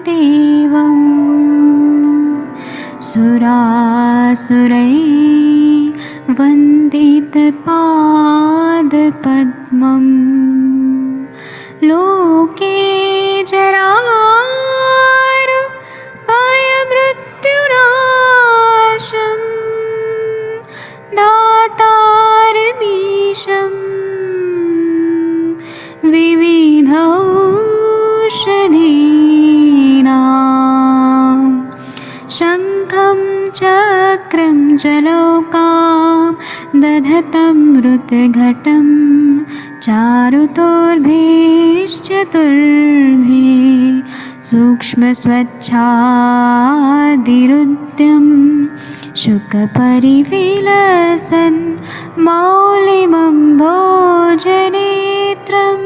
देवम् सुरासुरैः वन्दितपादपद्मम् लोके जरामृत्युनाशम् दातारमीशम् विविधौषधीनां शङ्खं चक्रं जलौकां दधतं मृतघटं चारुतोर्भिश्चतुर्भिः सूक्ष्मस्वच्छादिरुद्यं शुकपरिविलसन् मौलिमम्भोजनेत्रम्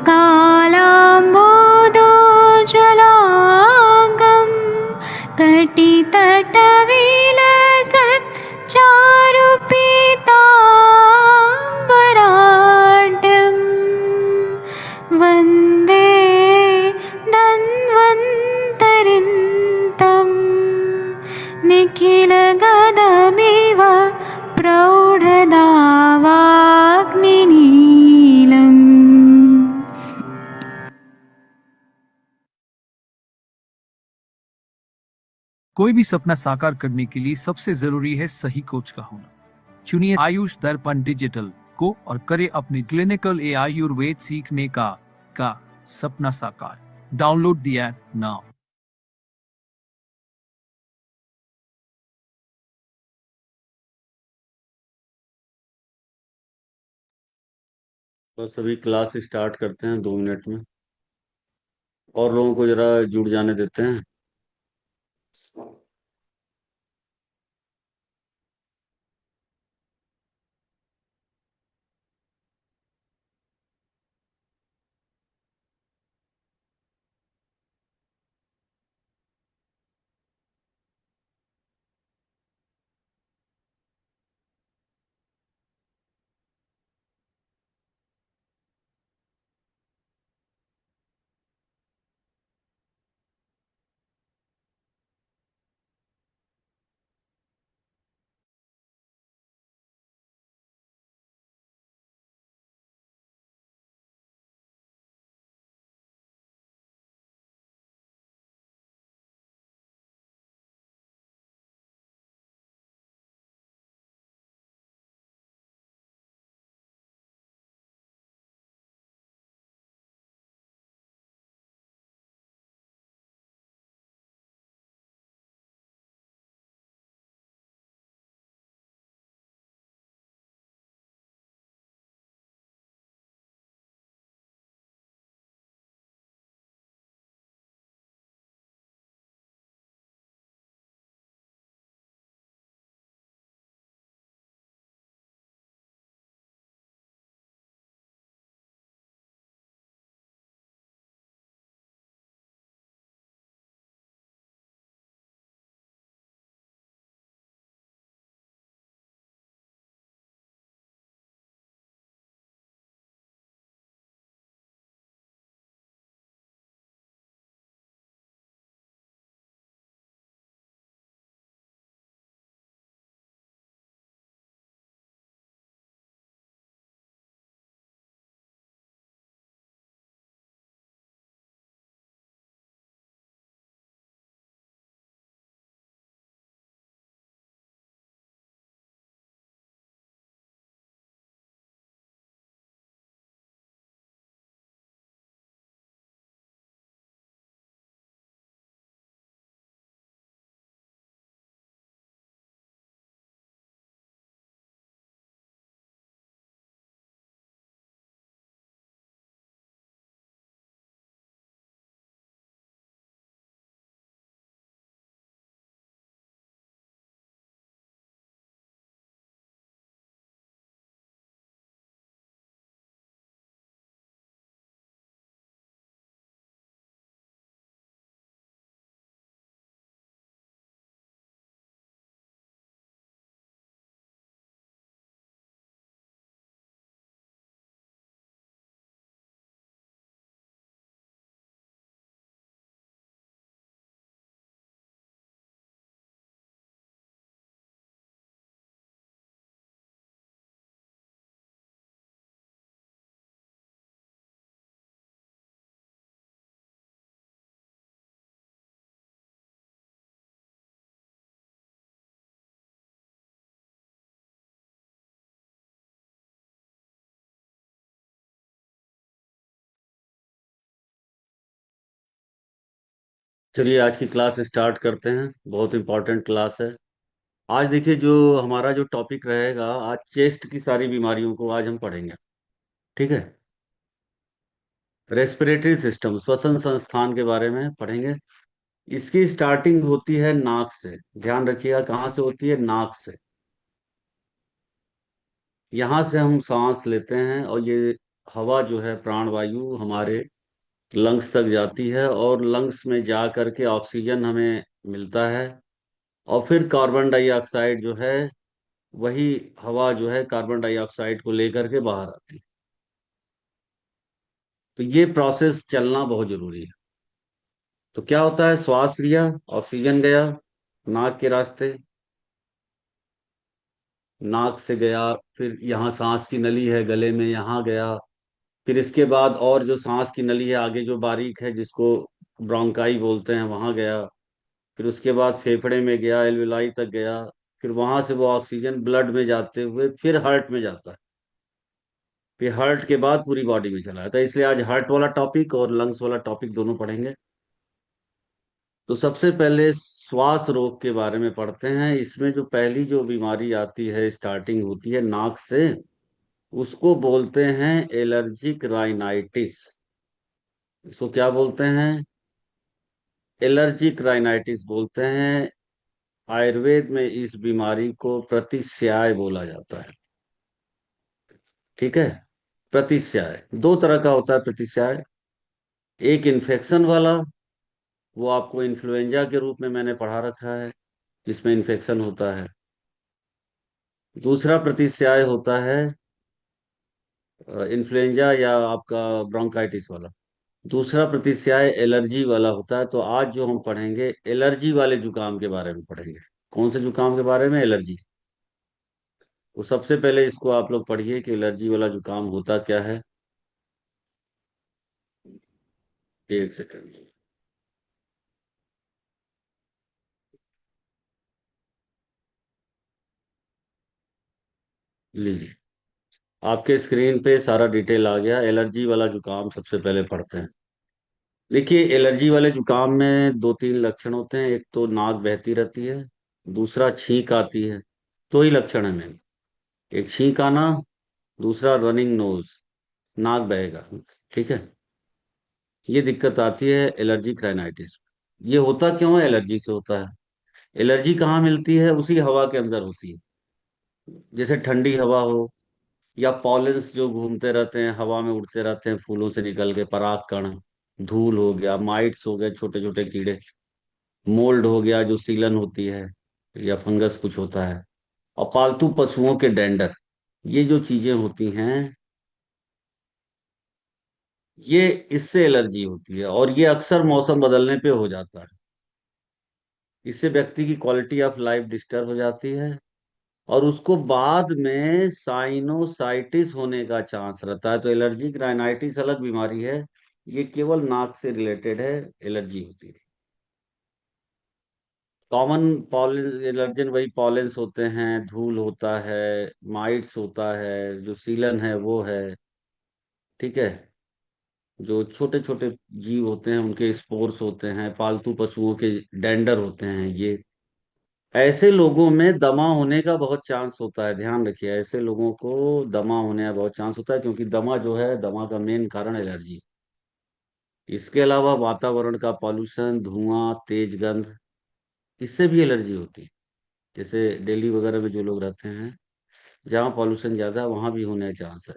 कालाम्बोदोज्ज्वलाङ्गं कटितटविलसत् चारुपीताम्बराढ्यं वन्दे धन्वन्तरिन्तं निखिलगदमिव प्रौढदावाग्निनीलम्। कोई भी सपना साकार करने के लिए सबसे जरूरी है सही कोच का होना। चुनिए आयुष दर्पण डिजिटल को और करे अपने क्लिनिकल आयुर्वेद सीखने का सपना साकार। Download the app now. बस अभी क्लास स्टार्ट करते हैं 2 मिनट में, और लोगों को जरा जुड़ जाने देते हैं। चलिए आज की क्लास स्टार्ट करते हैं। बहुत इंपॉर्टेंट क्लास है। आज देखिए जो हमारा जो टॉपिक रहेगा, आज चेस्ट की सारी बीमारियों को आज हम पढ़ेंगे। ठीक है। रेस्पिरेटरी सिस्टम, श्वसन संस्थान के बारे में पढ़ेंगे। इसकी स्टार्टिंग होती है नाक से। ध्यान रखिएगा, कहाँ से होती है? नाक से। यहाँ से हम सांस लेते हैं और ये हवा जो है, प्राणवायु, हमारे लंग्स तक जाती है और लंग्स में जा करके ऑक्सीजन हमें मिलता है। और फिर कार्बन डाइऑक्साइड जो है, वही हवा जो है कार्बन डाइऑक्साइड को लेकर के बाहर आती है। तो ये प्रोसेस चलना बहुत जरूरी है। तो क्या होता है? श्वास लिया, ऑक्सीजन गया नाक के रास्ते, नाक से गया, फिर यहाँ सांस की नली है गले में, यहाँ गया। फिर इसके बाद और जो सांस की नली है आगे जो बारीक है, जिसको ब्रोंकाई बोलते हैं, वहां गया। फिर उसके बाद फेफड़े में गया, एल्वेलाई तक गया। फिर वहां से वो ऑक्सीजन ब्लड में जाते हुए फिर हार्ट में जाता है। फिर हार्ट के बाद पूरी बॉडी में चला जाता है। इसलिए आज हार्ट वाला टॉपिक और लंग्स वाला टॉपिक दोनों पढ़ेंगे। तो सबसे पहले श्वास रोग के बारे में पढ़ते हैं। इसमें जो पहली जो बीमारी आती है, स्टार्टिंग होती है नाक से, उसको बोलते हैं एलर्जिक राइनाइटिस। इसको क्या बोलते हैं? एलर्जिक राइनाइटिस बोलते हैं। आयुर्वेद में इस बीमारी को प्रतिस्याय बोला जाता है। ठीक है। प्रतिस्याय दो तरह का होता है। प्रतिस्याय, एक इन्फेक्शन वाला, वो आपको इन्फ्लुएंजा के रूप में मैंने पढ़ा रखा है, जिसमें इन्फेक्शन होता है। दूसरा प्रतिस्याय होता है इन्फ्लुएंजा या आपका ब्रोंकाइटिस वाला। दूसरा प्रतिस्याय एलर्जी वाला होता है। तो आज जो हम पढ़ेंगे, एलर्जी वाले जुकाम के बारे में पढ़ेंगे। कौन से जुकाम के बारे में? एलर्जी। तो सबसे पहले इसको आप लोग पढ़िए कि एलर्जी वाला जुकाम होता क्या है। एक सेकंड लीजिए। आपके स्क्रीन पे सारा डिटेल आ गया। एलर्जी वाला जुकाम सबसे पहले पढ़ते हैं। देखिए, एलर्जी वाले जुकाम में दो तीन लक्षण होते हैं। एक तो नाक बहती रहती है, दूसरा छींक आती है। दो ही लक्षण है मेन। एक छींक आना, दूसरा रनिंग नोज, नाक बहेगा। ठीक है। ये दिक्कत आती है एलर्जिक राइनाइटिस। ये होता क्यों है? एलर्जी से होता है। एलर्जी कहाँ मिलती है? उसी हवा के अंदर होती है। जैसे ठंडी हवा हो, या पॉलेंस जो घूमते रहते हैं, हवा में उड़ते रहते हैं फूलों से निकल के, पराग कण, धूल हो गया, माइट्स हो गए, छोटे छोटे कीड़े, मोल्ड हो गया जो सीलन होती है, या फंगस कुछ होता है, और पालतू पशुओं के डेंडर, ये जो चीजें होती हैं, ये इससे एलर्जी होती है। और ये अक्सर मौसम बदलने पे हो जाता है। इससे व्यक्ति की क्वालिटी ऑफ लाइफ डिस्टर्ब हो जाती है और उसको बाद में साइनोसाइटिस होने का चांस रहता है। तो एलर्जिक राइनाइटिस अलग बीमारी है। ये केवल नाक से रिलेटेड है, एलर्जी होती है। कॉमन पॉलन एलर्जन वही पॉलेंस होते हैं, धूल होता है, माइट्स होता है, जो सीलन है वो है। ठीक है। जो छोटे छोटे जीव होते हैं उनके स्पोर्स होते हैं, पालतू पशुओं के डेंडर होते हैं। ये ऐसे लोगों में दमा होने का बहुत चांस होता है। ध्यान रखिए, ऐसे लोगों को दमा होने का बहुत चांस होता है, क्योंकि दमा जो है, दमा का मेन कारण एलर्जी। इसके अलावा वातावरण का पॉल्यूशन, धुआं, तेज गंध, इससे भी एलर्जी होती है। जैसे दिल्ली वगैरह में जो लोग रहते हैं, जहाँ पॉल्यूशन ज्यादा है, वहां भी होने का चांस है।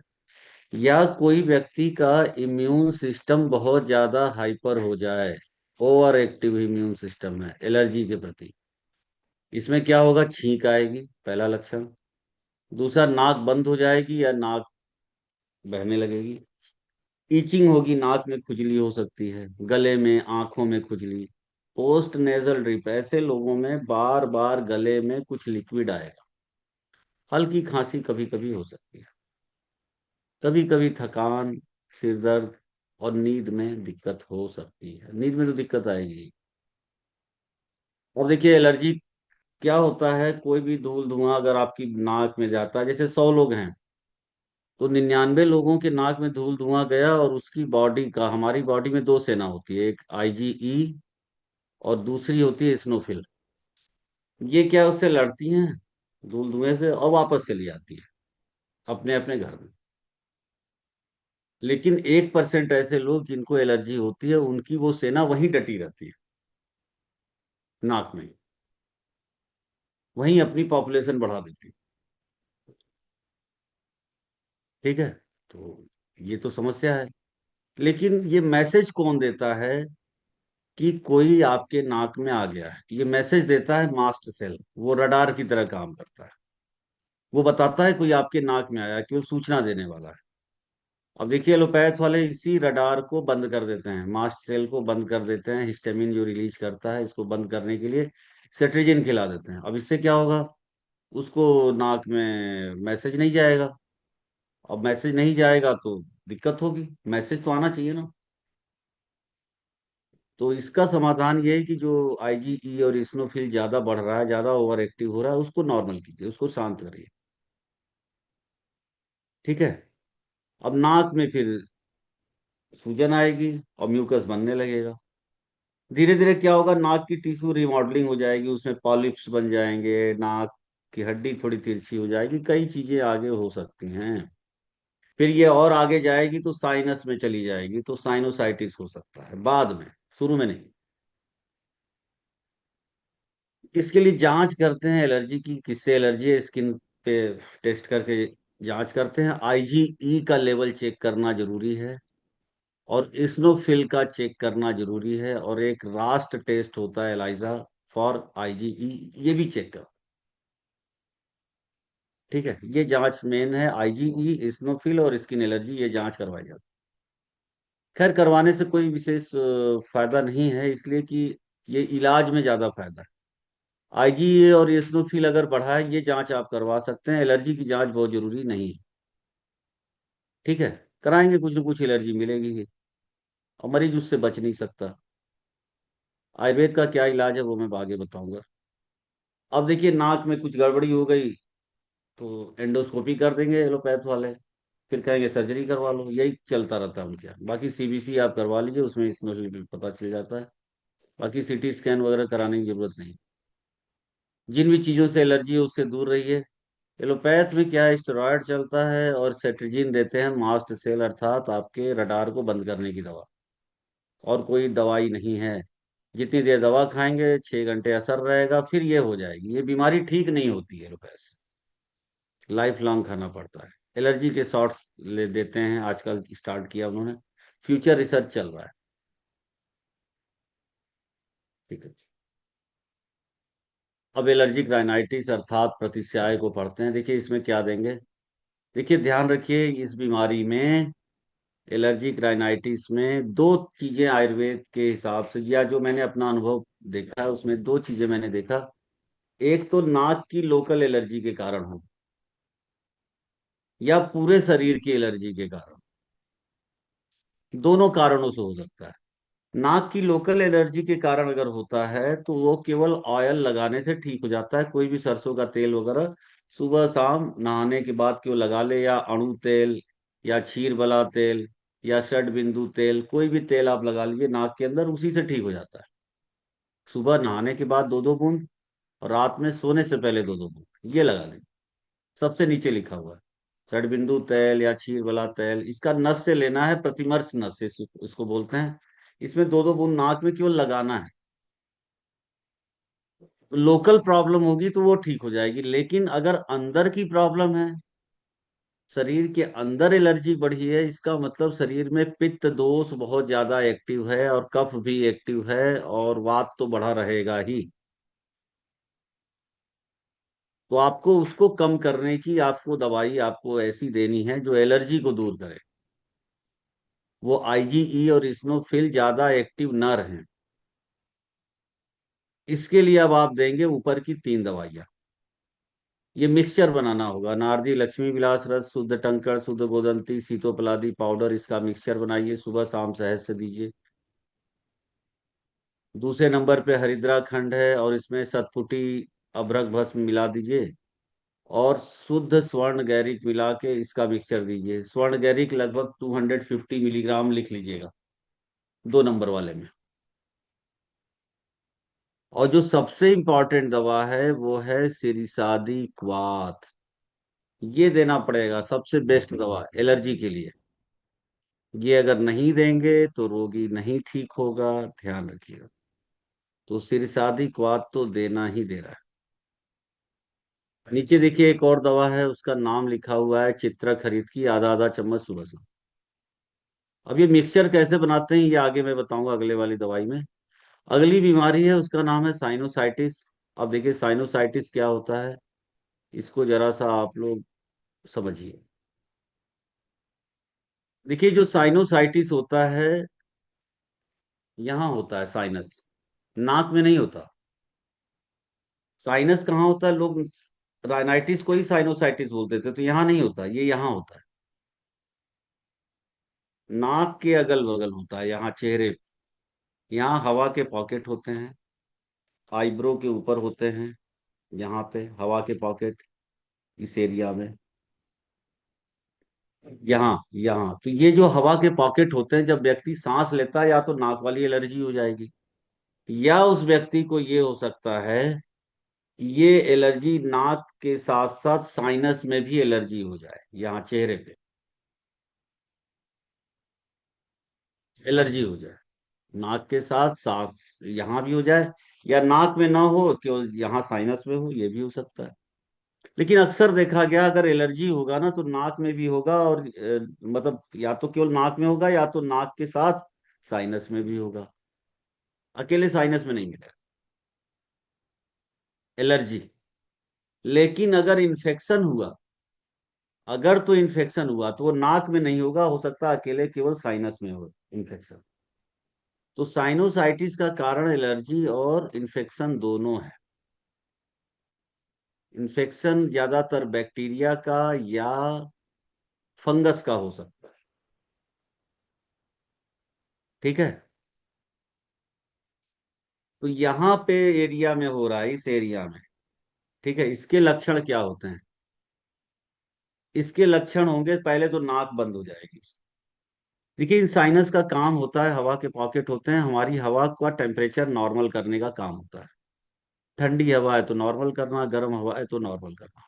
या कोई व्यक्ति का इम्यून सिस्टम बहुत ज्यादा हाइपर हो जाए, ओवर एक्टिव इम्यून सिस्टम है एलर्जी के प्रति, इसमें क्या होगा? छींक आएगी, पहला लक्षण। दूसरा, नाक बंद हो जाएगी या नाक बहने लगेगी। ईचिंग होगी, नाक में खुजली हो सकती है, गले में, आंखों में खुजली। पोस्ट नेजल ड्रिप, ऐसे लोगों में बार बार गले में कुछ लिक्विड आएगा। हल्की खांसी कभी कभी हो सकती है। कभी कभी थकान, सिर दर्द, और नींद में दिक्कत हो सकती है। नींद में तो दिक्कत आएगी। और देखिए, एलर्जी क्या होता है? कोई भी धूल धुआं अगर आपकी नाक में जाता है, जैसे 100 लोग हैं, तो 99 लोगों के नाक में धूल धुआं गया, और उसकी बॉडी का, हमारी बॉडी में दो सेना होती है, एक आईजीई और दूसरी होती है स्नोफिल। ये क्या है, उससे लड़ती हैं धूल धुएं से और वापस चली जाती है अपने अपने घर में। लेकिन 1% ऐसे लोग जिनको एलर्जी होती है, उनकी वो सेना वहीं डटी रहती है, नाक में, वहीं अपनी पॉपुलेशन बढ़ा देती है। ठीक है। तो ये तो समस्या है। लेकिन ये मैसेज कौन देता है कि कोई आपके नाक में आ गया है? ये मैसेज देता है मास्ट सेल, वो रडार की तरह काम करता है। वो बताता है कोई आपके नाक में आया, कि वो सूचना देने वाला है। अब देखिए, एलोपैथ वाले इसी रडार को बंद कर देते हैं, मास्ट सेल को बंद कर देते हैं, हिस्टामिन जो रिलीज करता है, इसको बंद करने के लिए सेट्रिजिन खिला देते हैं। अब इससे क्या होगा, उसको नाक में मैसेज नहीं जाएगा। अब मैसेज नहीं जाएगा तो दिक्कत होगी, मैसेज तो आना चाहिए ना। तो इसका समाधान ये है कि जो आईजीई और इस्नोफिल ज्यादा बढ़ रहा है, ज्यादा ओवर एक्टिव हो रहा है, उसको नॉर्मल कीजिए, उसको शांत करिए। ठीक है। अब नाक में फिर सूजन आएगी और म्यूकस बनने लगेगा। धीरे धीरे क्या होगा, नाक की टिश्यू रिमॉडलिंग हो जाएगी, उसमें पॉलिप्स बन जाएंगे, नाक की हड्डी थोड़ी तिरछी हो जाएगी, कई चीजें आगे हो सकती हैं। फिर ये और आगे जाएगी तो साइनस में चली जाएगी, तो साइनोसाइटिस हो सकता है बाद में, शुरू में नहीं। इसके लिए जांच करते हैं एलर्जी की, किससे एलर्जी है, स्किन पे टेस्ट करके जांच करते हैं। आईजीई का लेवल चेक करना जरूरी है, और इस्नोफिल का चेक करना जरूरी है, और एक रास्ट टेस्ट होता है एलाइजा फॉर आईजीई, ये भी चेक कर। ठीक है, ये जांच मेन है, आईजीई, इस्नोफिल और स्किन एलर्जी, ये जांच करवाई जाती है। खैर, करवाने से कोई विशेष फायदा नहीं है, इसलिए कि ये इलाज में ज्यादा फायदा है। आईजीए और एसिनोफिल अगर बढ़ा है, ये जांच आप करवा सकते हैं, एलर्जी की जांच बहुत जरूरी नहीं है। ठीक है। कराएंगे, कुछ न कुछ एलर्जी मिलेगी ही, और मरीज उससे बच नहीं सकता। आयुर्वेद का क्या इलाज है वो मैं आगे बताऊंगा। अब देखिए, नाक में कुछ गड़बड़ी हो गई तो एंडोस्कोपी कर देंगे एलोपैथ वाले, फिर कहेंगे सर्जरी करवा लो, यही चलता रहता है उनके यहाँ। बाकी सीबीसी आप करवा लीजिए, उसमें इसमें पता चल जाता है। बाकी सीटी स्कैन वगैरह कराने की जरूरत नहीं। जिन भी चीजों से एलर्जी है उससे दूर रहिए। एलोपैथ में क्या है, स्टेरॉयड चलता है और सेट्रिजिन देते हैं, मास्ट सेल अर्थात आपके रडार को बंद करने की दवा। और कोई दवाई नहीं है। जितनी देर दवा खाएंगे, 6 घंटे असर रहेगा, फिर ये हो जाएगी। ये बीमारी ठीक नहीं होती है एलोपैथ से, लाइफ लॉन्ग खाना पड़ता है। एलर्जी के शॉट्स ले देते हैं, आजकल स्टार्ट किया उन्होंने, फ्यूचर रिसर्च चल रहा है। ठीक है। अब एलर्जिक राइनाइटिस अर्थात प्रतिस्याय को पढ़ते हैं। देखिए इसमें क्या देंगे। देखिए ध्यान रखिए, इस बीमारी में, एलर्जिक राइनाइटिस में, दो चीजें आयुर्वेद के हिसाब से, या जो मैंने अपना अनुभव देखा है उसमें दो चीजें मैंने देखा। एक तो नाक की लोकल एलर्जी के कारण हो, या पूरे शरीर की एलर्जी के कारण, दोनों कारणों से हो सकता है। नाक की लोकल एलर्जी के कारण अगर होता है तो वो केवल ऑयल लगाने से ठीक हो जाता है, कोई भी सरसों का तेल वगैरह सुबह शाम नहाने के बाद क्यों लगा ले, या अणु तेल, या क्षीर वाला तेल, या षड बिंदु तेल, कोई भी तेल आप लगा लीजिए नाक के अंदर, उसी से ठीक हो जाता है। सुबह नहाने के बाद 2-2 बूंद, और रात में सोने से पहले 2-2 बूंद, ये लगा लें। सबसे नीचे लिखा हुआ है, षड बिंदु तेल या क्षीर वाला तेल, इसका नस से लेना है, प्रतिमर्श नस से इसको बोलते हैं। इसमें 2-2 बूंद नाक में केवल लगाना है। लोकल प्रॉब्लम होगी तो वो ठीक हो जाएगी, लेकिन अगर अंदर की प्रॉब्लम है, शरीर के अंदर एलर्जी बढ़ी है, इसका मतलब शरीर में पित्त दोष बहुत ज्यादा एक्टिव है, और कफ भी एक्टिव है, और वात तो बढ़ा रहेगा ही। तो आपको उसको कम करने की, आपको दवाई आपको ऐसी देनी है जो एलर्जी को दूर करे, वो आईजीई और इस्नोफिल ज्यादा एक्टिव न रहें। इसके लिए अब आप देंगे ऊपर की 3 दवाइयां। ये मिक्सचर बनाना होगा, नारदी लक्ष्मी विलास रस, शुद्ध टंकण, शुद्ध गोदंती, सीतोपलादी पाउडर, इसका मिक्सचर बनाइए, सुबह शाम शहद से दीजिए। दूसरे नंबर पे हरिद्रा खंड है, और इसमें सतपुटी अभ्रक भस्म मिला दीजिए, और शुद्ध स्वर्ण गैरिक मिला के इसका मिक्सचर दीजिए। स्वर्ण गैरिक लगभग 250 मिलीग्राम लिख लीजिएगा, 2 नंबर वाले में। और जो सबसे इम्पोर्टेंट दवा है वो है सिरिसादी क्वाथ। ये देना पड़ेगा, सबसे बेस्ट दवा एलर्जी के लिए। ये अगर नहीं देंगे तो रोगी नहीं ठीक होगा, ध्यान रखिएगा। तो सिरसादी क्वाथ तो देना ही देना है। नीचे देखिए एक और दवा है, उसका नाम लिखा हुआ है चित्रा खरीद की, आधा आधा चम्मच सुबह शाम। अब ये मिक्सचर कैसे बनाते हैं ये आगे मैं बताऊंगा अगले वाली दवाई में। अगली बीमारी है, उसका नाम है साइनोसाइटिस। अब देखिए साइनोसाइटिस क्या होता है, इसको जरा सा आप लोग समझिए। देखिए जो साइनोसाइटिस होता है, यहाँ होता है साइनस, नाक में नहीं होता। साइनस कहाँ होता है, लोग राइनाइटिस को ही साइनोसाइटिस बोलते थे, तो यहाँ नहीं होता, ये यहाँ होता है। नाक के अगल बगल होता है, यहाँ चेहरे पे। यहाँ हवा के पॉकेट होते हैं, आईब्रो के ऊपर होते हैं, यहाँ पे हवा के पॉकेट, इस एरिया में, यहाँ यहाँ। तो ये जो हवा के पॉकेट होते हैं, जब व्यक्ति सांस लेता है या तो नाक वाली एलर्जी हो जाएगी, या उस व्यक्ति को ये हो सकता है कि ये एलर्जी नाक के साथ साथ साइनस में भी एलर्जी हो जाए, यहाँ चेहरे पे एलर्जी हो जाए। नाक के साथ सांस यहाँ भी हो जाए, या नाक में ना हो केवल यहाँ साइनस में हो, ये भी हो सकता है। लेकिन अक्सर देखा गया अगर एलर्जी होगा ना तो नाक में भी होगा, और मतलब या तो केवल नाक में होगा या तो नाक के साथ साइनस में भी होगा, अकेले साइनस में नहीं मिलेगा एलर्जी। लेकिन अगर इन्फेक्शन हुआ, अगर तो इन्फेक्शन हुआ तो वो नाक में नहीं होगा, हो सकता है अकेले केवल साइनस में हो इन्फेक्शन। तो साइनोसाइटिस का कारण एलर्जी और इन्फेक्शन दोनों है। इन्फेक्शन ज्यादातर बैक्टीरिया का या फंगस का हो सकता है। ठीक है, तो यहाँ पे एरिया में हो रहा है, इस एरिया में। ठीक है, इसके लक्षण क्या होते हैं? इसके लक्षण होंगे, पहले तो नाक बंद हो जाएगी। देखिए इन साइनस का काम होता है, हवा के पॉकेट होते हैं, हमारी हवा का टेम्परेचर नॉर्मल करने का काम होता है। ठंडी हवा है तो नॉर्मल करना, गर्म हवा है तो नॉर्मल करना।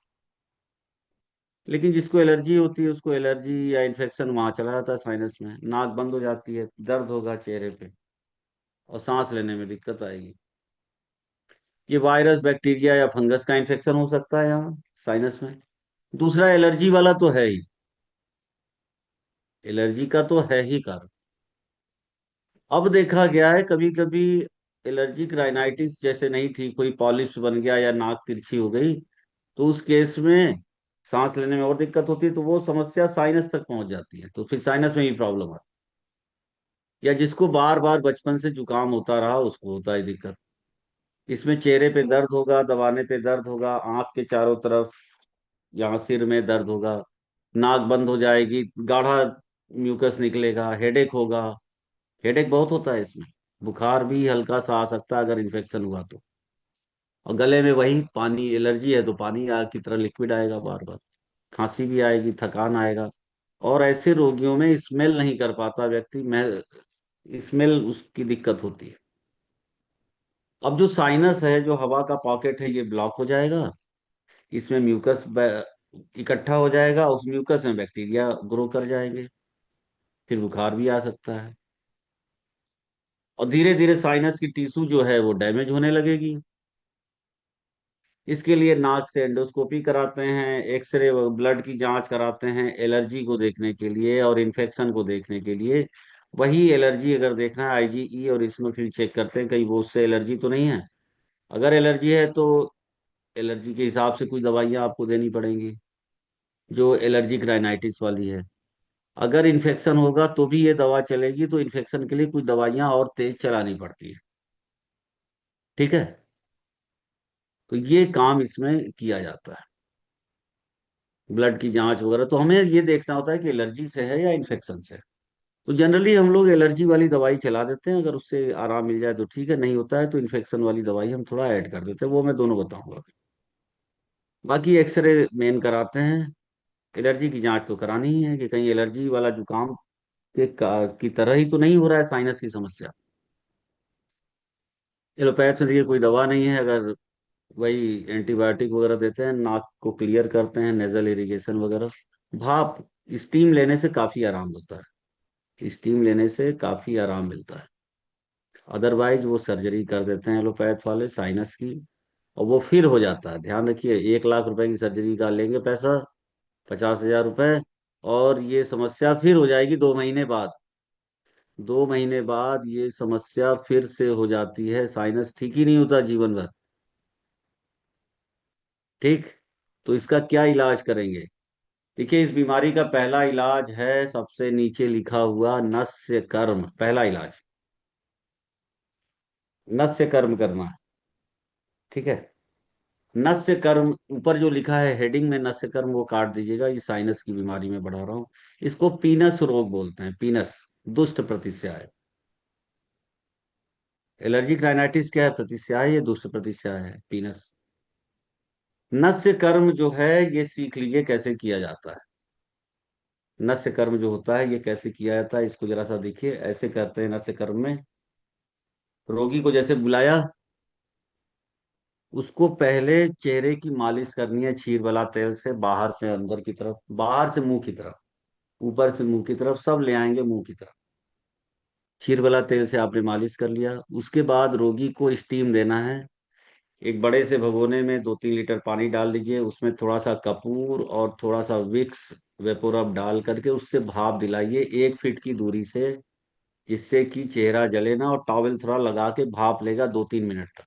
लेकिन जिसको एलर्जी होती है उसको एलर्जी या इन्फेक्शन वहां चला जाता है साइनस में, नाक बंद हो जाती है, दर्द होगा चेहरे पे, और सांस लेने में दिक्कत आएगी। ये वायरस बैक्टीरिया या फंगस का इन्फेक्शन हो सकता है यहाँ साइनस में। दूसरा एलर्जी वाला तो है ही, एलर्जी का तो है ही कारण। अब देखा गया है कभी कभी एलर्जिक राइनाइटिस जैसे नहीं ठीक हुई, पॉलिप्स बन गया या नाक तिरछी हो गई, तो उस केस में सांस लेने में और दिक्कत होती है, तो वो समस्या साइनस तक पहुंच जाती है, तो फिर साइनस में भी प्रॉब्लम आती है। या जिसको बार बार बचपन से जुकाम होता रहा उसको होता है दिक्कत। इसमें चेहरे पे दर्द होगा, दबाने पे दर्द होगा, आंख के चारों तरफ, यहाँ सिर में दर्द होगा, नाक बंद हो जाएगी, गाढ़ा म्यूकस निकलेगा, हेडेक होगा। हेडेक बहुत होता है इसमें, बुखार भी हल्का सा आ सकता है अगर इन्फेक्शन हुआ तो। और गले में वही पानी, एलर्जी है तो पानी की तरह लिक्विड आएगा बार बार, खांसी भी आएगी, थकान आएगा। और ऐसे रोगियों में स्मेल नहीं कर पाता व्यक्ति, मैं स्मेल उसकी दिक्कत होती है। अब जो साइनस है, जो हवा का पॉकेट है, ये ब्लॉक हो जाएगा, इसमें म्यूकस इकट्ठा हो जाएगा, उस म्यूकस में बैक्टीरिया ग्रो कर जाएंगे, फिर बुखार भी आ सकता है। और धीरे धीरे साइनस की टिश्यू जो है वो डैमेज होने लगेगी। इसके लिए नाक से एंडोस्कोपी कराते हैं, एक्सरे ब्लड की जांच कराते हैं एलर्जी को देखने के लिए और इन्फेक्शन को देखने के लिए। वही एलर्जी अगर देखना है आईजीई और इसमें चेक करते हैं कहीं वो उससे एलर्जी तो नहीं है। अगर एलर्जी है तो एलर्जी के हिसाब से कुछ दवाइयाँ आपको देनी पड़ेंगी, जो एलर्जिक राइनाइटिस वाली है। अगर इन्फेक्शन होगा तो भी ये दवा चलेगी, तो इन्फेक्शन के लिए कुछ दवाइयाँ और तेज चलानी पड़ती है। ठीक है, तो ये काम इसमें किया जाता है, ब्लड की जांच वगैरह। तो हमें ये देखना होता है कि एलर्जी से है या इन्फेक्शन से है। तो जनरली हम लोग एलर्जी वाली दवाई चला देते हैं, अगर उससे आराम मिल जाए तो ठीक है, नहीं होता है तो इन्फेक्शन वाली दवाई हम थोड़ा ऐड कर देते हैं, वो मैं दोनों बताऊंगा। बाकी एक्सरे मेन कराते हैं, एलर्जी की जांच तो करानी ही है कि कहीं एलर्जी वाला जुकाम की तरह ही तो नहीं हो रहा है साइनस की समस्या। एलोपैथ में देखिए कोई दवा नहीं है, अगर वही एंटीबायोटिक वगैरह देते हैं, नाक को क्लियर करते हैं, नेजल इरिगेशन वगैरह। भाप, स्टीम लेने से काफी आराम होता है, स्टीम लेने से काफी आराम मिलता है। अदरवाइज वो सर्जरी कर देते हैं एलोपैथ वाले साइनस की, और वो फिर हो जाता है। ध्यान रखिए, 1 लाख रुपए की सर्जरी का लेंगे पैसा, 50,000 रुपए, और ये समस्या फिर हो जाएगी 2 महीने बाद। 2 महीने बाद ये समस्या फिर से हो जाती है, साइनस ठीक ही नहीं होता जीवन भर। ठीक, तो इसका क्या इलाज करेंगे? देखिए, इस बीमारी का पहला इलाज है सबसे नीचे लिखा हुआ नस्य कर्म। पहला इलाज नस्य कर्म करना है। ठीक है, नस्य कर्म ऊपर जो लिखा है हेडिंग में नस्य कर्म, वो काट दीजिएगा, ये साइनस की बीमारी में बढ़ा रहा हूं। इसको पीनस रोग बोलते हैं, पीनस, दुष्ट प्रतिस्याय। एलर्जिक राइनाइटिस क्या है? प्रतिस्याय, ये दुष्ट प्रतिस्याय है, पीनस। नस्य कर्म जो है ये सीख लीजिए कैसे किया जाता है। नस्य कर्म जो होता है ये कैसे किया जाता है, इसको जरा सा देखिए। ऐसे करते हैं नस्य कर्म में, रोगी को जैसे बुलाया, उसको पहले चेहरे की मालिश करनी है क्षीर वाला तेल से, बाहर से अंदर की तरफ, बाहर से मुंह की तरफ, ऊपर से मुंह की तरफ, सब ले आएंगे मुंह की तरफ। क्षीर वाला तेल से आपने मालिश कर लिया, उसके बाद रोगी को स्टीम देना है। एक बड़े से भगोने में 2-3 लीटर पानी डाल लीजिए, उसमें थोड़ा सा कपूर और थोड़ा सा विक्स वेपोरब डाल करके उससे भाप दिलाइए 1 फीट की दूरी से, जिससे कि चेहरा जले ना, और टॉवेल थोड़ा लगा के भाप लेगा 2-3 मिनट तक।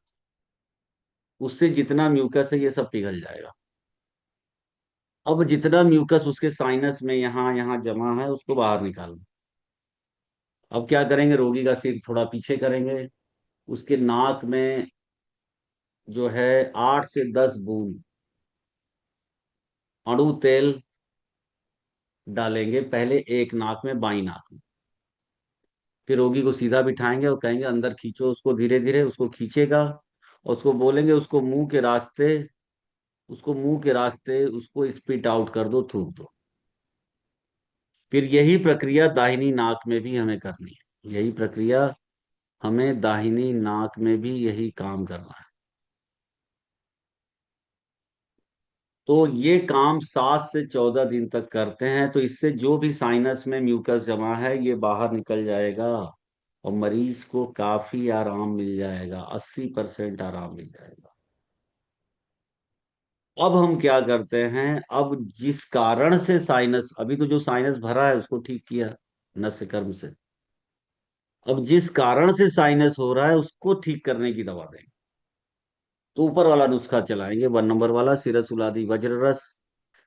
उससे जितना म्यूकस है ये सब पिघल जाएगा। अब जितना म्यूकस उसके साइनस में यहाँ यहाँ जमा है उसको बाहर निकालना। अब क्या करेंगे, रोगी का सिर थोड़ा पीछे करेंगे, उसके नाक में जो है 8 से 10 बूंद अणु तेल डालेंगे, पहले एक नाक में, बाई नाक में। फिर रोगी को सीधा बिठाएंगे और कहेंगे अंदर खींचो उसको, धीरे धीरे उसको खींचेगा, और उसको बोलेंगे उसको मुंह के रास्ते उसको स्पिट आउट कर दो, थूक दो। फिर यही प्रक्रिया दाहिनी नाक में भी हमें करनी है, यही प्रक्रिया हमें दाहिनी नाक में भी यही काम करना है। तो ये काम 7 से 14 दिन तक करते हैं, तो इससे जो भी साइनस में म्यूकस जमा है ये बाहर निकल जाएगा, और मरीज को काफी आराम मिल जाएगा, 80% आराम मिल जाएगा। अब हम क्या करते हैं, अब जिस कारण से साइनस, अभी तो जो साइनस भरा है उसको ठीक किया नस्य कर्म से, अब जिस कारण से साइनस हो रहा है उसको ठीक करने की दवा देंगे। तो ऊपर वाला नुस्खा चलाएंगे, 1 नंबर वाला, सिरस उलादी वज्र रस,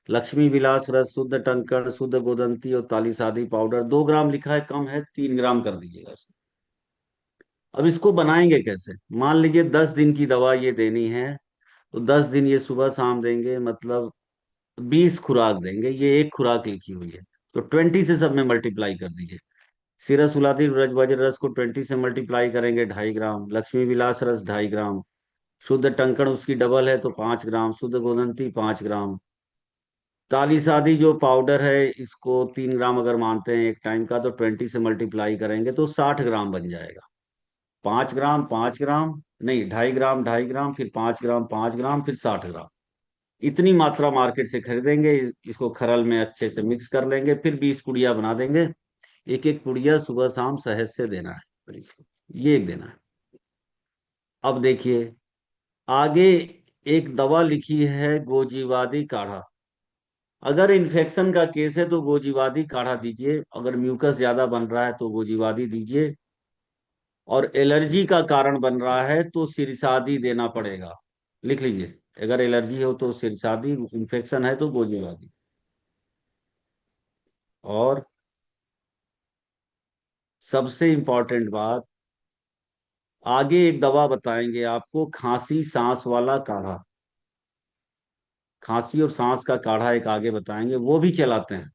लक्ष्मी विलास रस, शुद्ध टंकण, शुद्ध गोदंती और तालीसादी पाउडर। 2 ग्राम लिखा है, कम है, 3 ग्राम कर दीजिएगा इसको। अब इसको बनाएंगे कैसे? मान लीजिए 10 दिन की दवा ये देनी है, तो 10 दिन ये सुबह शाम देंगे, मतलब 20 खुराक देंगे। ये एक खुराक लिखी हुई है, तो 20 से सब में मल्टीप्लाई कर दीजिए। सिरस उलादी रज वज्र रस को 20 से मल्टीप्लाई करेंगे, 2.5 ग्राम। लक्ष्मी विलास रस 2.5 ग्राम। शुद्ध टंकण उसकी डबल है तो 5 ग्राम। शुद्ध गोदंती 5 ग्राम। तालीसादी जो पाउडर है इसको 3 ग्राम अगर मानते हैं एक टाइम का, तो 20 से मल्टीप्लाई करेंगे तो 60 ग्राम बन जाएगा। 5 ग्राम 5 ग्राम, नहीं, 2.5 ग्राम 2.5 ग्राम, फिर 5 ग्राम 5 ग्राम, फिर 60 ग्राम। इतनी मात्रा मार्केट से खरीदेंगे, इसको खरल में अच्छे से मिक्स कर लेंगे, फिर 20 पुड़िया बना देंगे। एक एक पुड़िया सुबह शाम शहद से देना है मरीज को, ये एक देना है। अब देखिए आगे, एक दवा लिखी है गोजीवादी काढ़ा। अगर इन्फेक्शन का केस है तो गोजीवादी काढ़ा दीजिए, अगर म्यूकस ज्यादा बन रहा है तो गोजीवादी दीजिए, और एलर्जी का कारण बन रहा है तो सिरसादी देना पड़ेगा। लिख लीजिए, अगर एलर्जी हो तो सिरसादी, इन्फेक्शन है तो गोजीवादी। और सबसे इंपॉर्टेंट बात, आगे एक दवा बताएंगे आपको, खांसी सांस वाला काढ़ा। खांसी और सांस का काढ़ा एक आगे बताएंगे, वो भी चलाते हैं।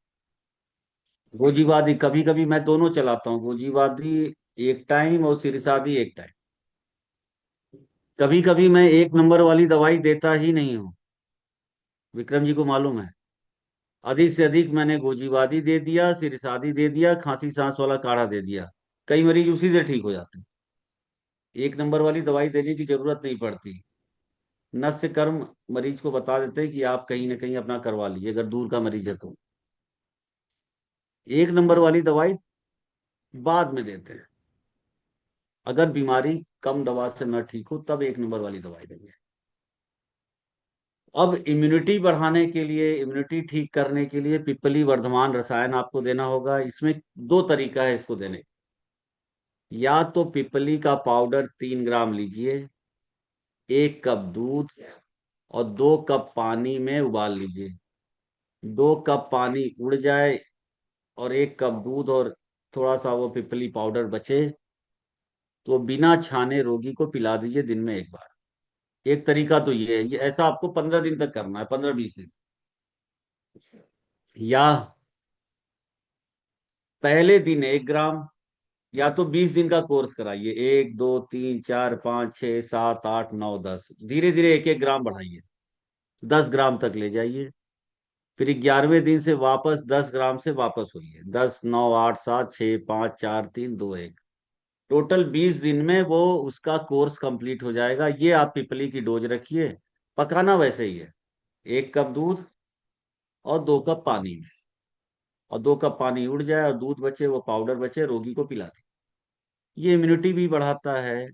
गोजीवादी कभी कभी मैं दोनों चलाता हूँ, गोजीवादी एक टाइम और सिरसादी एक टाइम। कभी कभी मैं 1 नंबर वाली दवाई देता ही नहीं हूँ, विक्रम जी को मालूम है। अधिक से अधिक मैंने गोजीवादी दे दिया, सिरसादी दे दिया, खांसी सांस वाला काढ़ा दे दिया, कई मरीज उसी से ठीक हो जाते हैं। एक नंबर वाली दवाई देने की जरूरत नहीं पड़ती। नस्य कर्म मरीज को बता देते हैं कि आप कहीं ना कहीं अपना करवा लीजिए, अगर दूर का मरीज है तो। एक नंबर वाली दवाई बाद में देते हैं, अगर बीमारी कम दवा से न ठीक हो तब एक नंबर वाली दवाई देंगे। अब इम्यूनिटी बढ़ाने के लिए, इम्यूनिटी ठीक करने के लिए पिपली वर्धमान रसायन आपको देना होगा। इसमें दो तरीका है इसको देने का। या तो पिपली का पाउडर 3 ग्राम लीजिए, 1 कप दूध और 2 कप पानी में उबाल लीजिए। 2 कप पानी उड़ जाए और 1 कप दूध और थोड़ा सा वो पिपली पाउडर बचे, तो बिना छाने रोगी को पिला दीजिए दिन में एक बार। एक तरीका तो ये है, ये ऐसा आपको 15 दिन तक करना है, 15-20 दिन। या पहले दिन 1 ग्राम, या तो 20 दिन का कोर्स कराइए, 1 2 3 4 5 6 7 8 9 10, धीरे धीरे 1 1 ग्राम बढ़ाइए, 10 ग्राम तक ले जाइए। फिर 11वें दिन से वापस 10 ग्राम से वापस होइए, 10 9 8 7 6 5 4 3 2 1। टोटल 20 दिन में वो उसका कोर्स कंप्लीट हो जाएगा। ये आप पिपली की डोज रखिए। पकाना वैसे ही है, 1 कप दूध और 2 कप पानी में, और 2 कप पानी उड़ जाए और दूध बचे, वो पाउडर बचे, रोगी को पिला दें। ये इम्यूनिटी भी बढ़ाता है,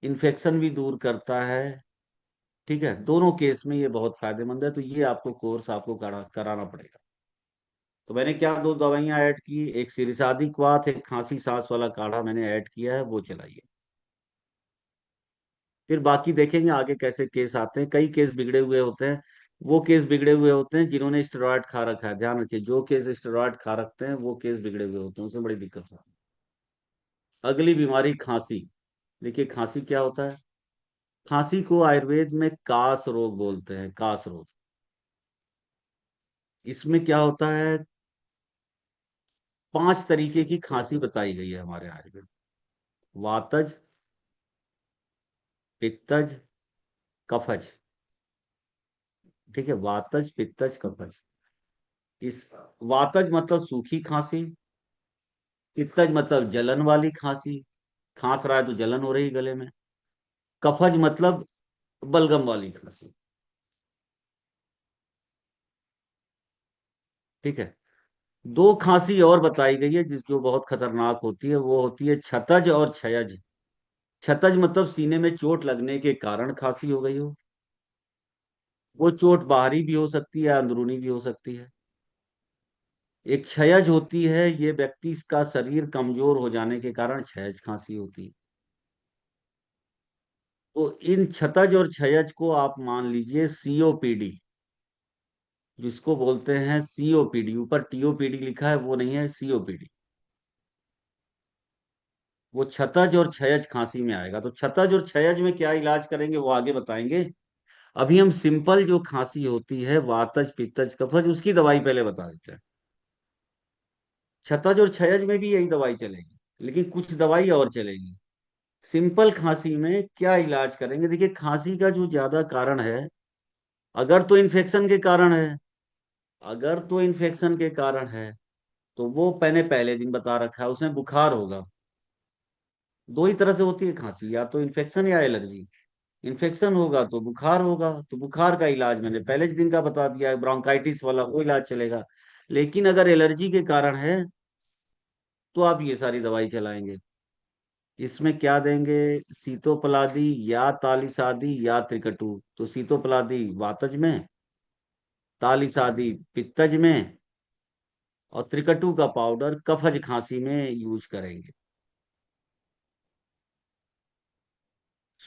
इन्फेक्शन भी दूर करता है। ठीक है, दोनों केस में ये बहुत फायदेमंद है। तो ये आपको कोर्स आपको कराना पड़ेगा। तो मैंने क्या दो दवाइयां ऐड की, एक सिरसादी क्वाथ, एक खांसी सांस वाला काढ़ा मैंने ऐड किया है, वो चलाइए। फिर बाकी देखेंगे आगे कैसे केस आते हैं। कई केस बिगड़े हुए होते हैं। वो केस बिगड़े हुए होते हैं जिन्होंने स्टेरॉयड खा रखा है, ध्यान रखिए, जो केस स्टेरॉयड खा रखते हैं वो केस बिगड़े हुए होते हैं, उसमें बड़ी दिक्कत होती है। अगली बीमारी खांसी। देखिए खांसी क्या होता है। खांसी को आयुर्वेद में कास रोग बोलते हैं, कास रोग। इसमें क्या होता है, 5 तरीके की खांसी बताई गई है हमारे आयुर्वेद में। वातज, पित्तज, कफज। ठीक है, वातज पित्तज कफज। इस वातज मतलब सूखी खांसी, पित्तज मतलब जलन वाली खांसी, खांस रहा है तो जलन हो रही गले में। कफज मतलब बलगम वाली खांसी। ठीक है। दो खांसी और बताई गई है जिसको बहुत खतरनाक होती है, वो होती है छतज और क्षयज। छतज मतलब सीने में चोट लगने के कारण खांसी हो गई हो। वो चोट बाहरी भी हो सकती है, अंदरूनी भी हो सकती है। एक क्षयज होती है, ये व्यक्ति का शरीर कमजोर हो जाने के कारण क्षयज खांसी होती है। तो इन छतज और क्षयज को आप मान लीजिए सीओपीडी, जिसको बोलते हैं सीओपीडी, ऊपर टीओपीडी लिखा है वो नहीं है, सीओपीडी। वो छतज और क्षयज खांसी में आएगा। तो छतज और क्षयज में क्या इलाज करेंगे वो आगे बताएंगे। अभी हम सिंपल जो खांसी होती है, वातज पित्तज कफज, उसकी दवाई पहले बता देते हैं। छतज और क्षयज में भी यही दवाई चलेगी, लेकिन कुछ दवाई और चलेगी। सिंपल खांसी में क्या इलाज करेंगे, देखिए खांसी का जो ज्यादा कारण है, अगर तो इन्फेक्शन के कारण है, अगर तो इन्फेक्शन के कारण है तो वो मैंने पहले दिन बता रखा है, उसमें बुखार होगा। दो ही तरह से होती है खांसी, या तो इन्फेक्शन या एलर्जी। इन्फेक्शन होगा तो बुखार होगा, तो बुखार का इलाज मैंने पहले दिन का बता दिया है, ब्रोंकाइटिस वाला वो इलाज चलेगा। लेकिन अगर एलर्जी के कारण है तो आप ये सारी दवाई चलाएंगे। इसमें क्या देंगे, सीतोपलादी या तालिसादी या त्रिकटु। तो सीतोपलादी वातज में, तालिसादी पित्तज में, और त्रिकटु का पाउडर कफज खांसी में यूज करेंगे।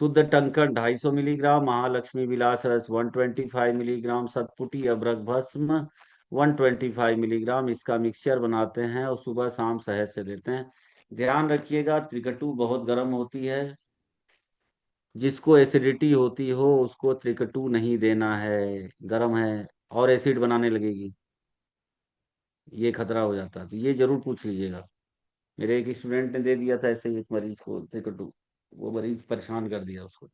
शुद्ध टंकन 250 मिलीग्राम, महालक्ष्मी विलास रस 125 मिलीग्राम, सतपुटी अभ्रक भस्म 125 मिलीग्राम, इसका मिक्सचर बनाते हैं और सुबह शाम शहद से देते हैं। ध्यान रखिएगा त्रिकटु बहुत गर्म होती है, जिसको एसिडिटी होती हो उसको त्रिकटु नहीं देना है, गर्म है और एसिड बनाने लगेगी, ये खतरा हो जाता है। तो ये जरूर पूछ लीजिएगा। मेरे एक स्टूडेंट ने दे दिया था ऐसे ही एक मरीज को त्रिकटु, वो मरीज परेशान कर दिया उसको।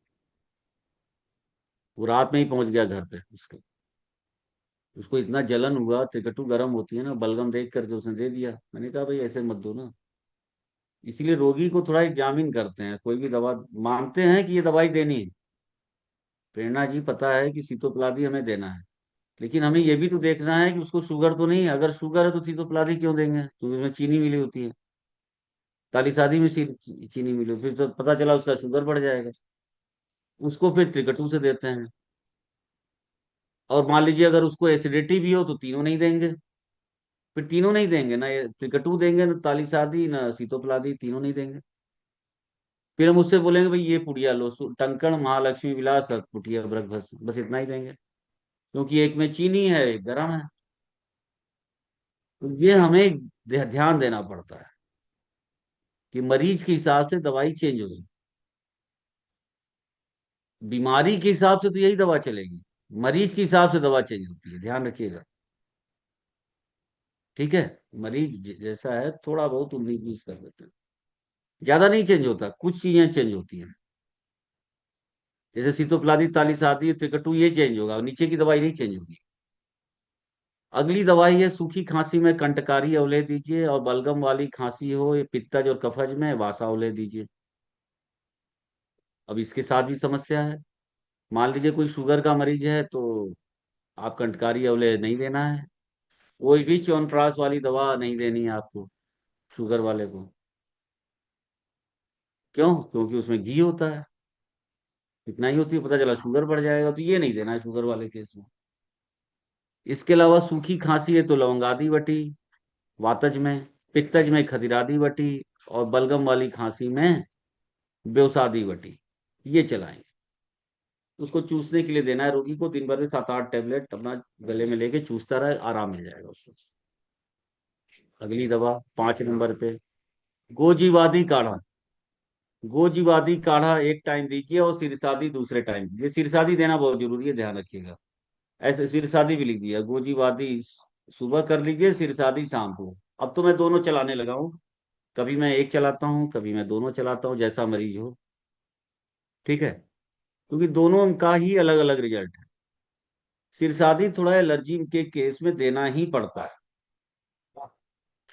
वो रात में ही पहुंच गया घर पे उसके। उसको इतना जलन हुआ, त्रिकटु गर्म होती है ना, बलगम देख करके उसने दे दिया। मैंने कहा भाई ऐसे मत दो ना, इसीलिए रोगी को थोड़ा एग्जामिन करते हैं, कोई भी दवा मानते हैं कि ये दवाई देनी है, प्रेरणा जी पता है कि सीतोपलादी हमें देना है, लेकिन हमें ये भी तो देखना है कि उसको शुगर तो नहीं है। अगर शुगर है तो सीतोपलादी क्यों देंगे, क्योंकि उसमें चीनी मिली होती है, तालीसादी में चीनी मिली, फिर तो पता चला उसका शुगर बढ़ जाएगा, उसको फिर त्रिकटु से देते हैं। और मान लीजिए अगर उसको एसिडिटी भी हो तो तीनों नहीं देंगे, फिर तीनों नहीं देंगे ना, ये त्रिकटु देंगे ना, तालीसादी ना सीतोपलादी, तीनों नहीं देंगे। फिर हम उससे बोलेंगे भाई ये पुड़िया लो, टंकण महालक्ष्मी विलास पुटिया ब्रह्मभस्म, बस इतना ही देंगे, क्योंकि एक में चीनी है एक गर्म है। तो ये हमें ध्यान देना पड़ता है कि मरीज के हिसाब से दवाई चेंज होगी, बीमारी के हिसाब से तो यही दवा चलेगी, मरीज के हिसाब से दवा चेंज होती है, ध्यान रखिएगा। ठीक है, मरीज जैसा है थोड़ा बहुत 19-20 कर देते हैं, ज्यादा नहीं चेंज होता, कुछ चीजें चेंज होती हैं। जैसे सीतोप्लादी तालीस आती है, त्रिकटु ये चेंज होगा, नीचे की दवाई नहीं चेंज होगी। अगली दवाई है सूखी खांसी में कंटकारी अवले दीजिए, और बलगम वाली खांसी हो ये पित्तज और कफज में वासा अवले दीजिए। अब इसके साथ भी समस्या है, मान लीजिए कोई शुगर का मरीज है तो आप कंटकारी अवले नहीं देना है, कोई भी च्यवनप्राश वाली दवा नहीं देनी है आपको शुगर वाले को। क्यों? क्योंकि उसमें घी होता है, इतना ही होती है, पता चला शुगर बढ़ जाएगा, तो ये नहीं देना है शुगर वाले केस में। इसके अलावा सूखी खांसी है तो लवंगादी बटी वातज में, पित्तज में खदिरादी बटी, और बलगम वाली खांसी में बेवसादी बटी, ये चलाएंगे। उसको चूसने के लिए देना है रोगी को, दिन भर में 7-8 टेबलेट अपना गले में लेके चूसता रहे, आराम मिल जाएगा उसको। अगली दवा 5 नंबर पे गोजीवादी काढ़ा। गोजीवादी काढ़ा एक टाइम दीजिए और सिरसादी दूसरे टाइम दीजिए, सिरसादी देना बहुत जरूरी है, ध्यान रखिएगा। ऐसे सिरसादी भी लिख दिया, गोजीवादी सुबह कर लीजिए, सिरसादी शाम को। अब तो मैं दोनों चलाने लगा हूँ, कभी मैं एक चलाता हूँ, कभी मैं दोनों चलाता हूँ, जैसा मरीज हो। ठीक है, क्योंकि दोनों का ही अलग अलग रिजल्ट है। सिरसादी थोड़ा एलर्जी के केस में देना ही पड़ता है।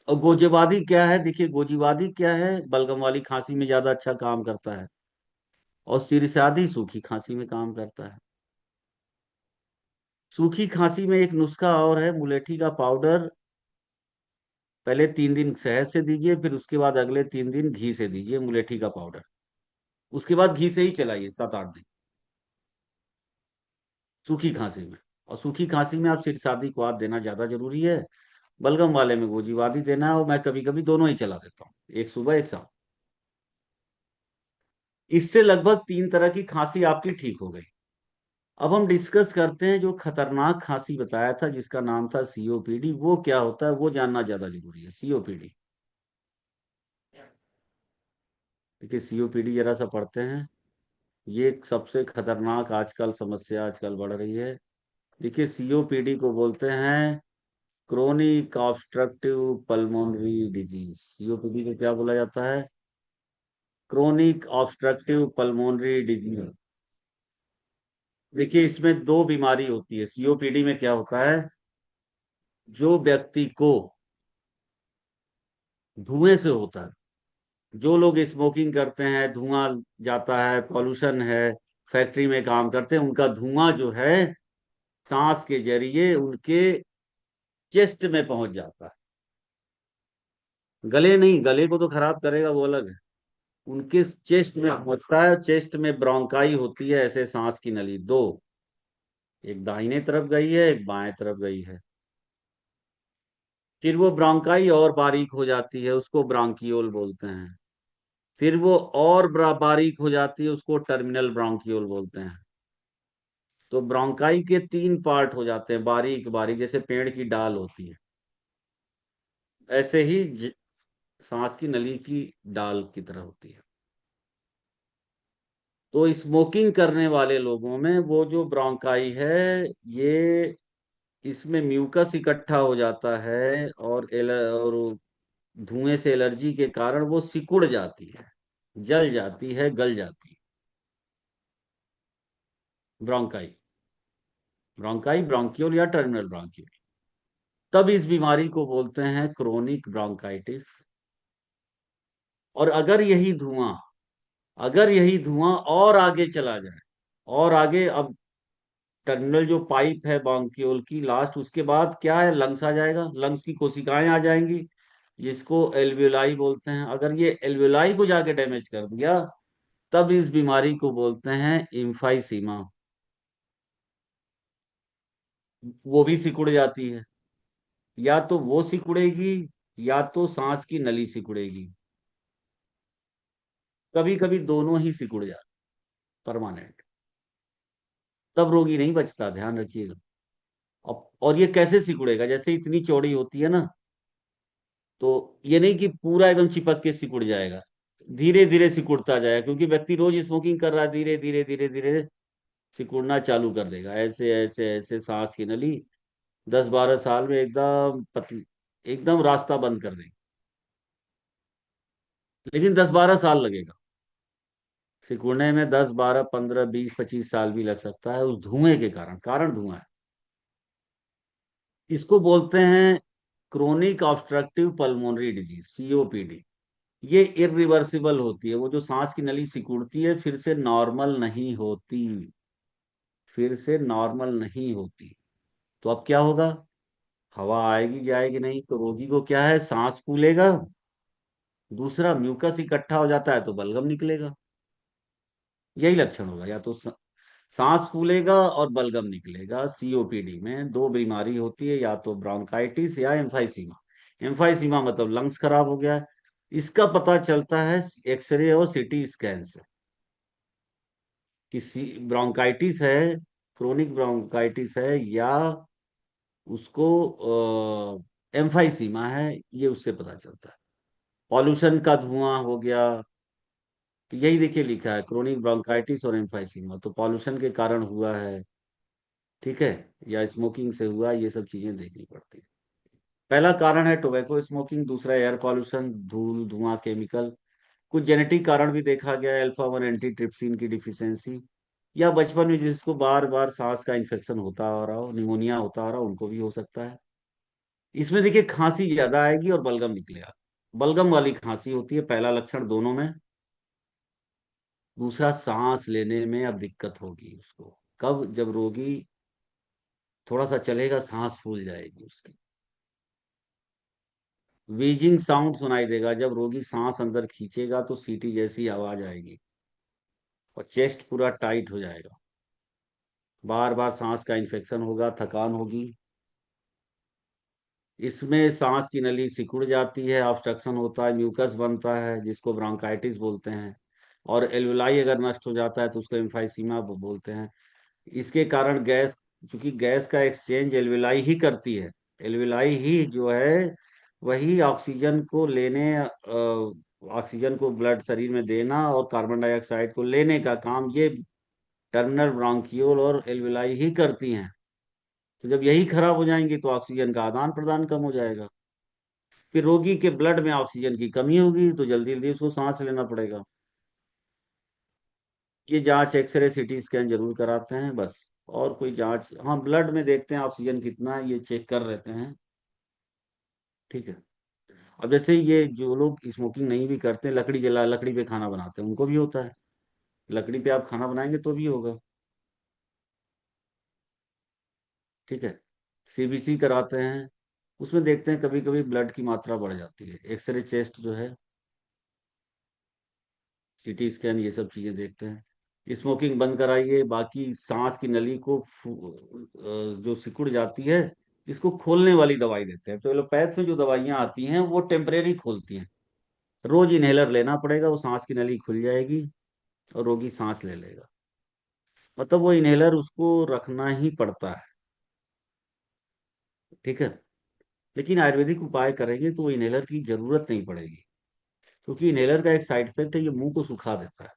और गोजीवादी क्या है, देखिए गोजीवादी क्या है, बलगम वाली खांसी में ज्यादा अच्छा काम करता है, और सिरसादी सूखी खांसी में काम करता है। सूखी खांसी में एक नुस्खा और है, मुलेठी का पाउडर पहले 3 दिन शहद से दीजिए, फिर उसके बाद अगले 3 दिन घी से दीजिए मुलेठी का पाउडर, उसके बाद घी से ही चलाइए 7-8 दिन सूखी खांसी में। और सूखी खांसी में आप सिरसादी को आप देना ज्यादा जरूरी है, बलगम वाले में गोजीवादी देना है, और मैं कभी कभी दोनों ही चला देता हूँ, एक सुबह एक शाम। इससे लगभग 3 तरह की खांसी आपकी ठीक हो गई। अब हम डिस्कस करते हैं जो खतरनाक खांसी बताया था जिसका नाम था सीओपीडी, वो क्या होता है वो जानना ज्यादा जरूरी है। सीओपीडी, देखिए सीओपीडी जरा सा पढ़ते हैं, ये एक सबसे खतरनाक आजकल समस्या आजकल बढ़ रही है। देखिए सीओपीडी को बोलते हैं chronic obstructive pulmonary disease, COPD को क्या बोला जाता है? Chronic obstructive pulmonary disease. देखिए इसमें दो बीमारी होती है, सीओपीडी में क्या होता है, जो व्यक्ति को धुएं से होता है, जो लोग स्मोकिंग करते हैं, धुआं जाता है, पॉल्यूशन है, फैक्ट्री में काम करते हैं, उनका धुआं जो है सांस के जरिए उनके चेस्ट में पहुंच जाता है। गले नहीं, गले को तो खराब करेगा वो अलग है, उनके चेस्ट में पहुंचता है। चेस्ट में ब्रोंकाई होती है, ऐसे सांस की नली दो, एक दाहिने तरफ गई है एक बाएं तरफ गई है, फिर वो ब्रोंकाई और बारीक हो जाती है, उसको ब्रांकियोल बोलते हैं। फिर वो और बारीक हो जाती है, उसको टर्मिनल ब्रोंकियोल बोलते हैं। तो ब्रोंकाई के 3 पार्ट हो जाते हैं, बारीक बारीक, जैसे पेड़ की डाल होती है, ऐसे ही सांस की नली की डाल की तरह होती है। तो स्मोकिंग करने वाले लोगों में वो जो ब्रोंकाई है, ये इसमें म्यूकस इकट्ठा हो जाता है, और धुएं से एलर्जी के कारण वो सिकुड़ जाती है, जल जाती है, गल जाती है। ब्रोंकाई, ब्रोंकाई ब्रोंकियोल या टर्मिनल ब्रोंकियोल, तब इस बीमारी को बोलते हैं क्रोनिक ब्रोंकाइटिस। और अगर यही धुआं और आगे चला जाए, और आगे, अब टर्मिनल जो पाइप है ब्रोंकियोल की लास्ट, उसके बाद क्या है, लंग्स आ जाएगा, लंग्स की कोशिकाएं आ जाएंगी, जिसको एल्वियोलाई बोलते हैं। अगर ये एल्वियोलाई को जाके डैमेज कर दिया, तब इस बीमारी को बोलते हैं इम्फाइसीमा। वो भी सिकुड़ जाती है, या तो वो सिकुड़ेगी, या तो सांस की नली सिकुड़ेगी। कभी कभी दोनों ही सिकुड़ जाते, परमानेंट। तब रोगी नहीं बचता, ध्यान रखिएगा। और ये कैसे सिकुड़ेगा, जैसे इतनी चौड़ी होती है ना, तो ये नहीं कि पूरा एकदम चिपक के सिकुड़ जाएगा, धीरे धीरे सिकुड़ता जाएगा, क्योंकि व्यक्ति रोज स्मोकिंग कर रहा है, धीरे धीरे धीरे धीरे सिकुड़ना चालू कर देगा, ऐसे ऐसे ऐसे सांस की नली 10-12 साल में एकदम पतली, एकदम रास्ता बंद कर देगी। लेकिन 10-12 साल लगेगा सिकुड़ने में, 10-12-15-20-25 साल भी लग सकता है, उस धुएं के कारण, कारण धुआं है। इसको बोलते हैं chronic obstructive pulmonary disease, COPD. ये इरिवर्सिबल होती है, वो जो सांस की नली सिकुड़ती है, फिर से नॉर्मल नहीं होती। तो अब क्या होगा, हवा आएगी जाएगी नहीं, तो रोगी को क्या है, सांस फूलेगा, दूसरा म्यूकस इकट्ठा हो जाता है तो बलगम निकलेगा। यही लक्षण होगा, या तो सांस फूलेगा और बलगम निकलेगा। सीओपीडी में दो बीमारी होती है, या तो ब्रोंकाइटिस या एम्फाइसीमा। एम्फाइसीमा मतलब लंग्स खराब हो गया है। इसका पता चलता है एक्सरे और सीटी स्कैन से, कि ब्रोंकाइटिस है, क्रोनिक ब्रोंकाइटिस है, या उसको एम्फाइसीमा है, ये उससे पता चलता है। पॉल्यूशन का धुआं हो गया, तो यही देखिए लिखा है, क्रोनिक ब्रोंकाइटिस और एम्फाइसीमा, तो पॉल्यूशन के कारण हुआ है, ठीक है, या स्मोकिंग से हुआ, ये सब चीजें देखनी पड़ती है। पहला कारण है टोबैको स्मोकिंग, दूसरा एयर पॉल्यूशन, धूल धुआं केमिकल। कुछ जेनेटिक कारण भी देखा गया है, अल्फा 1 एंटीट्रिप्सिन की डिफिशियंसी, या बचपन में जिसको बार बार सांस का इन्फेक्शन होता हो रहा हो, निमोनिया होता हो रहा हो, उनको भी हो सकता है। इसमें देखिए खांसी ज्यादा आएगी और बलगम निकलेगा, बलगम वाली खांसी होती है पहला लक्षण दोनों में। दूसरा, सांस लेने में अब दिक्कत होगी उसको, कब, जब रोगी थोड़ा सा चलेगा, सांस फूल जाएगी उसकी। वीजिंग साउंड सुनाई देगा, जब रोगी सांस अंदर खींचेगा तो सीटी जैसी आवाज आएगी, और चेस्ट पूरा टाइट हो जाएगा, बार बार सांस का इन्फेक्शन होगा, थकान होगी। इसमें सांस की नली सिकुड़ जाती है, ऑब्स्ट्रक्शन होता है, म्यूकस बनता है, जिसको ब्रोंकाइटिस बोलते हैं। और एल्वुलाई अगर नष्ट हो जाता है तो उसको एम्फाइसीमा बोलते हैं। इसके कारण गैस, क्योंकि गैस का एक्सचेंज एल्वुलाई ही करती है, एल्वुलाई ही जो है, वही ऑक्सीजन को लेने, ऑक्सीजन को ब्लड शरीर में देना और कार्बन डाइऑक्साइड को लेने का काम, ये टर्मिनल ब्रांकियोल और एल्वुलाई ही करती हैं। तो जब यही खराब हो जाएंगी तो ऑक्सीजन का आदान प्रदान कम हो जाएगा, फिर रोगी के ब्लड में ऑक्सीजन की कमी होगी, तो जल्दी जल्दी उसको सांस लेना पड़ेगा। ये जांच एक्सरे सीटी स्कैन जरूर कराते हैं बस, और कोई जांच, हाँ ब्लड में देखते हैं ऑक्सीजन कितना है, ये चेक कर लेते हैं, ठीक है। अब जैसे ये जो लोग स्मोकिंग नहीं भी करते, लकड़ी पे खाना बनाते हैं, उनको भी होता है। लकड़ी पे आप खाना बनाएंगे तो भी होगा, ठीक है। सीबीसी कराते हैं, उसमें देखते हैं कभी कभी ब्लड की मात्रा बढ़ जाती है, एक्सरे चेस्ट जो है, सीटी स्कैन, ये सब चीजें देखते हैं। स्मोकिंग बंद कराइए, बाकी सांस की नली को जो सिकुड़ जाती है, इसको खोलने वाली दवाई देते हैं। तो एलोपैथ में जो दवाइयां आती हैं वो टेम्परेरी खोलती हैं, रोज इनहेलर लेना पड़ेगा, वो सांस की नली खुल जाएगी और रोगी सांस ले लेगा। मतलब वो इनहेलर उसको रखना ही पड़ता है, ठीक है। लेकिन आयुर्वेदिक उपाय करेंगे तो वो इनहेलर की जरूरत नहीं पड़ेगी, क्योंकि इनहेलर का एक साइड इफेक्ट है, ये मुंह को सुखा देता है।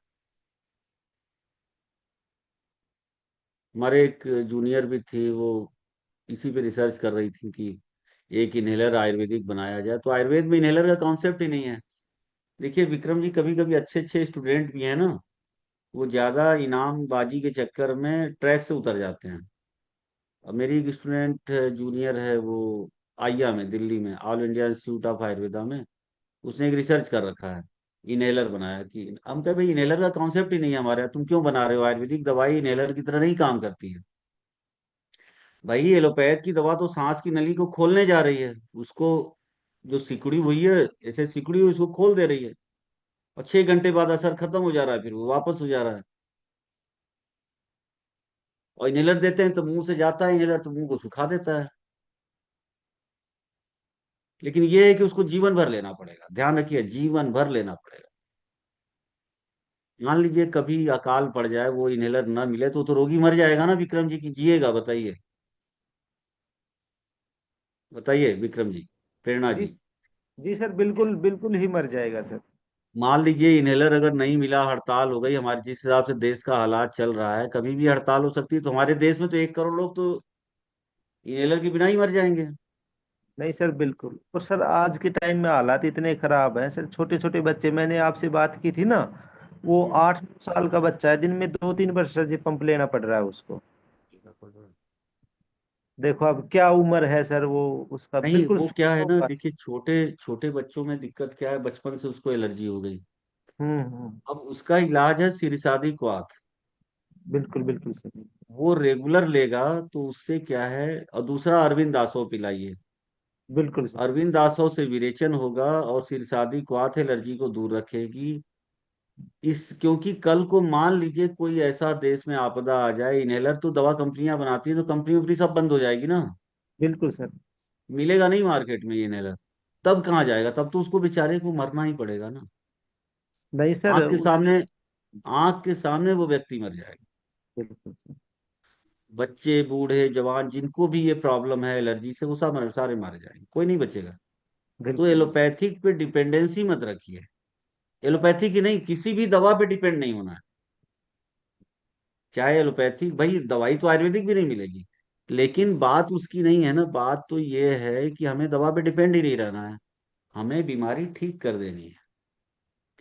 हमारे एक जूनियर भी थी, वो इसी पे रिसर्च कर रही थी कि एक इनहेलर आयुर्वेदिक बनाया जाए, तो आयुर्वेद में इनहेलर का कॉन्सेप्ट ही नहीं है। देखिए विक्रम जी, कभी कभी अच्छे अच्छे स्टूडेंट भी हैं ना, वो ज्यादा इनाम बाजी के चक्कर में ट्रैक से उतर जाते हैं। अब मेरी एक स्टूडेंट जूनियर है, वो आइया में, दिल्ली में, all India institute of Ayurveda में, उसने एक रिसर्च कर रखा है। इनहेलर बनाया कि हम कहे भाई इनहेलर का कॉन्सेप्ट ही नहीं है हमारे यहाँ, तुम क्यों बना रहे हो? आयुर्वेदिक दवाई इनहेलर की तरह नहीं काम करती है। भाई एलोपैथ की दवा तो सांस की नली को खोलने जा रही है, उसको जो सिकुड़ी हुई है, ऐसे सिकुड़ी हुई उसको खोल दे रही है, और 6 घंटे बाद असर खत्म हो जा रहा है, फिर वो वापस हो जा रहा है। और इनहेलर देते हैं तो मुंह से जाता है इनहेलर, तो मुंह को सुखा देता है। लेकिन ये है कि उसको जीवन भर लेना पड़ेगा, ध्यान रखिए, जीवन भर लेना पड़ेगा। मान लीजिए कभी अकाल पड़ जाए, वो इनहेलर न मिले, तो रोगी मर जाएगा ना विक्रम जी, की जिएगा? बताइए, बताइए विक्रम जी, प्रेरणा जी। जी। जी सर, बिल्कुल बिल्कुल ही मर जाएगा सर। मान लीजिए इनहेलर अगर नहीं मिला, हड़ताल हो गई हमारे, जिस हिसाब से देश का हालात चल रहा है, कभी भी हड़ताल हो सकती है, तो हमारे देश में तो 1 करोड़ लोग तो इनहेलर के बिना ही मर जाएंगे। नहीं सर, बिल्कुल। और सर आज के टाइम में हालात इतने खराब हैं सर, छोटे छोटे बच्चे, मैंने आपसे बात की थी ना, वो 8 साल का बच्चा है, दिन में 2-3 बार सर जी पंप लेना पड़ रहा है उसको। देखो अब क्या उम्र है सर वो, उसका नहीं, बिल्कुल वो क्या सूखा है ना, हुआ। देखिए छोटे छोटे बच्चों में दिक्कत क्या है, बचपन से उसको एलर्जी हो गई। हम्म। अब उसका इलाज है सिरसादी क्वाथ। बिल्कुल बिल्कुल सर। वो रेगुलर लेगा तो उससे क्या है, और दूसरा अरविंद दासो पिलाइए। बिल्कुल सर। अरविंद दासों से विरेचन होगा, और सिरसादी क्वाथ एलर्जी को दूर रखेगी। इस क्योंकि कल को मान लीजिए कोई ऐसा देश में आपदा आ जाए, इनहेलर तो दवा कंपनियां बनाती है, तो कंपनी उपनी सब बंद हो जाएगी ना, बिल्कुल सर। मिलेगा नहीं मार्केट में ये इनहेलर। तब कहाँ जाएगा? तब तो उसको बेचारे को मरना ही पड़ेगा ना। नहीं सर आंख के सामने, आंख के सामने वो व्यक्ति मर जाएगा। बिल्कुल सर। बच्चे बूढ़े जवान जिनको भी ये प्रॉब्लम है एलर्जी से, वो सब सारे मारे जाएंगे, कोई नहीं बचेगा। तो बिल्कुल बिल्कुल। एलोपैथिक पे डिपेंडेंसी मत रखिए। एलोपैथिक ही नहीं, किसी भी दवा पे डिपेंड नहीं होना है। चाहे एलोपैथिक, भाई दवाई तो आयुर्वेदिक भी नहीं मिलेगी, लेकिन बात उसकी नहीं है ना। बात तो ये है कि हमें दवा पे डिपेंड ही नहीं रहना है, हमें बीमारी ठीक कर देनी है,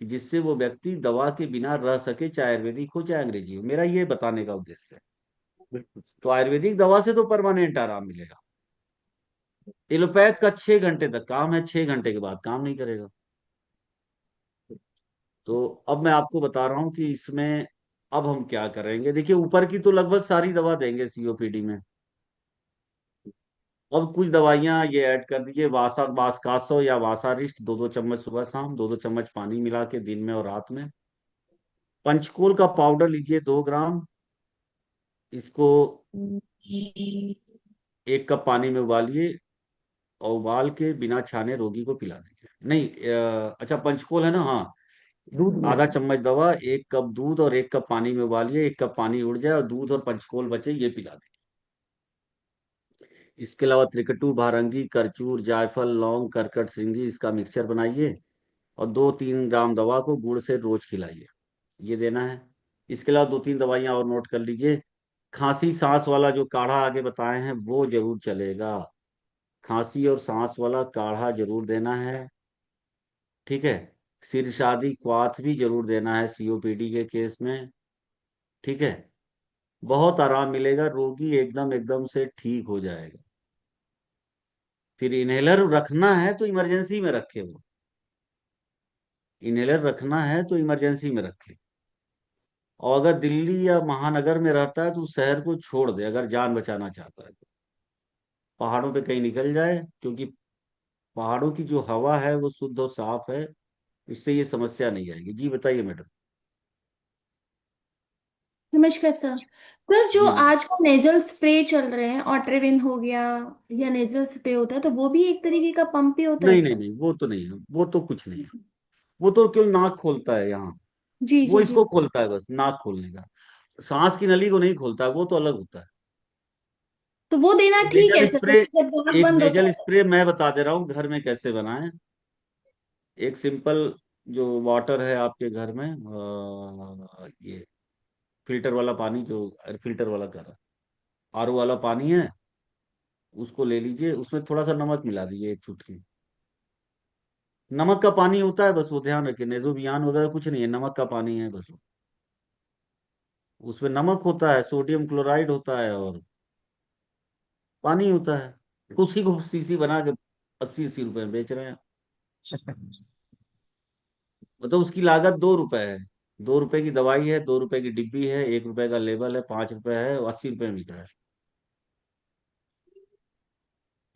कि जिससे वो व्यक्ति दवा के बिना रह सके, चाहे आयुर्वेदिक हो चाहे अंग्रेजी हो। मेरा ये बताने का उद्देश्य है। बिल्कुल सर। तो आयुर्वेदिक दवा से तो परमानेंट आराम मिलेगा। एलोपैथ का 6 घंटे तक काम है, 6 घंटे के बाद काम नहीं करेगा। तो अब मैं आपको बता रहा हूं कि इसमें अब हम क्या करेंगे। देखिए ऊपर की तो लगभग सारी दवा देंगे सीओपीडी में। अब कुछ दवाइयां ये ऐड कर दीजिए, वासा वास्कासो या वासारिस्ट, 2-2 चम्मच सुबह शाम, 2-2 चम्मच पानी मिला के दिन में और रात में। पंचकोल का पाउडर लीजिए 2 ग्राम, इसको 1 कप पानी में उबालिए, और उबाल के बिना छाने रोगी को पिला दीजिए। नहीं, अच्छा पंचकोल है ना, हाँ। दूध में आधा सर। चम्मच दवा, 1 कप दूध और 1 कप पानी में उबालिए, 1 कप पानी उड़ जाए और दूध और पंचकोल बचे, ये पिला दीजिए। इसके अलावा त्रिकटु, भारंगी, करचूर, जायफल, लौंग, करकट सिंगी, इसका मिक्सचर बनाइए, और 2-3 ग्राम दवा को गुड़ से रोज खिलाइए। ये देना है। इसके अलावा 2-3 दवाइयां और नोट कर लीजिए। खांसी सांस वाला जो काढ़ा आगे बताए हैं वो जरूर चलेगा, खांसी और सांस वाला काढ़ा जरूर देना है, ठीक है। सिरशादी क्वाथ भी जरूर देना है सीओपीडी के केस में, ठीक है। बहुत आराम मिलेगा, रोगी एकदम एकदम से ठीक हो जाएगा। फिर इनहेलर रखना है तो इमरजेंसी में रखे, वो इनहेलर रखना है तो इमरजेंसी में रखे। और अगर दिल्ली या महानगर में रहता है तो उस शहर को छोड़ दे, अगर जान बचाना चाहता है तो पहाड़ों पे कहीं निकल जाए, क्योंकि पहाड़ों की जो हवा है वो शुद्ध और साफ है, इससे ये समस्या नहीं आएगी। जी बताइए मैडम। नमस्कार सर। सर जो जी जी। आजकल नेजल स्प्रे चल रहे हैं, ऑट्रेविन हो गया या नेजल स्प्रे होता है, तो वो भी एक तरीके का पंप ही होता है नहीं नहीं सर? नहीं, वो तो नहीं है, वो तो कुछ नहीं है। वो तो केवल नाक खोलता है यहाँ, जी वो जी जी। इसको खोलता है, बस नाक खोलने का। सांस की नली को नहीं खोलता है, वो तो अलग होता है। तो वो देना एक ठीक है नेजल सर, स्प्रे, जैसे जब नाक एक बंद होता नेजल है तो? स्प्रे मैं बता दे रहा हूँ घर में कैसे बनाएं। एक सिंपल जो वाटर है आपके घर में, ये फिल्टर वाला पानी, जो फिल्टर वाला कर रहा है, आरओ वाला पानी है, उसको ले लीजिए, उसमें थोड़ा सा नमक मिला दीजिए, 1 चुटकी। नमक का पानी होता है बस, वो ध्यान रखिए, नेजोबियान वगैरह कुछ नहीं है, नमक का पानी है बस वो। उसमें नमक होता है, सोडियम क्लोराइड होता है, और पानी होता है। उसी को सीसी बना के 80-80 रुपए में बेच रहे हैं। मतलब उसकी लागत 2 रुपए है। 2 रुपए की दवाई है, 2 रुपए की डिब्बी है, 1 रुपए का लेबल है, 5 रुपए है, 80 रुपए में बिक रहा है।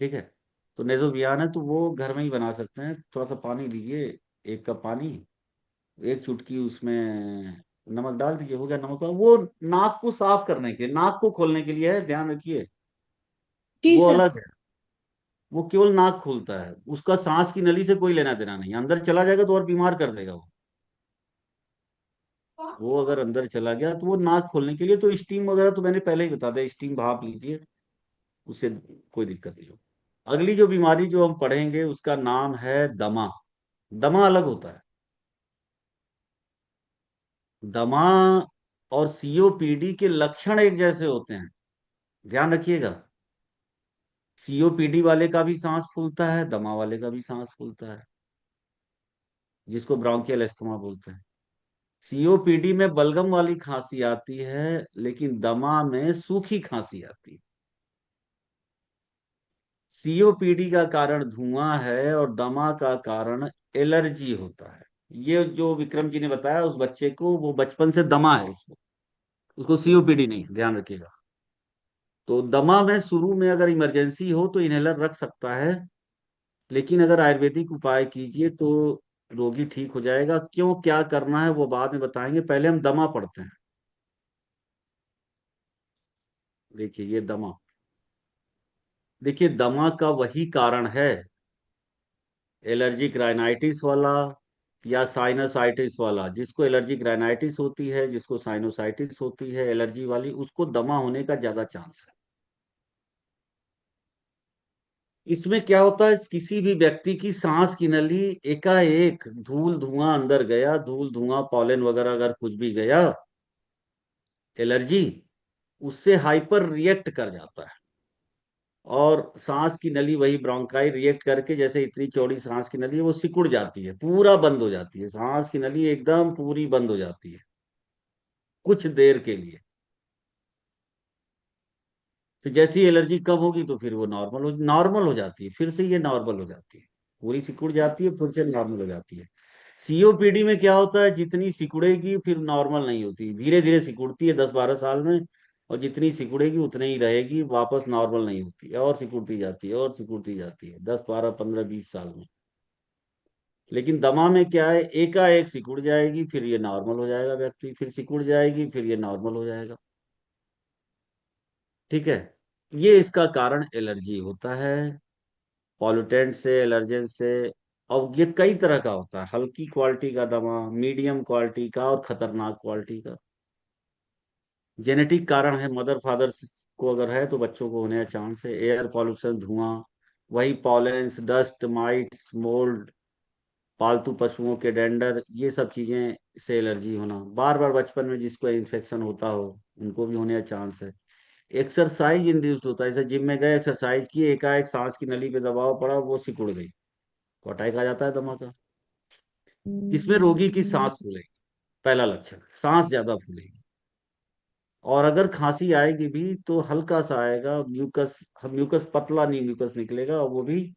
ठीक है। तो नेजोबियान है तो वो घर में ही बना सकते हैं। थोड़ा सा पानी लीजिए, 1 कप पानी, 1 चुटकी उसमें नमक डाल दीजिए, हो गया नमक। वो नाक को साफ करने के, नाक को खोलने के लिए है, ध्यान रखिए। जी वो सर। अलग है। वो केवल नाक खोलता है, उसका सांस की नली से कोई लेना देना नहीं। अंदर चला जाएगा तो और बीमार कर देगा वो अगर अंदर चला गया तो वो नाक खोलने के लिए। तो स्टीम वगैरह तो मैंने पहले ही बता दिया, स्टीम भाप लीजिए, उससे कोई दिक्कत नहीं हो। अगली जो बीमारी जो हम पढ़ेंगे उसका नाम है दमा। दमा अलग होता है। दमा और सीओपीडी के लक्षण एक जैसे होते हैं, ध्यान रखिएगा। सीओपीडी वाले का भी सांस फूलता है, दमा वाले का भी सांस फूलता है, जिसको ब्रोंकियल अस्थमा बोलते हैं। सीओपीडी में बलगम वाली खांसी आती है, लेकिन दमा में सूखी खांसी आती है। सीओपीडी का कारण धुआं है और दमा का कारण एलर्जी होता है। ये जो विक्रम जी ने बताया उस बच्चे को, वो बचपन से दमा है उसको, उसको सीओपीडी नहीं है, ध्यान रखिएगा। तो दमा में शुरू में अगर इमरजेंसी हो तो इनहेलर रख सकता है, लेकिन अगर आयुर्वेदिक उपाय कीजिए तो रोगी ठीक हो जाएगा। क्यों, क्या करना है वो बाद में बताएंगे, पहले हम दमा पढ़ते हैं। देखिए ये दमा, देखिए दमा का वही कारण है, एलर्जिक राइनाइटिस वाला या साइनसाइटिस वाला। जिसको एलर्जिक राइनाइटिस होती है, जिसको साइनोसाइटिस होती है एलर्जी वाली, उसको दमा होने का ज्यादा चांस है। इसमें क्या होता है, किसी भी व्यक्ति की सांस की नली एकाएक धूल धुआं अंदर गया, धूल धुआं पॉलन वगैरह अगर कुछ भी गया, एलर्जी, उससे हाइपर रिएक्ट कर जाता है। और सांस की नली, वही ब्रोंकाई रिएक्ट करके, जैसे इतनी चौड़ी सांस की नली है वो सिकुड़ जाती है, पूरा बंद हो जाती है, सांस की नली एकदम पूरी बंद हो जाती है कुछ देर के लिए। फिर जैसी एलर्जी कम होगी तो फिर वो नॉर्मल हो जाती है, फिर से ये नॉर्मल हो जाती है, पूरी सिकुड़ जाती है, फिर से नॉर्मल हो जाती है। सीओपीडी में क्या होता है, जितनी सिकुड़ेगी फिर नॉर्मल नहीं होती, धीरे धीरे सिकुड़ती है 10-12 साल में, और जितनी सिकुड़ेगी उतनी ही रहेगी, वापस नॉर्मल नहीं होती है, और सिकुड़ती जाती है और सिकुड़ती जाती है 10-12-15-20 साल में। लेकिन दमा में क्या है, एकाएक सिकुड़ जाएगी, फिर ये नॉर्मल हो जाएगा व्यक्ति, फिर सिकुड़ जाएगी, फिर ये नॉर्मल हो जाएगा। ठीक है। ये इसका कारण एलर्जी होता है, पॉल्यूटेंट से, एलर्जेन से। और ये कई तरह का होता है, हल्की क्वालिटी का दमा, मीडियम क्वालिटी का, और खतरनाक क्वालिटी का। जेनेटिक कारण है, मदर फादर को अगर है तो बच्चों को होने का चांस है। एयर पॉल्यूशन, धुआं, वही पॉलेंस, डस्ट माइट्स, मोल्ड, पालतू पशुओं के डेंडर, ये सब चीजें से एलर्जी होना। बार बार बचपन में जिसको इन्फेक्शन होता हो उनको भी होने का चांस है। एक्सरसाइज इंड्यूस्ड होता है, जैसे जिम में गए, एक्सरसाइज किए, एकाएक सांस की नली पे दबाव पड़ा, वो सिकुड़ गई, तो अटैक आ जाता है दमा का। इसमें रोगी की सांस फूलेगी, पहला लक्षण, सांस ज्यादा फूलेगी। और अगर खांसी आएगी भी तो हल्का सा आएगा, म्यूकस, म्यूकस पतला नहीं म्यूकस निकलेगा, और वो भी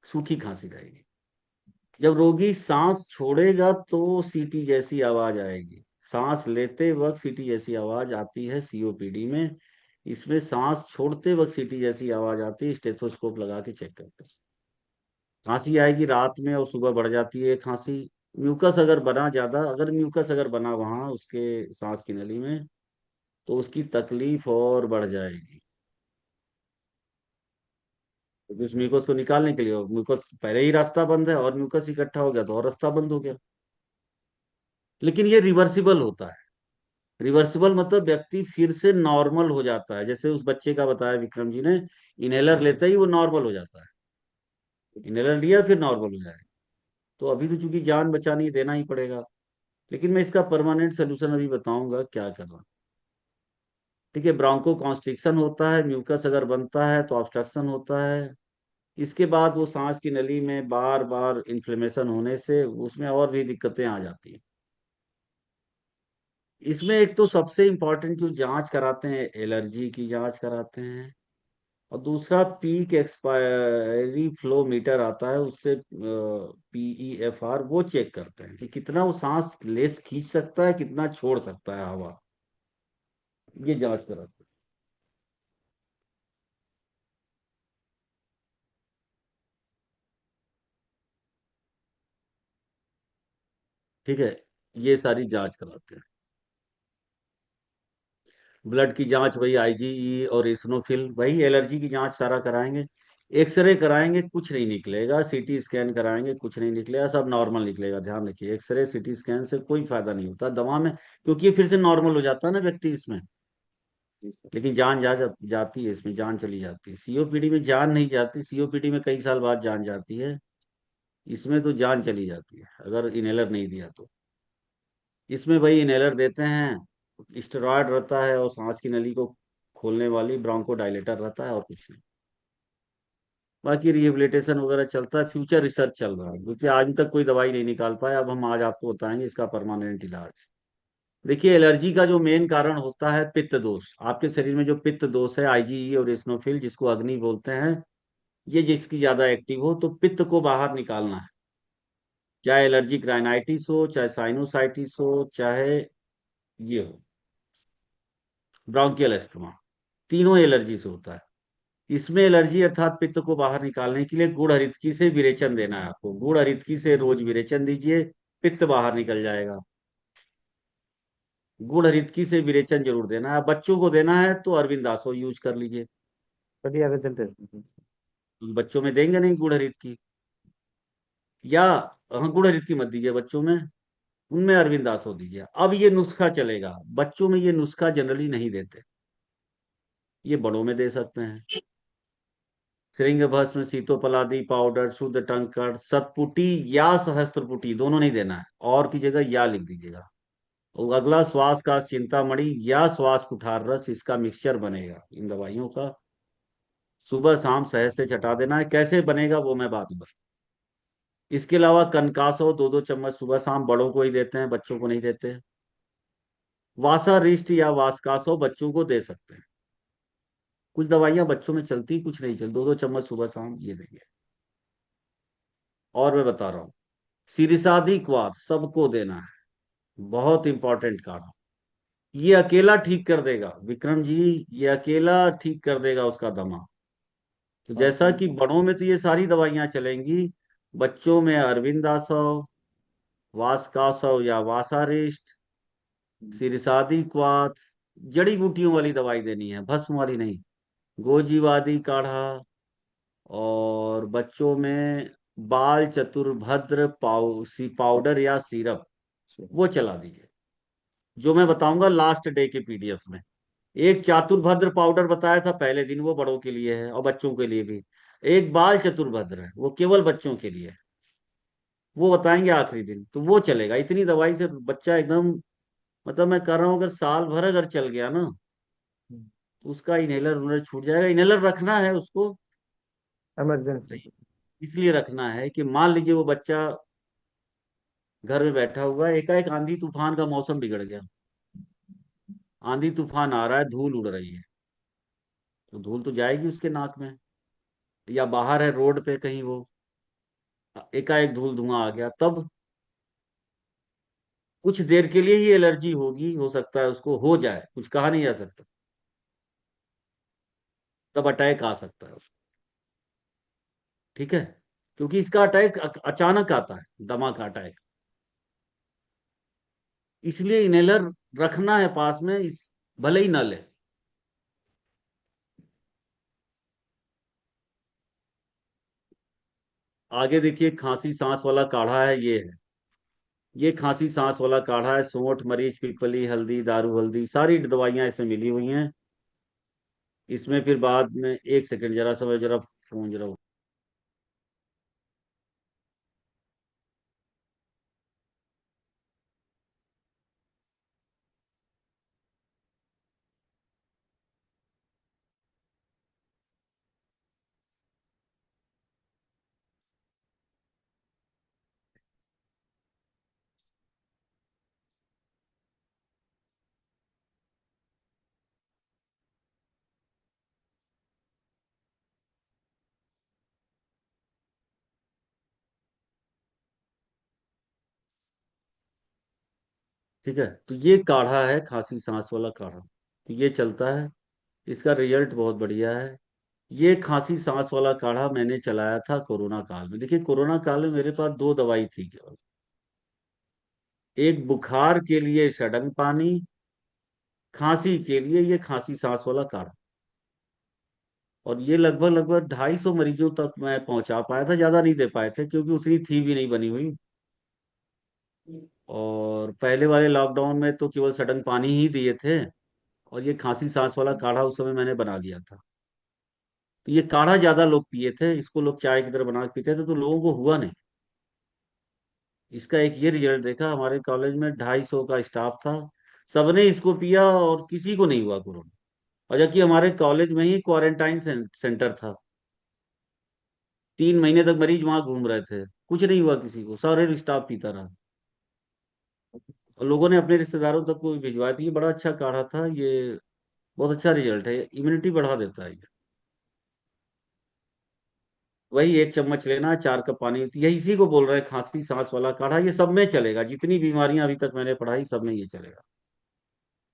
सूखी खांसी रहेगी। जब रोगी सांस छोड़ेगा तो सीटी जैसी आवाज आएगी, सांस लेते वक्त सीटी जैसी आवाज आती है सीओपीडी में। इसमें सांस छोड़ते वक्त सीटी जैसी आवाज आती है, स्टेथोस्कोप लगा के चेक करते हैं। खांसी आएगी रात में और सुबह बढ़ जाती है खांसी। म्यूकस अगर बना ज्यादा, अगर म्यूकस अगर बना वहां उसके सांस की नली में, तो उसकी तकलीफ और बढ़ जाएगी, क्योंकि उस म्यूकस को निकालने के लिए, और म्यूकस पहले ही रास्ता बंद है और म्यूकस इकट्ठा हो गया तो और रास्ता बंद हो गया। लेकिन ये रिवर्सिबल होता है। रिवर्सिबल मतलब व्यक्ति फिर से नॉर्मल हो जाता है, जैसे उस बच्चे का बताया विक्रम जी ने, इनहेलर लेते ही वो नॉर्मल हो जाता है, इनहेलर लिया फिर नॉर्मल हो जाएगा। तो अभी तो चूंकि जान बचानी है, देना ही पड़ेगा। लेकिन मैं इसका परमानेंट सोल्यूशन अभी बताऊंगा क्या करना। ठीक है, ब्रोंको कॉन्स्ट्रिक्शन होता है, म्यूकस अगर बनता है तो ऑब्स्ट्रक्शन होता है। इसके बाद वो सांस की नली में बार बार इन्फ्लेमेशन होने से उसमें और भी दिक्कतें आ जाती हैं। इसमें एक तो सबसे इम्पोर्टेंट जो जांच कराते हैं, एलर्जी की जांच कराते हैं, और दूसरा पीक एक्सपायरी फ्लो मीटर आता है, उससे PEFR वो चेक करते हैं कि कितना वो सांस लेस खींच सकता है, कितना छोड़ सकता है हवा, ये जांच कराते हैं। ठीक है, ये सारी जांच कराते हैं। ब्लड की जांच वही IgE और इस्नोफिल, वही एलर्जी की जांच सारा कराएंगे। एक्सरे कराएंगे, कुछ नहीं निकलेगा। CT स्कैन कराएंगे, कुछ नहीं निकलेगा, सब नॉर्मल निकलेगा। ध्यान रखिए, एक्सरे CT स्कैन से कोई फायदा नहीं होता दवा में, क्योंकि ये फिर से नॉर्मल हो जाता है ना व्यक्ति इसमें। जी सर। लेकिन जान जाती है, इसमें जान चली जाती है। COPD में जान नहीं जाती, COPD में कई साल बाद जान जाती है, इसमें तो जान चली जाती है अगर इनहेलर नहीं दिया तो। इसमें भाई इनहेलर देते हैं, स्टेरॉयड रहता है और सांस की नली को खोलने वाली ब्रोंको डायलेटर रहता है, और कुछ नहीं। बाकी रिहेबिलिटेशन वगैरह चलता है, फ्यूचर रिसर्च चल रहा है, क्योंकि आज तक कोई दवाई नहीं निकाल पाया। अब हम आज आपको बताएंगे इसका परमानेंट इलाज। देखिए, एलर्जी का जो मेन कारण होता है पित्त दोष। आपके शरीर में जो पित्त दोष है, IgE और इस्नोफिल, जिसको अग्नि बोलते हैं, ये जिसकी ज्यादा एक्टिव हो तो पित्त को बाहर निकालना है। चाहे एलर्जिक राइनाइटिस हो, चाहे साइनोसाइटिस हो, चाहे ये हो ब्रोंकियल अस्थमा, तीनों एलर्जी से होता है। इसमें एलर्जी अर्थात पित्त को बाहर निकालने के लिए गुड़ हरितकी से विरेचन देना है आपको। गुड़ हरितकी से रोज विरेचन दीजिए, पित्त बाहर निकल जाएगा। गुड़ हरितकी से विरेचन जरूर देना है। बच्चों को देना है तो अरविंदासो यूज कर लीजिए, बढ़िया रिजल्ट है। क्योंकि बच्चों में देंगे नहीं गुड़ हरितकी। या हाँ, गुड़ हरितकी मत दीजिए बच्चों में, उनमें अरविंदासो दीजिए। अब ये नुस्खा चलेगा, बच्चों में ये नुस्खा जनरली नहीं देते, ये बड़ों में दे सकते हैं। श्रृंग भस्म, सीतोपलादी पाउडर, शुद्ध टंकण, सतपुटी या सहस्त्रपुटी, दोनों नहीं देना है, और की जगह या लिख दीजिएगा। और अगला श्वास का चिंतामणि या श्वास कुठार रस, इसका मिक्सचर बनेगा इन दवाइयों का। सुबह शाम शहद से चटा देना है। कैसे बनेगा वो मैं बाद में इसके अलावा कनकासो 2-2 चम्मच सुबह शाम, बड़ों को ही देते हैं, बच्चों को नहीं देते। वासा रिष्ट या वास्कासो बच्चों को दे सकते हैं। कुछ दवाइयां बच्चों में चलती, कुछ नहीं चलती। 2-2 चम्मच सुबह शाम ये देंगे। और मैं बता रहा हूँ, सिरिसाधिक वात सबको देना है, बहुत इंपॉर्टेंट काढ़ा। ये अकेला ठीक कर देगा विक्रम जी, ये अकेला ठीक कर देगा उसका दमा। तो जैसा कि बड़ों में तो ये सारी दवाइयां चलेंगी, बच्चों में अरविंदासव, वास्कासव या वासारिष्ट, सिरसादी क्वाथ, जड़ी बूटियों वाली दवाई देनी है, भस्म वाली नहीं। गोजीवादी काढ़ा, और बच्चों में बाल चतुर्भद्र पाउडर या सिरप, वो चला दीजिए, जो मैं बताऊंगा लास्ट डे के PDF में। एक चातुर्भद्र पाउडर बताया था पहले दिन, वो बड़ों के लिए है और बच्चों के लिए भी। एक बाल चतुर्भद्र है, वो केवल बच्चों के लिए है, वो बताएंगे आखिरी दिन। तो वो चलेगा। इतनी दवाई से बच्चा एकदम, मतलब मैं कर रहा हूँ, अगर साल भर अगर चल गया ना, तो उसका इनहेलर उनहेलर छूट जाएगा। इनहेलर रखना है उसको, इमरजेंसी। इसलिए रखना है कि मान लीजिए वो बच्चा घर में बैठा हुआ है, एकाएक आंधी तूफान का मौसम बिगड़ गया, आंधी तूफान आ रहा है, धूल उड़ रही है, तो धूल तो जाएगी उसके नाक में। या बाहर है रोड पे कहीं, वो एकाएक धूल धुआं आ गया, तब कुछ देर के लिए ही एलर्जी होगी, हो सकता है उसको हो जाए, कुछ कहा नहीं जा सकता, तब अटैक आ सकता है उसको। ठीक है, क्योंकि इसका अटैक अचानक आता है, दमा का अटैक। इसलिए इनहेलर रखना है पास में, भले ही ना ले। आगे देखिए, खांसी सांस वाला काढ़ा है, ये है। ये खांसी सांस वाला काढ़ा है, सोंठ, मरीच, पीपली, हल्दी, दारू हल्दी, सारी दवाइयां इसमें मिली हुई हैं। इसमें फिर बाद में, एक सेकंड जरा समय, जरा फोन जरा। ठीक है, तो ये काढ़ा है खांसी सांस वाला काढ़ा, तो ये चलता है। इसका रिजल्ट बहुत बढ़िया है। ये खांसी सांस वाला काढ़ा मैंने चलाया था कोरोना काल में। देखिए कोरोना काल में मेरे पास दो दवाई थी केवल, एक बुखार के लिए सडंग पानी, खांसी के लिए ये खांसी सांस वाला काढ़ा। और ये लगभग लगभग 250 मरीजों तक मैं पहुंचा पाया था, ज्यादा नहीं दे पाए थे क्योंकि उतनी थी भी नहीं बनी हुई। और पहले वाले लॉकडाउन में तो केवल सडंग पानी ही दिए थे, और ये खांसी सांस वाला काढ़ा उस समय मैंने बना दिया था। तो ये काढ़ा ज्यादा लोग पिए थे, इसको लोग चाय की तरह बना के पीते थे, तो लोगों को हुआ नहीं। इसका एक ये रिजल्ट देखा, हमारे कॉलेज में 250 का स्टाफ था, सबने इसको पिया और किसी को नहीं हुआ कोरोना। और जबकि हमारे कॉलेज में ही क्वारंटाइन सेंटर था, 3 महीने तक मरीज वहां घूम रहे थे, कुछ नहीं हुआ किसी को, सारे स्टाफ पीता रहा। और लोगों ने अपने रिश्तेदारों तक को भी भिजवाया था। ये बड़ा अच्छा काढ़ा था ये, बहुत अच्छा रिजल्ट है, इम्यूनिटी बढ़ा देता है ये। वही 1 चम्मच लेना, 4 कप पानी, यही इसी को बोल रहे हैं खांसी सांस वाला काढ़ा। ये सब में चलेगा, जितनी बीमारियां अभी तक मैंने पढ़ाई सब में ये चलेगा।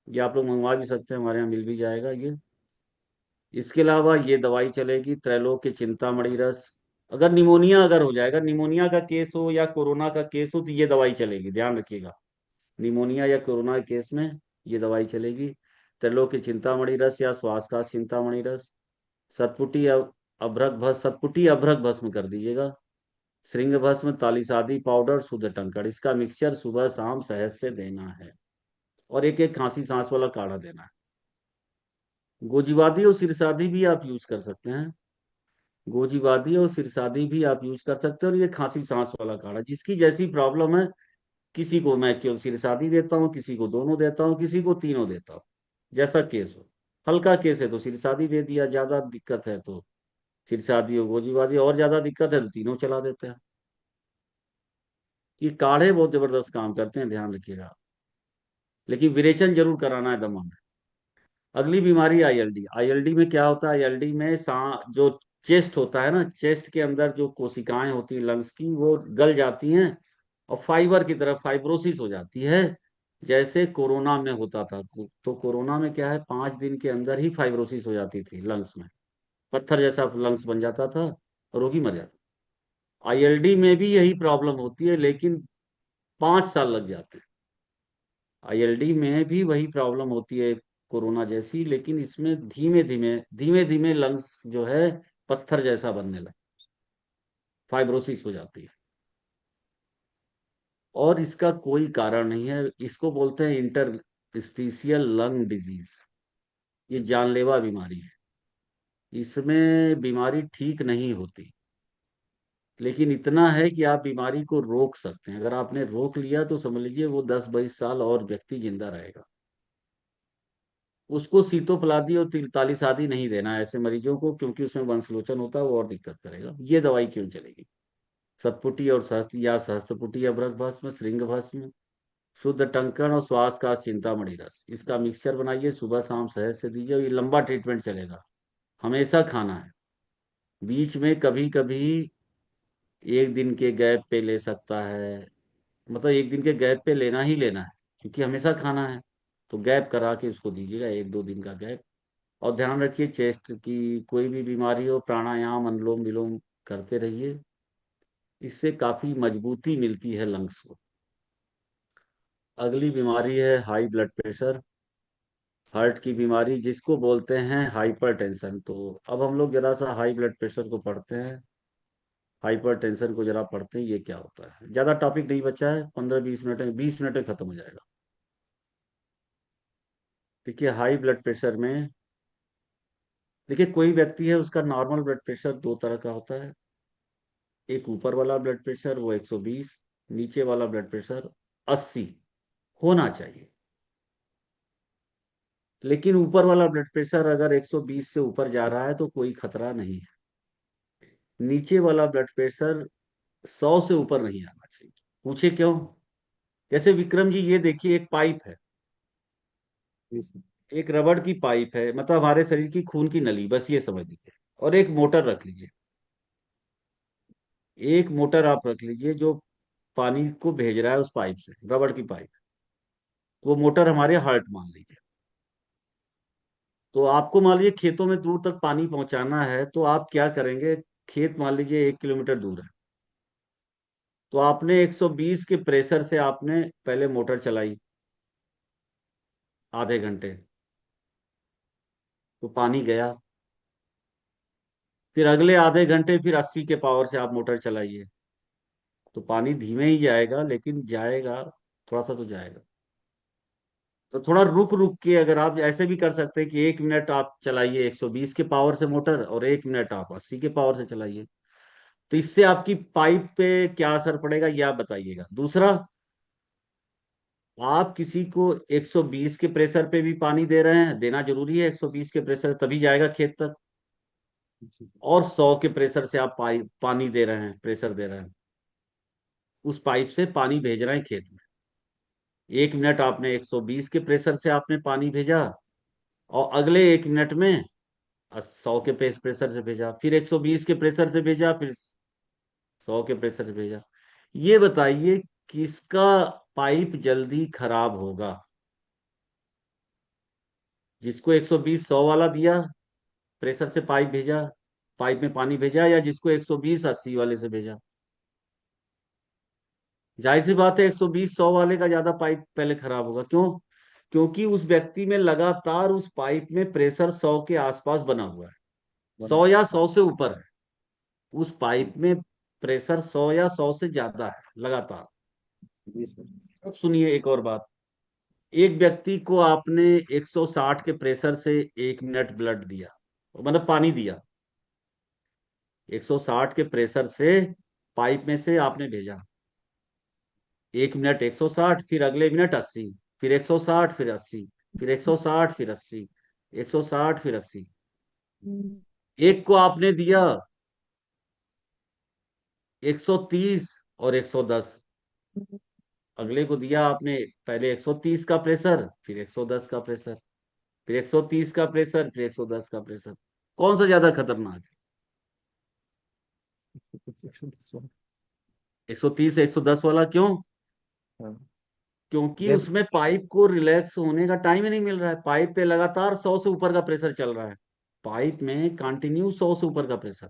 ये आप लोग मंगवा भी सकते हैं, हमारे यहाँ मिल भी जाएगा ये। इसके अलावा ये दवाई चलेगी त्रैलोक के चिंतामणि रस। अगर निमोनिया अगर हो जाएगा, निमोनिया का केस हो या कोरोना का केस हो, तो ये दवाई चलेगी, ध्यान रखिएगा। निमोनिया या कोरोना के केस में ये दवाई चलेगी। त्रैलोक के चिंतामणि रस या श्वास का चिंतामणि रस। सतपुटी अभ्रक भस्म, सतपुटी अभ्रक भस्म कर दीजिएगा। श्रृंग भस्म, तालिसादी पाउडर, शुद्ध टंकड़, इसका मिक्सचर सुबह शाम शहद से देना है। और एक एक खांसी सांस वाला काढ़ा देना है। गोजीवादी और सिरसादी भी आप यूज कर सकते हैं। गोजीवादी और सिरसादी भी आप यूज कर सकते हैं। और ये खांसी सांस वाला काढ़ा, जिसकी जैसी प्रॉब्लम है, किसी को मैं केवल सिरसादी देता हूँ, किसी को दोनों देता हूँ, किसी को तीनों देता हूँ, जैसा केस हो। हल्का केस है तो सिरसादी दे दिया, ज्यादा दिक्कत है तो सिरसादी और गोजीवादी, और ज्यादा दिक्कत है तो तीनों चला देते हैं। ये काढ़े बहुत जबरदस्त काम करते हैं, ध्यान रखिएगा। लेकिन विरेचन जरूर कराना है दमा में। अगली बीमारी आईएलडी। आईएलडी में क्या होता है? आईएलडी में जो चेस्ट होता है ना, चेस्ट के अंदर जो कोशिकाएं होती हैं लंग्स की, वो गल जाती हैं और फाइबर की तरफ फाइब्रोसिस हो जाती है, जैसे कोरोना में होता था। तो कोरोना में क्या है, 5 दिन के अंदर ही फाइब्रोसिस हो जाती थी लंग्स में, पत्थर जैसा लंग्स बन जाता था और रोगी मर जाता। आईएलडी में भी यही प्रॉब्लम होती है, लेकिन 5 साल लग जाते हैं। आईएलडी में भी वही प्रॉब्लम होती है कोरोना जैसी, लेकिन इसमें धीमे धीमे धीमे धीमे लंग्स जो है पत्थर जैसा बनने लगे, फाइब्रोसिस हो जाती है। और इसका कोई कारण नहीं है, इसको बोलते हैं इंटरस्टिशियल लंग डिजीज। ये जानलेवा बीमारी है, इसमें बीमारी ठीक नहीं होती, लेकिन इतना है कि आप बीमारी को रोक सकते हैं। अगर आपने रोक लिया तो समझ लीजिए वो 10-20 साल और व्यक्ति जिंदा रहेगा। उसको सीतोपलादी और तालिसादी नहीं देना है ऐसे मरीजों को, क्योंकि उसमें वंशलोचन होता है, वो और दिक्कत करेगा। ये दवाई क्यों चलेगी? सतपुटी और सहस्त्र या सहस्त्रपुटी अभ्रक भस्म, श्रृंग भस्म, शुद्ध टंकण और श्वास का चिंतामणि रस, इसका मिक्सचर बनाइए, सुबह शाम शहद से दीजिए। और ये लंबा ट्रीटमेंट चलेगा, हमेशा खाना है। बीच में कभी कभी 1 दिन के गैप पे ले सकता है, मतलब 1 दिन के गैप पे लेना ही लेना है, क्योंकि हमेशा खाना है। तो गैप करा के उसको दीजिएगा, 1-2 दिन का गैप। और ध्यान रखिए चेस्ट की कोई भी बीमारी हो, प्राणायाम अनुलोम विलोम करते रहिए, इससे काफी मजबूती मिलती है लंग्स को। अगली बीमारी है हाई ब्लड प्रेशर, हार्ट की बीमारी, जिसको बोलते हैं हाइपरटेंशन। तो अब हम लोग जरा सा हाई ब्लड प्रेशर को पढ़ते हैं, हाइपरटेंशन को जरा पढ़ते हैं, ये क्या होता है। ज्यादा टॉपिक नहीं बचा है, 15-20 मिनट में, 20 मिनट में खत्म हो जाएगा। देखिए हाई ब्लड प्रेशर में, देखिए कोई व्यक्ति है उसका नॉर्मल ब्लड प्रेशर दो तरह का होता है। एक ऊपर वाला ब्लड प्रेशर वो 120, नीचे वाला ब्लड प्रेशर 80 होना चाहिए। लेकिन ऊपर वाला ब्लड प्रेशर अगर 120 से ऊपर जा रहा है तो कोई खतरा नहीं है। नीचे वाला ब्लड प्रेशर 100 से ऊपर नहीं आना चाहिए। पूछे क्यों? जैसे विक्रम जी ये देखिए, एक पाइप है, एक रबड़ की पाइप है, मतलब हमारे शरीर की खून की नली, बस ये समझ लीजिए। और एक मोटर रख लीजिए, एक मोटर आप रख लीजिए जो पानी को भेज रहा है उस पाइप से, रबड़ की पाइप। वो मोटर हमारे हार्ट मान लीजिए। तो आपको मान लीजिए खेतों में दूर तक पानी पहुंचाना है, तो आप क्या करेंगे? खेत मान लीजिए 1 किलोमीटर दूर है, तो आपने 120 के प्रेशर से आपने पहले मोटर चलाई आधे घंटे, तो पानी गया। फिर अगले आधे घंटे फिर 80 के पावर से आप मोटर चलाइए, तो पानी धीमे ही जाएगा लेकिन जाएगा, थोड़ा सा तो जाएगा। तो थोड़ा रुक रुक के, अगर आप ऐसे भी कर सकते हैं कि 1 मिनट आप चलाइए 120 के पावर से मोटर, और 1 मिनट आप 80 के पावर से चलाइए। तो इससे आपकी पाइप पे क्या असर पड़ेगा ये आप बताइएगा। दूसरा, आप किसी को 120 के प्रेशर पे भी पानी दे रहे हैं, देना जरूरी है 120 के प्रेशर तभी जाएगा खेत तक, और 100 के प्रेशर से आप पाइप पानी दे रहे हैं, प्रेशर दे रहे हैं, उस पाइप से पानी भेज रहे हैं खेत में। 1 मिनट आपने 120 के प्रेशर से आपने पानी भेजा, और अगले 1 मिनट में 100 के प्रेशर से भेजा, फिर 120 के प्रेशर से भेजा, फिर 100 के प्रेशर से भेजा। ये बताइए किसका पाइप जल्दी खराब होगा? जिसको 120 100 वाला दिया, प्रेशर से पाइप भेजा, पाइप में पानी भेजा, या जिसको 120 80 वाले से भेजा? जाहिर सी बात है 120 100 वाले का ज्यादा पाइप पहले खराब होगा। क्यों? क्योंकि उस व्यक्ति में लगातार उस पाइप में प्रेशर 100 के आसपास बना हुआ है, 100 या 100 से ऊपर है। उस पाइप में प्रेशर 100 या 100 से ज्यादा है लगातार। अब सुनिए एक और बात। एक व्यक्ति को आपने 160 के प्रेशर से 1 मिनट ब्लड दिया, मतलब पानी दिया, 160 के प्रेशर से पाइप में से आपने भेजा। 1 मिनट 160, फिर अगले मिनट 80, फिर 160, फिर 80, फिर 160, फिर 80, 160, फिर 80। एक को आपने दिया 130 और 110, अगले को दिया आपने पहले 130 का प्रेशर, फिर 110 का प्रेशर, फिर 130 का प्रेशर, फिर 110 का प्रेशर। कौन सा ज्यादा खतरनाक है? 130 110 वाला। क्यों? हाँ। क्योंकि जब उसमें पाइप को रिलैक्स होने का टाइम ही नहीं मिल रहा है। पाइप पे लगातार 100 से ऊपर का प्रेशर चल रहा है, पाइप में कंटिन्यू 100 से ऊपर का प्रेशर।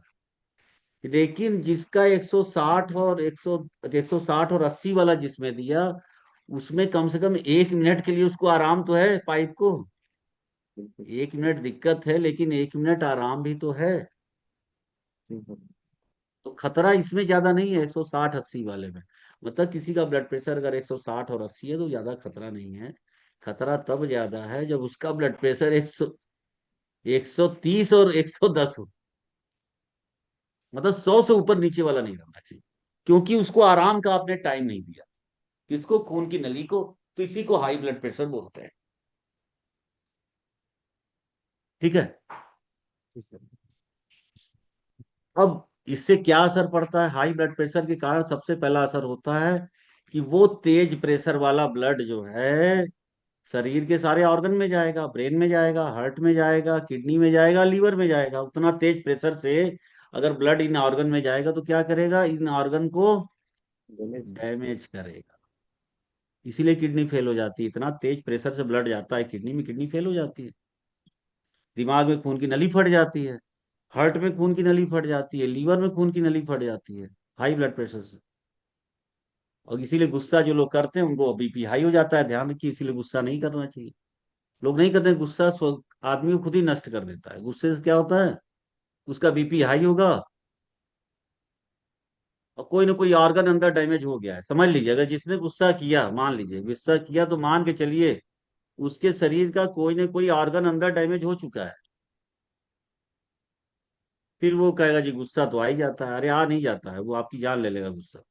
लेकिन जिसका 160 और 160 और 80 वाला जिसमें दिया, उसमें कम से कम 1 मिनट के लिए उसको आराम तो है पाइप को। 1 मिनट दिक्कत है, लेकिन 1 मिनट आराम भी तो है। तो खतरा इसमें ज्यादा नहीं है 160 80 वाले में। मतलब किसी का ब्लड प्रेशर अगर 160 और 80 है तो ज्यादा खतरा नहीं है। खतरा तब ज्यादा है जब उसका ब्लड प्रेशर 130 और 110 हो। मतलब 100 से ऊपर नीचे वाला नहीं रहना चाहिए, क्योंकि उसको आराम का आपने टाइम नहीं दिया। किसको? खून की नली को। तो इसी को हाई ब्लड प्रेशर बोलते हैं। ठीक है। अब इससे क्या असर पड़ता है? हाई ब्लड प्रेशर के कारण सबसे पहला असर होता है कि वो तेज प्रेशर वाला ब्लड जो है शरीर के सारे ऑर्गन में जाएगा, ब्रेन में जाएगा, हार्ट में जाएगा, किडनी में जाएगा, लीवर में जाएगा। उतना तेज प्रेशर से अगर ब्लड इन ऑर्गन में जाएगा तो क्या करेगा? इन ऑर्गन को डैमेज करेगा। इसीलिए किडनी फेल हो जाती है। इतना तेज प्रेशर से ब्लड जाता है किडनी में, किडनी फेल हो जाती है। दिमाग में खून की नली फट जाती है, हार्ट में खून की नली फट जाती है, लीवर में खून की नली फट जाती है हाई ब्लड प्रेशर से। और इसीलिए गुस्सा जो लोग करते हैं उनको बीपी हाई हो जाता है। ध्यान रखिए, इसीलिए गुस्सा नहीं करना चाहिए। लोग नहीं करते। गुस्सा आदमी को खुद ही नष्ट कर देता है। गुस्से से क्या होता है? उसका बीपी हाई होगा, और कोई ना कोई ऑर्गन अंदर डैमेज हो गया है। समझ लीजिए, अगर जिसने गुस्सा किया, मान लीजिए गुस्सा किया, तो मान के चलिए उसके शरीर का कोई ना कोई ऑर्गन अंदर डैमेज हो चुका है। फिर वो कहेगा जी गुस्सा तो आ ही जाता है। अरे आ नहीं जाता है, वो आपकी जान ले लेगा गुस्सा।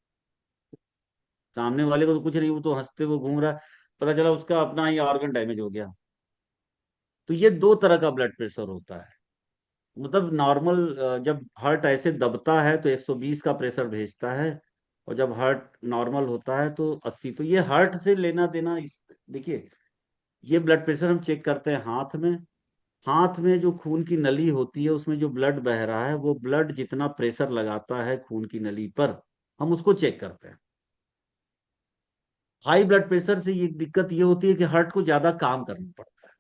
सामने वाले को तो कुछ नहीं, वो तो हंसते वो घूम रहा है, पता चला उसका अपना ही ऑर्गन डैमेज हो गया। तो ये दो तरह का ब्लड प्रेशर होता है। मतलब नॉर्मल, जब हार्ट ऐसे दबता है तो 120 का प्रेशर भेजता है, और जब हार्ट नॉर्मल होता है तो 80। तो ये हार्ट से लेना देना इस, देखिए, ये ब्लड प्रेशर हम चेक करते हैं हाथ में। हाथ में जो खून की नली होती है उसमें जो ब्लड बह रहा है, वो ब्लड जितना प्रेशर लगाता है खून की नली पर, हम उसको चेक करते हैं। हाई ब्लड प्रेशर से ये दिक्कत ये होती है कि हार्ट को ज्यादा काम करना पड़ता है,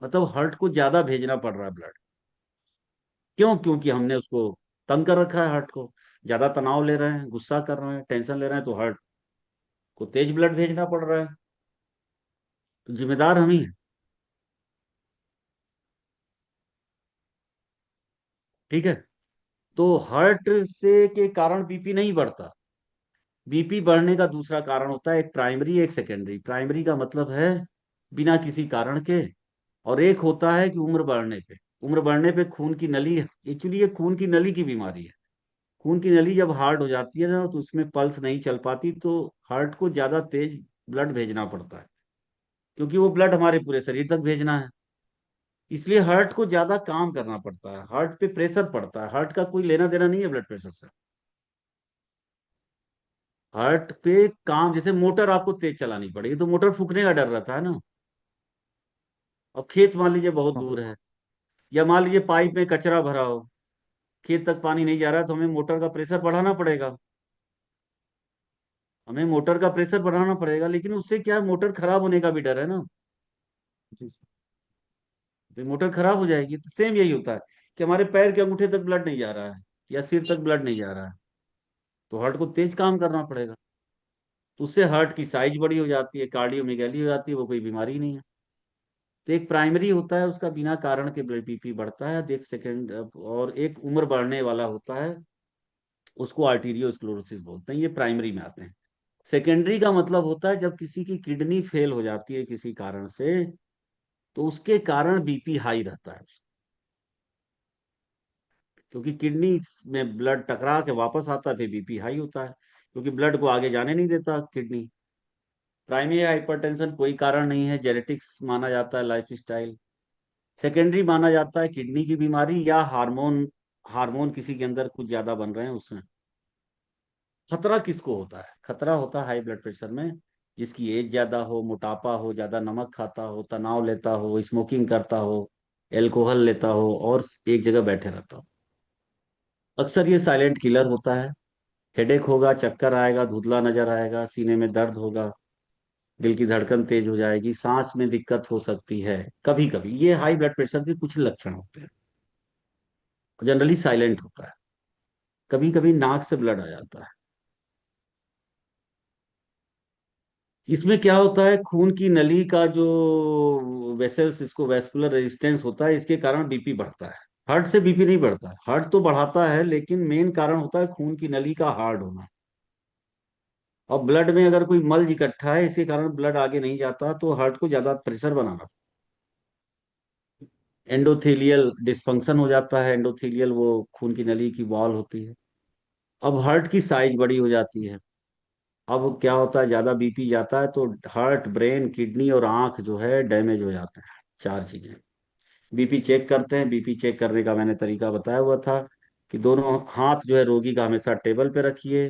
मतलब हार्ट को ज्यादा भेजना पड़ रहा है ब्लड। क्यों? क्योंकि हमने उसको तंग कर रखा है, हार्ट को ज्यादा तनाव ले रहे हैं, गुस्सा कर रहे हैं, टेंशन ले रहे हैं, तो हार्ट को तेज ब्लड भेजना पड़ रहा है। तो जिम्मेदार हम ही हैं। ठीक है। तो हार्ट से के कारण बीपी नहीं बढ़ता। बीपी बढ़ने का दूसरा कारण होता है, एक प्राइमरी एक सेकेंडरी। प्राइमरी का मतलब है बिना किसी कारण के, और एक होता है कि उम्र बढ़ने पे। उम्र बढ़ने पे खून की नली, एक्चुअली ये खून की नली की बीमारी है। खून की नली जब हार्ड हो जाती है ना, तो उसमें पल्स नहीं चल पाती, तो हार्ट को ज्यादा तेज ब्लड भेजना पड़ता है, क्योंकि वो ब्लड हमारे पूरे शरीर तक भेजना है। इसलिए हार्ट को ज्यादा काम करना पड़ता है, हार्ट पे प्रेशर पड़ता है। हार्ट का कोई लेना देना नहीं है ब्लड प्रेशर से। हार्ट पे काम, जैसे मोटर आपको तेज चलानी पड़ेगी तो मोटर फूकने का डर रहता है ना। और खेत मान लीजिए बहुत हाँ दूर सर। है, या मान लीजिए पाइप में कचरा भरा हो, खेत तक पानी नहीं जा रहा है, तो हमें मोटर का प्रेशर बढ़ाना पड़ेगा। हमें मोटर का प्रेशर बढ़ाना पड़ेगा, लेकिन उससे क्या है, मोटर खराब होने का भी डर है ना। जी सर। तो मोटर खराब हो जाएगी। तो सेम यही होता है कि हमारे पैर के अंगूठे तक ब्लड नहीं जा रहा है, या सिर तक ब्लड नहीं जा रहा है, तो हार्ट को तेज काम करना पड़ेगा। तो उससे हार्ट की साइज बड़ी हो जाती है, कार्डियोमेगाली हो जाती है, वो कोई बीमारी नहीं है। तो एक प्राइमरी होता है, उसका बिना कारण के ब्लड बीपी बढ़ता है। एक सेकेंड, और एक उम्र बढ़ने वाला होता है, उसको आर्टीरियोस्क्लेरोसिस बोलते हैं। ये प्राइमरी में आते हैं। सेकेंडरी का मतलब होता है जब किसी की किडनी फेल हो जाती है किसी कारण से, तो उसके कारण बीपी हाई रहता है। क्योंकि किडनी में ब्लड टकरा के वापस आता है, फिर बीपी हाई होता है, क्योंकि ब्लड को आगे जाने नहीं देता किडनी। प्राइमरी हाइपरटेंशन कोई कारण नहीं है, जेनेटिक्स माना जाता है, लाइफ स्टाइल। सेकेंडरी माना जाता है किडनी की बीमारी, या हार्मोन, हार्मोन किसी के अंदर कुछ ज्यादा बन रहे हैं उसमें। खतरा किसको होता है? खतरा होता है हाई ब्लड प्रेशर में जिसकी एज ज्यादा हो, मोटापा हो, ज्यादा नमक खाता हो, तनाव लेता हो, स्मोकिंग करता हो, एल्कोहल लेता हो, और एक जगह बैठे रहता हो। अक्सर ये साइलेंट किलर होता है। हेडेक होगा, चक्कर आएगा, धुंधला नजर आएगा, सीने में दर्द होगा, दिल की धड़कन तेज हो जाएगी, सांस में दिक्कत हो सकती है कभी कभी। ये हाई ब्लड प्रेशर के कुछ लक्षण होते हैं। जनरली साइलेंट होता है। कभी कभी नाक से ब्लड आ जाता है। इसमें क्या होता है, खून की नली का जो वेसल्स, इसको वेस्कुलर रेजिस्टेंस होता है, इसके कारण बीपी बढ़ता है। हार्ट से बीपी नहीं बढ़ता। हार्ट तो बढ़ाता है, लेकिन मेन कारण होता है खून की नली का हार्ड होना। और ब्लड में अगर कोई मल्ज इकट्ठा है, इसके कारण ब्लड आगे नहीं जाता, तो हार्ट को ज्यादा प्रेशर बनाना। एंडोथेलियल डिस्फंक्शन हो जाता है। एंडोथेलियल वो खून की नली की वॉल होती है। अब हार्ट की साइज बड़ी हो जाती है। अब क्या होता है, ज्यादा बीपी जाता है तो हार्ट, ब्रेन, किडनी और आंख जो है डैमेज हो जाते हैं। चार चीजें। बीपी चेक करते हैं। बीपी चेक करने का मैंने तरीका बताया हुआ था कि दोनों हाथ जो है रोगी का हमेशा टेबल पे रखिए।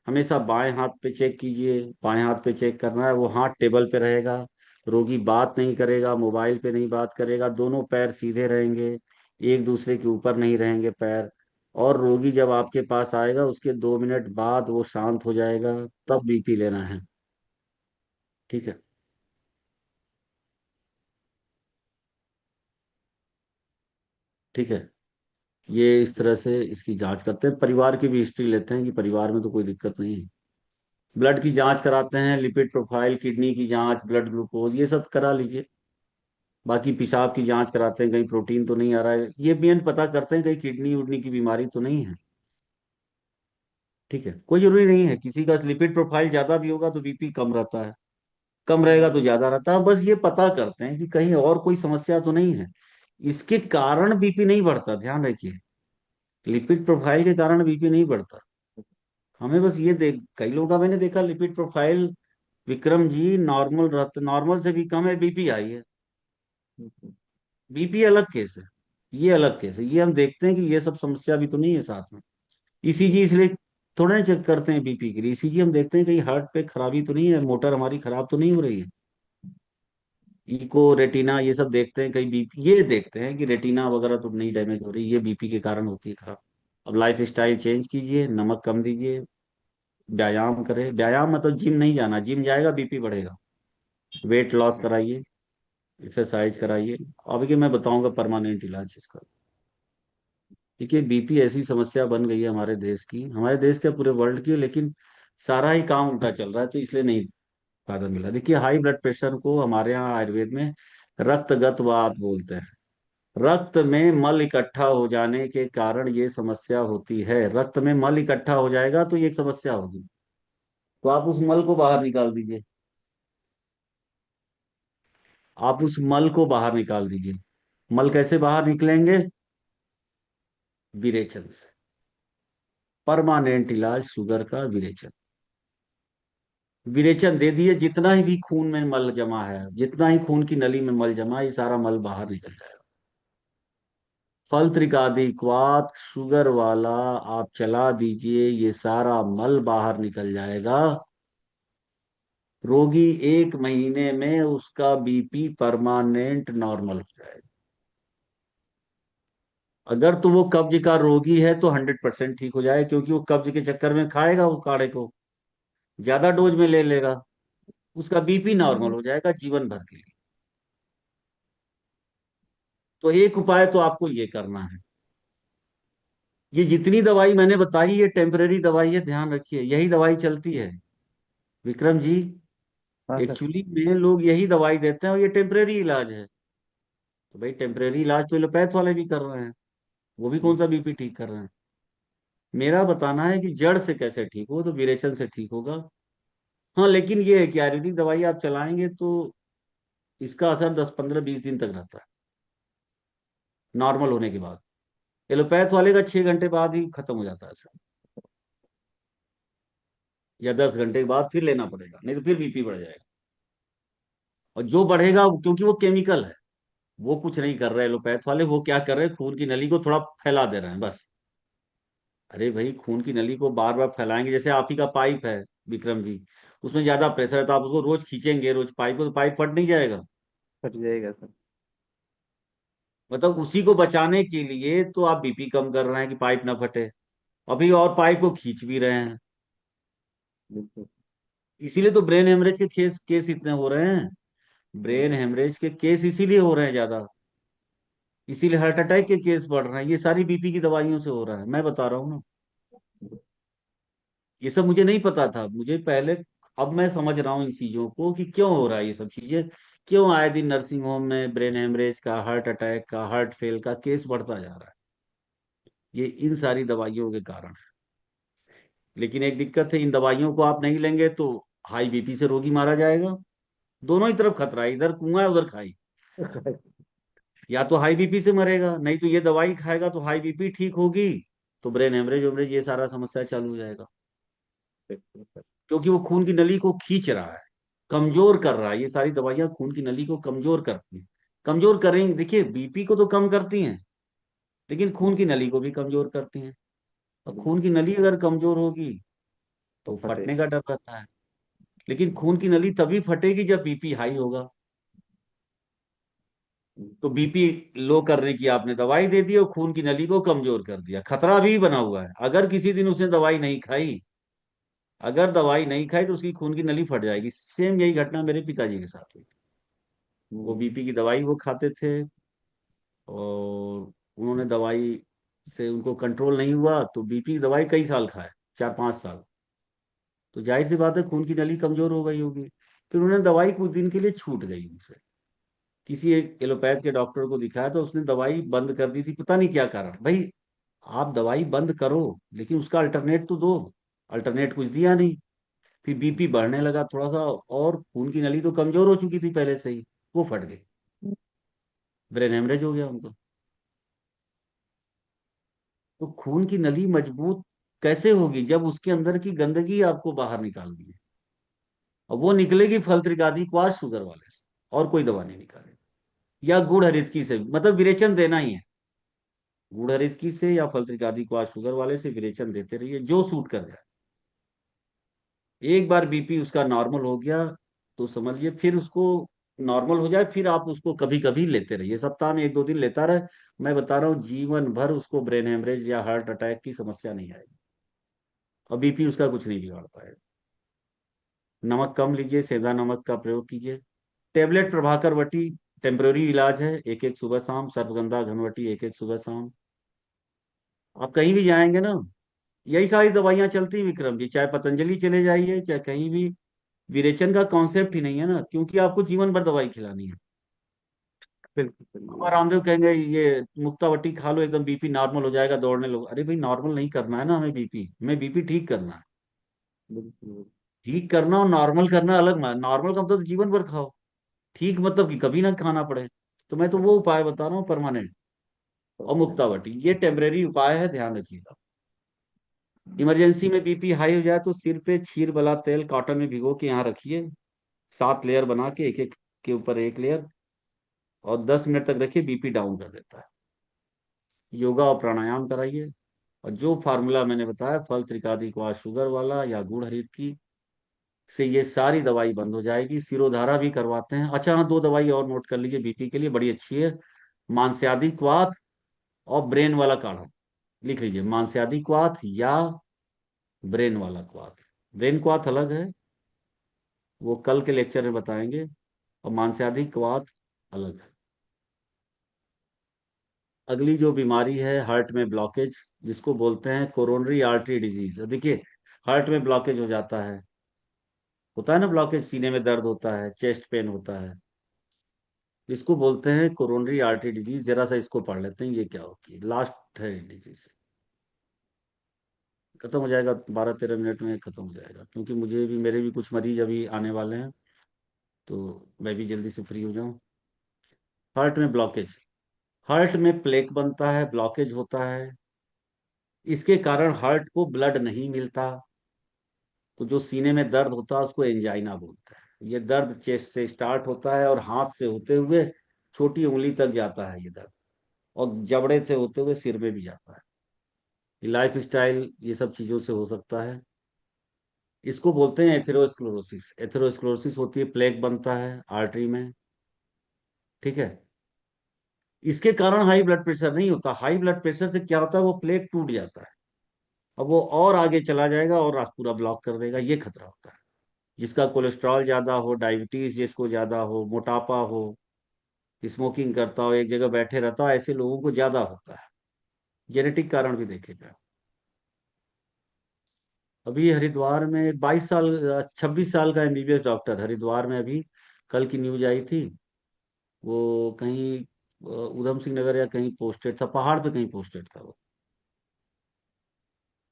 हमेशा बाएं हाथ पे चेक कीजिए। बाएं हाथ पे चेक करना है, वो हाथ टेबल पे रहेगा। रोगी बात नहीं करेगा, मोबाइल पे नहीं बात करेगा, दोनों पैर सीधे रहेंगे, एक दूसरे के ऊपर नहीं रहेंगे पैर। और रोगी जब आपके पास आएगा, उसके 2 मिनट बाद वो शांत हो जाएगा, तब बीपी लेना है। ठीक है। ठीक है। ये इस तरह से इसकी जांच करते हैं। परिवार की भी हिस्ट्री लेते हैं कि परिवार में तो कोई दिक्कत नहीं है। ब्लड की जांच कराते हैं, लिपिड प्रोफाइल, किडनी की जांच, ब्लड ग्लूकोज, ये सब करा लीजिए। बाकी पेशाब की जांच कराते हैं, कहीं प्रोटीन तो नहीं आ रहा है, ये मेन पता करते हैं, कहीं किडनी उडनी की बीमारी तो नहीं है। ठीक है। कोई जरूरी नहीं है, किसी का लिपिड प्रोफाइल ज्यादा भी होगा तो बीपी कम रहता है, कम रहेगा तो ज्यादा रहता है। बस ये पता करते हैं कि कहीं और कोई समस्या तो नहीं है। इसके कारण बीपी नहीं बढ़ता, ध्यान रखिए। लिपिड प्रोफाइल के कारण बीपी नहीं बढ़ता। हमें बस ये देख, कई लोगों का मैंने देखा lipid profile, Vikram ji, normal रहते, नॉर्मल से भी कम है, बीपी आई है। बीपी अलग केस है। ये अलग केस है, ये हम देखते हैं कि ये सब समस्या भी तो नहीं है साथ में। ईसीजी इसलिए थोड़ा ना चेक करते हैं बीपी के लिए। ईसीजी हम देखते हैं कहीं हार्ट पे खराबी तो नहीं है, मोटर हमारी खराब तो नहीं हो रही है। इको, रेटिना, ये सब देखते हैं कहीं बीपी, ये देखते हैं कि रेटिना वगैरह तो नहीं डैमेज हो रही, ये बीपी के कारण होती है खराब। अब लाइफ स्टाइल चेंज कीजिए, नमक कम दीजिए, व्यायाम करे। व्यायाम मतलब जिम नहीं जाना, जिम जाएगा बीपी बढ़ेगा। वेट लॉस कराइए, एक्सरसाइज कराइए। अब कि मैं बताऊंगा परमानेंट इलाज इसका। देखिए बीपी ऐसी समस्या बन गई है हमारे देश की, हमारे देश के पूरे वर्ल्ड की, लेकिन सारा ही काम उल्टा चल रहा है, तो इसलिए नहीं फायदा मिला। देखिए हाई ब्लड प्रेशर को हमारे यहाँ आयुर्वेद में रक्तगत वात बोलते हैं। रक्त में मल इकट्ठा हो जाने के कारण ये समस्या होती है। रक्त में मल इकट्ठा हो जाएगा तो ये समस्या होगी, तो आप उस मल को बाहर निकाल दीजिए। आप उस मल को बाहर निकाल दीजिए। मल कैसे बाहर निकलेंगे? विरेचन से। परमानेंट इलाज शुगर का विरेचन। विरेचन दे दिए, जितना ही भी खून में मल जमा है, जितना ही खून की नली में मल जमा है, ये सारा मल बाहर निकल जाएगा। फलत्रिकादिक्वात शुगर वाला आप चला दीजिए, ये सारा मल बाहर निकल जाएगा। रोगी 1 महीने में उसका बीपी परमानेंट नॉर्मल हो जाएगा। अगर तो वो कब्ज का रोगी है तो 100% ठीक हो जाए, क्योंकि वो कब्ज के चक्कर में खाएगा वो काढ़े को, ज्यादा डोज में ले लेगा, उसका बीपी नॉर्मल हो जाएगा जीवन भर के लिए। तो एक उपाय तो आपको ये करना है। ये जितनी दवाई मैंने बताई ये टेम्परेरी दवाई है, ध्यान रखिए, यही दवाई चलती है विक्रम जी। हाँ सर। एक्चुअली में लोग यही दवाई देते हैं और ये टेम्परेरी इलाज है। तो भाई टेम्परेरी इलाज तो एलोपैथ वाले भी कर रहे हैं, वो भी कौन सा बीपी ठीक कर रहे हैं। मेरा बताना है कि जड़ से कैसे ठीक हो, तो विरेचन से ठीक होगा। हाँ लेकिन ये है कि आयुर्वेदिक दवाई आप चलाएंगे तो इसका असर 10 15 20 दिन तक रहता है नॉर्मल होने के बाद। एलोपैथ वाले का 6 घंटे बाद ही खत्म हो जाता है सर, या 10 घंटे के बाद फिर लेना पड़ेगा, नहीं तो फिर बीपी बढ़ जाएगा। और जो बढ़ेगा क्योंकि वो केमिकल है, वो कुछ नहीं कर रहे एलोपैथ वाले, वो क्या कर रहे हैं, खून की नली को थोड़ा फैला दे रहे हैं बस। अरे भाई खून की नली को बार बार फैलाएंगे, जैसे आप ही का पाइप है विक्रम जी, उसमें ज्यादा प्रेशर है तो आप उसको रोज खींचेंगे रोज पाइप को, तो पाइप फट नहीं जाएगा। फट जाएगा सर। मतलब उसी को बचाने के लिए तो आप बीपी कम कर रहे हैं कि पाइप ना फटे, अभी और पाइप को खींच भी रहे हैं। बिल्कुल। इसीलिए तो ब्रेन हेमरेज के केस केस इतने हो रहे हैं। ब्रेन हेमरेज के केस इसीलिए हो रहे हैं ज्यादा, इसीलिए हार्ट अटैक के केस बढ़ रहे हैं, ये सारी बीपी की दवाइयों से हो रहा है, मैं बता रहा हूँ ना। ये सब मुझे नहीं पता था, मुझे पहले, अब मैं समझ रहा हूँ इन चीजों को कि क्यों हो रहा है ये सब चीजें, क्यों आए दिन नर्सिंग होम में ब्रेन हेमरेज का, हार्ट अटैक का, हार्ट फेल का केस बढ़ता जा रहा है। ये इन सारी दवाइयों के कारण है। लेकिन एक दिक्कत है, इन दवाइयों को आप नहीं लेंगे तो हाई बीपी से रोगी मारा जाएगा। दोनों ही तरफ खतरा है, इधर कुआं है उधर खाई। या तो हाई बीपी से मरेगा, नहीं तो ये दवाई खाएगा तो हाई बीपी ठीक होगी, तो ब्रेन हेमरेज वेमरेज ये सारा समस्या चालू हो जाएगा। बिल्कुल सर। क्योंकि वो खून की नली को खींच रहा है, कमजोर कर रहा है। ये सारी दवाइयां खून की नली को कमजोर करती हैं। कमजोर करेंगे, देखिए बीपी को तो कम करती हैं, लेकिन खून की नली को भी कमजोर करती हैं। और खून की नली अगर कमजोर होगी तो तो फटे। फटने का डर रहता है। लेकिन खून की नली तभी फटेगी जब बीपी हाई होगा। तो बीपी लो करने की आपने दवाई दे दी और खून की नली को कमजोर कर दिया, खतरा भी बना हुआ है। अगर किसी दिन उसने दवाई नहीं खाई, अगर दवाई नहीं खाई तो उसकी खून की नली फट जाएगी। सेम यही घटना मेरे पिताजी के साथ हुई। वो बीपी की दवाई वो खाते थे और उन्होंने दवाई से उनको कंट्रोल नहीं हुआ, तो बीपी की दवाई कई साल खाए, 4 5 साल। तो जाहिर सी बात है खून की नली कमजोर हो गई होगी। फिर उन्हें दवाई कुछ दिन के लिए छूट गई उनसे, किसी एक एलोपैथ के डॉक्टर को दिखाया तो उसने दवाई बंद कर दी थी, पता नहीं क्या कारण भाई। आप दवाई बंद करो लेकिन उसका अल्टरनेट तो दो। अल्टरनेट कुछ दिया नहीं, फिर बीपी बढ़ने लगा थोड़ा सा, और खून की नली तो कमजोर हो चुकी थी पहले से ही, वो फट गई, ब्रेन हेमरेज हो गया उनको। तो खून की नली मजबूत कैसे होगी जब उसके अंदर की गंदगी आपको बाहर निकालनी है, और वो निकलेगी फलत्रिकादी क्वास शुगर वाले से, और कोई दवा नहीं निकालेगी। या गुड़ हरितकी से, मतलब विरेचन देना ही है। गुड़ हरितकी से या फलत्रिकादी क्वास शुगर वाले से विरेचन देते रहिए, जो सूट कर जाए। एक बार बीपी उसका नॉर्मल हो गया तो समझिए फिर उसको नॉर्मल हो जाए, फिर आप उसको कभी कभी लेते रहिए, सप्ताह में 1 2 दिन लेता रहे। मैं बता रहा हूँ जीवन भर उसको ब्रेन हेमरेज या हार्ट अटैक की समस्या नहीं आएगी। और बीपी उसका कुछ नहीं बिगाड़ पाएगा। नमक कम लीजिए, सेंधा नमक का प्रयोग कीजिए। टेबलेट प्रभाकर वटी टेम्पररी इलाज है, एक एक सुबह शाम। सर्पगंधा घनवटी एक एक सुबह शाम। आप कहीं भी जाएंगे ना, यही सारी दवाइयां चलती हैं विक्रम जी, चाहे पतंजलि चले जाइए चाहे कहीं भी। विरेचन का कॉन्सेप्ट ही नहीं है ना, क्योंकि आपको जीवन भर दवाई खिलानी है। बिल्कुल बाबा बिल्कुल। रामदेव कहेंगे ये मुक्तावटी खा लो एकदम बीपी नॉर्मल हो जाएगा, दौड़ने लो। अरे भाई नॉर्मल नहीं करना है ना हमें बीपी, हमें बीपी ठीक करना है। बिल्कुल ठीक करना और नॉर्मल करना अलग। नॉर्मल का मतलब तो जीवन भर खाओ, ठीक मतलब कि कभी ना खाना पड़े। तो मैं तो वो उपाय बता रहा हूँ परमानेंट। और मुक्तावटी ये टेम्परेरी उपाय है, ध्यान रखिएगा। इमरजेंसी में बीपी हाई हो जाए तो सिर पे क्षीर वाला तेल कॉटन में भिगो के यहाँ रखिए, 7 लेयर बना के, एक एक के ऊपर एक लेयर, और 10 मिनट तक रखिए, बीपी डाउन कर देता है। योगा और प्राणायाम कराइए। और जो फार्मूला मैंने बताया, फल त्रिकादि क्वाथ शुगर वाला या गुड़ हरित की, से ये सारी दवाई बंद हो जाएगी। सिरोधारा भी करवाते हैं। अच्छा हाँ, 2 दवाई और नोट कर लीजिए बीपी के लिए, बड़ी अच्छी है। मांस्यादि क्वाथ और ब्रेन वाला काढ़ा। लिख लीजिए, मांस्यादि क्वाथ या ब्रेन वाला क्वाथ। ब्रेन क्वाथ अलग है, वो कल के लेक्चर में बताएंगे, और मांस्यादि क्वाथ अलग है। अगली जो बीमारी है हार्ट में ब्लॉकेज, जिसको बोलते हैं कोरोनरी आर्टरी डिजीज। देखिए, हार्ट में ब्लॉकेज हो जाता है, होता है ना ब्लॉकेज, सीने में दर्द होता है, चेस्ट पेन होता है, इसको बोलते हैं कोरोनरी आर्टरी डिजीज। जरा सा इसको पढ़ लेते हैं, ये क्या होती है। लास्ट है डिजीज, खत्म हो जाएगा 12-13 मिनट में खत्म हो जाएगा, क्योंकि मुझे भी, मेरे भी कुछ मरीज अभी आने वाले हैं, तो मैं भी जल्दी से फ्री हो जाऊं। हार्ट में ब्लॉकेज, हार्ट में प्लेक बनता है, ब्लॉकेज होता है। इसके कारण हार्ट को ब्लड नहीं मिलता, तो जो सीने में दर्द होता है उसको एंजाइना बोलते हैं। ये दर्द चेस्ट से स्टार्ट होता है और हाथ से होते हुए छोटी उंगली तक जाता है ये दर्द, और जबड़े से होते हुए सिर में भी जाता है। ये लाइफ स्टाइल, ये सब चीजों से हो सकता है। इसको बोलते हैं एथेरोस्क्लेरोसिस। एथेरोस्क्लेरोसिस होती है, प्लेक बनता है आर्टरी में, ठीक है। इसके कारण हाई ब्लड प्रेशर नहीं होता। हाई ब्लड प्रेशर से क्या होता है, वो प्लेक टूट जाता है, अब वो और आगे चला जाएगा और पूरा ब्लॉक कर देगा, ये खतरा होता है। जिसका कोलेस्ट्रॉल ज्यादा हो, डायबिटीज जिसको ज्यादा हो, मोटापा हो, स्मोकिंग करता हो, एक जगह बैठे रहता हो, ऐसे लोगों को ज्यादा होता है। जेनेटिक कारण भी देखेगा। अभी हरिद्वार में एक 22 साल 26 साल का एमबीबीएस डॉक्टर, हरिद्वार में अभी कल की न्यूज आई थी, वो कहीं उधम सिंह नगर या कहीं पोस्टेड था, पहाड़ पे कहीं पोस्टेड था वो।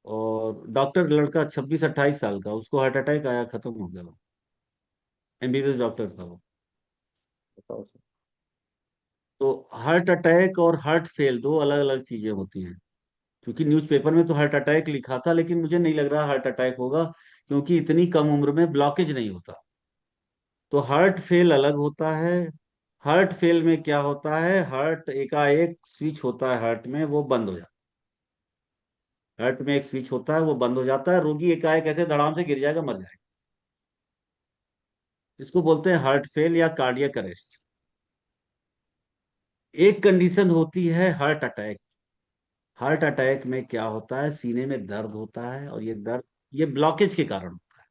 और डॉक्टर लड़का 26-28 साल का, उसको हार्ट अटैक आया, खत्म हो गया वो। एमबीबीएस डॉक्टर था वो। बताओ सर। तो हार्ट अटैक और हार्ट फेल दो अलग अलग चीजें होती हैं। क्योंकि न्यूज़पेपर में तो हार्ट अटैक लिखा था, लेकिन मुझे नहीं लग रहा हार्ट अटैक होगा, क्योंकि इतनी कम उम्र में ब्लॉकेज नहीं होता। तो हार्ट फेल अलग होता है। हार्ट फेल में क्या होता है, हार्ट एकाएक स्विच होता है हार्ट में, वो बंद हो जाता है। हार्ट में एक स्विच होता है, वो बंद हो जाता है, रोगी एकाएक ऐसे धड़ाम से गिर जाएगा, मर जाएगा। इसको बोलते हैं हार्ट फेल या कार्डियक अरेस्ट। एक कंडीशन होती है हार्ट अटैक। हार्ट अटैक में क्या होता है, सीने में दर्द होता है, और ये दर्द, ये ब्लॉकेज के कारण होता है।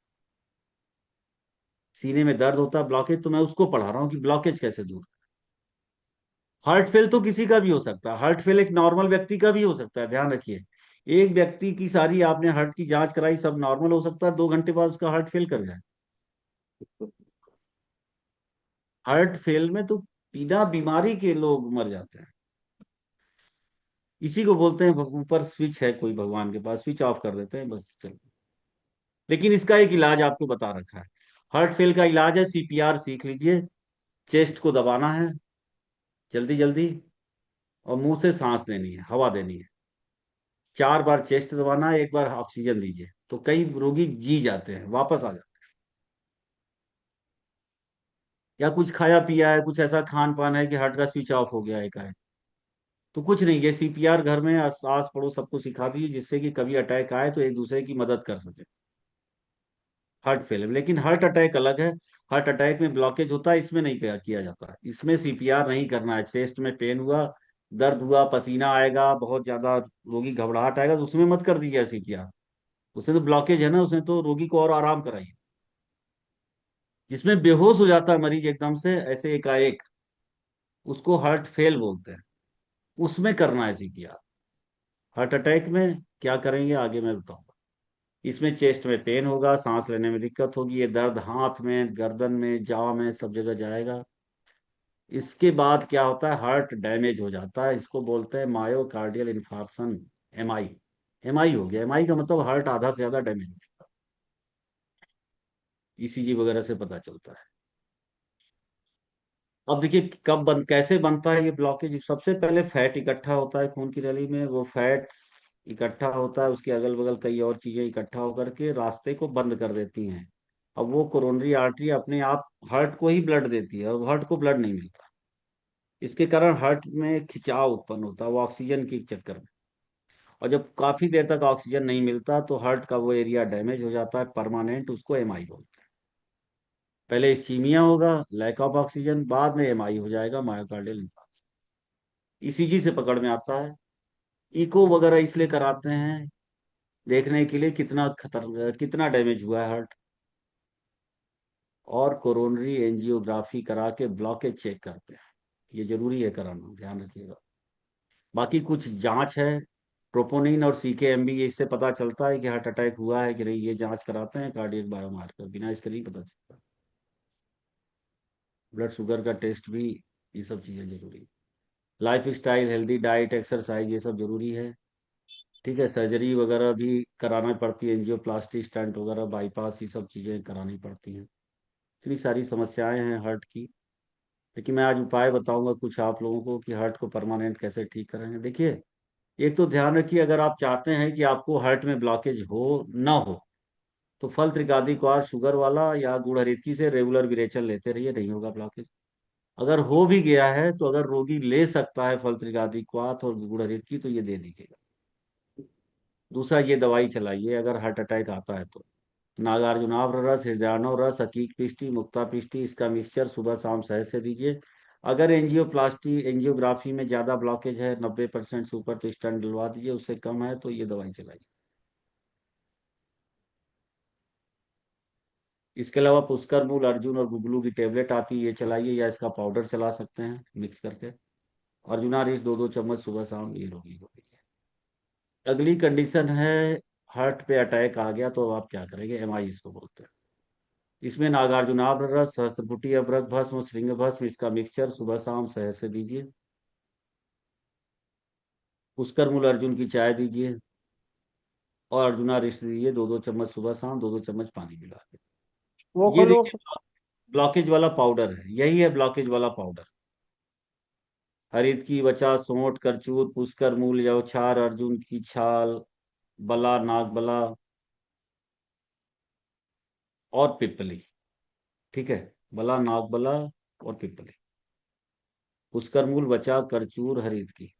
सीने में दर्द होता है, ब्लॉकेज, तो मैं उसको पढ़ा रहा हूँ कि ब्लॉकेज कैसे दूर। हार्ट फेल तो किसी का भी हो सकता है, हार्ट फेल एक नॉर्मल व्यक्ति का भी हो सकता है, ध्यान रखिए। एक व्यक्ति की सारी आपने हार्ट की जांच कराई, सब नॉर्मल हो सकता है, 2 घंटे बाद उसका हार्ट फेल कर जाए। हार्ट फेल में तो बिना बीमारी के लोग मर जाते हैं। इसी को बोलते हैं, ऊपर स्विच है कोई भगवान के पास, स्विच ऑफ कर देते हैं बस, चल। लेकिन इसका एक इलाज आपको बता रखा है। हार्ट फेल का इलाज है सीपीआर, सीख लीजिए। चेस्ट को दबाना है जल्दी जल्दी, और मुंह से सांस लेनी है, हवा देनी है। 4 बार चेस्ट दबाना है, 1 बार ऑक्सीजन दीजिए, तो कई रोगी जी जाते हैं, वापस आ जाते हैं। या कुछ खाया पिया है, कुछ ऐसा खान पान है कि हार्ट का स्विच ऑफ हो गया है एकाएक, तो कुछ नहीं, ये सीपीआर घर में आस पड़ोस सबको सिखा दीजिए, जिससे कि कभी अटैक आए तो एक दूसरे की मदद कर सके। हार्ट फेल, लेकिन हार्ट अटैक अलग है। हार्ट अटैक में ब्लॉकेज होता है, इसमें नहीं किया जाता है। इसमें सीपीआर नहीं करना है। चेस्ट में पेन हुआ, दर्द हुआ, पसीना आएगा बहुत ज्यादा, रोगी घबराहट आएगा, तो उसमें मत कर दीजिए सीपीआर। उसने तो ब्लॉकेज है ना, उसने तो रोगी को और आराम कराई। जिसमें बेहोश हो जाता है मरीज एकदम से ऐसे एकाएक, उसको हार्ट फेल बोलते हैं। उसमें करना है सीपीआर। हार्ट अटैक में क्या करेंगे आगे मैं बताऊंगा। इसमें चेस्ट में पेन होगा, सांस लेने में दिक्कत होगी, ये दर्द हाथ में, गर्दन में, जांव में, सब जगह जाएगा। इसके बाद क्या होता है, हार्ट डैमेज हो जाता है, इसको बोलते हैं मायोकार्डियल इन्फार्क्शन, एमआई। एमआई हो गया, एमआई का मतलब हार्ट आधा से ज्यादा डैमेज हो गया। ईसीजी वगैरह से पता चलता है। अब देखिए कैसे बनता है ये ब्लॉकेज। सबसे पहले फैट इकट्ठा होता है खून की नली में, वो फैट इकट्ठा होता है, उसके अगल बगल कई और चीजें इकट्ठा होकर के रास्ते को बंद कर देती हैं। अब वो कोरोनरी आर्टरी अपने आप हार्ट को ही ब्लड देती है, और हार्ट को ब्लड नहीं मिलता। इसके कारण हार्ट में खिंचाव उत्पन्न होता है, वो ऑक्सीजन के चक्कर में। और जब काफी देर तक ऑक्सीजन नहीं मिलता तो हार्ट का वो एरिया डैमेज हो जाता है परमानेंट, उसको एमआई बोलते हैं। पहले इस्कीमिया होगा, लैक ऑफ ऑक्सीजन, बाद में एमआई हो जाएगा, मायोकार्डियल इंफार्क्शन। ईसीजी से पकड़ में आता है। इको वगैरह इसलिए कराते हैं, देखने के लिए कितना डैमेज हुआ है हार्ट। और कोरोनरी एंजियोग्राफी करा के ब्लॉकेज चेक करते हैं। ये जरूरी है कराना, ध्यान रखिएगा। बाकी कुछ जांच है, ट्रोपोनिन और सीकेएमबी, ये इससे पता चलता है कि हार्ट अटैक हुआ है कि नहीं, ये जांच कराते हैं कार्डियक बायोमार्कर, बिना इसके नहीं पता चलता। ब्लड शुगर का टेस्ट भी, ये सब चीजें जरूरी है। Life style, healthy diet, exercise, ये सब जरूरी है। ठीक है, सर्जरी वगैरह भी कराना पड़ती है, एंजियोप्लास्टी, स्टंट वगैरह, बाईपास, ये सब चीजें करानी पड़ती हैं। इतनी सारी समस्याएं हैं हार्ट की। लेकिन मैं आज उपाय बताऊंगा कुछ आप लोगों को कि हार्ट को परमानेंट कैसे ठीक करेंगे। देखिए, एक तो ध्यान रखिए, अगर आप चाहते हैं कि आपको हार्ट में ब्लॉकेज हो ना हो, तो फल त्रिकादी क्वाथ, शुगर वाला या गुड़ हरितकी से रेगुलर विरेचन लेते रहिए, नहीं होगा ब्लॉकेज। अगर हो भी गया है तो अगर रोगी ले सकता है फल त्रिकादी क्वाथ और गुड़ हरितकी तो ये दे दीजिएगा। दूसरा, ये दवाई चलाइए अगर हार्ट अटैक आता है तो। नागार्जुनाभ रस, हृदयाणु रस, हकीक पिष्टी, मुक्ता पिष्टी, इसका मिक्सचर सुबह शाम सहज से दीजिए। अगर एंजियोप्लास्टी, एंजियोग्राफी में ज्यादा ब्लॉकेज है, 90% से ऊपर, तो स्टंट डलवा दीजिए। उससे कम है तो ये दवाई चलाइए। इसके अलावा पुष्कर मूल, अर्जुन और गुगलू की टेबलेट आती है, ये चलाइए, या इसका पाउडर चला सकते हैं मिक्स करके। अर्जुना रिच 2-2 चम्मच सुबह शाम, ये रोगी को दीजिए। अगली कंडीशन है, हार्ट पे अटैक आ गया तो आप क्या करेंगे, एमआई इसको बोलते हैं। इसमें नागार्जुनाभ रस, सहस्त्रपुटी अभ्रक भस्म, श्रृंग भस्म, इसका मिक्सचर सुबह शाम सहज से दीजिए। पुष्कर मूल अर्जुन की चाय दीजिए, और अर्जुना रिष्ट दीजिए, 2-2 चम्मच सुबह शाम, 2-2 चम्मच पानी मिला के। वो ये खोलो। देखिए, ब्लॉकेज वाला पाउडर है, यही है ब्लॉकेज वाला पाउडर। हरित की वचा, सोंठ, करचूर, पुष्कर मूल, यवछार, अर्जुन की छाल, बला, नागबला और पिपली। ठीक है, बला, नागबला और पिपली, पुष्कर मूल, वचा, करचूर, हरित की।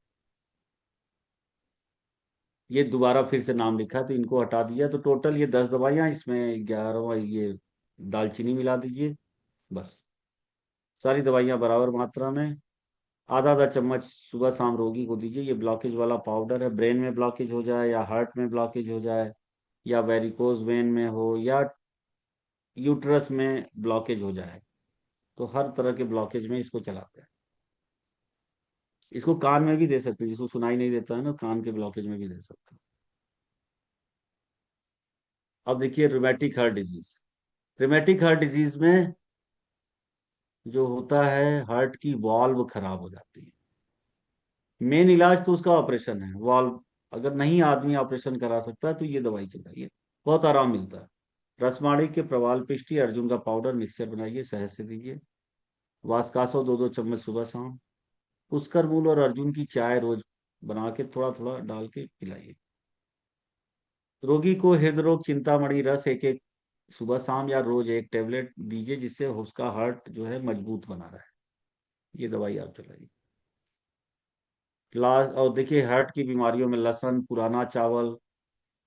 ये दोबारा फिर से नाम लिखा है तो इनको हटा दिया, तो टोटल ये 10 दवाइयां, इसमें 11वां ये दालचीनी मिला दीजिए। बस, सारी दवाइयां बराबर मात्रा में, आधा आधा चम्मच सुबह शाम रोगी को दीजिए। ये ब्लॉकेज वाला पाउडर है। ब्रेन में ब्लॉकेज हो जाए या हार्ट में ब्लॉकेज हो जाए या वेरिकोज वेन में हो या यूट्रस में ब्लॉकेज हो जाए, तो हर तरह के ब्लॉकेज में इसको चलाते हैं। इसको कान में भी दे सकते हैं, जिसको सुनाई नहीं देता है ना, कान के ब्लॉकेज में भी दे सकते हैं। अब देखिए, rheumatic heart disease. Rheumatic heart disease में जो होता है, हार्ट की वॉल्व खराब हो जाती है। मेन इलाज तो उसका ऑपरेशन है, वॉल्व। अगर नहीं आदमी ऑपरेशन करा सकता तो ये दवाई चलाइए, बहुत आराम मिलता है। रसमाड़ी के प्रवाल पिष्टी, अर्जुन का पाउडर मिक्सचर बनाइए, शहद से दीजिए। वास्कासो 2-2 चम्मच सुबह शाम। पुष्कर मूल और अर्जुन की चाय रोज बना के थोड़ा थोड़ा डाल के पिलाइए। रोगी को हृदय रोग चिंतामणि रस एक एक सुबह शाम या रोज एक टेबलेट दीजिए, जिससे उसका हार्ट जो है मजबूत बना रहे। ये दवाई आप चलाइए। लास्ट, और देखिए, हार्ट की बीमारियों में लहसुन, पुराना चावल,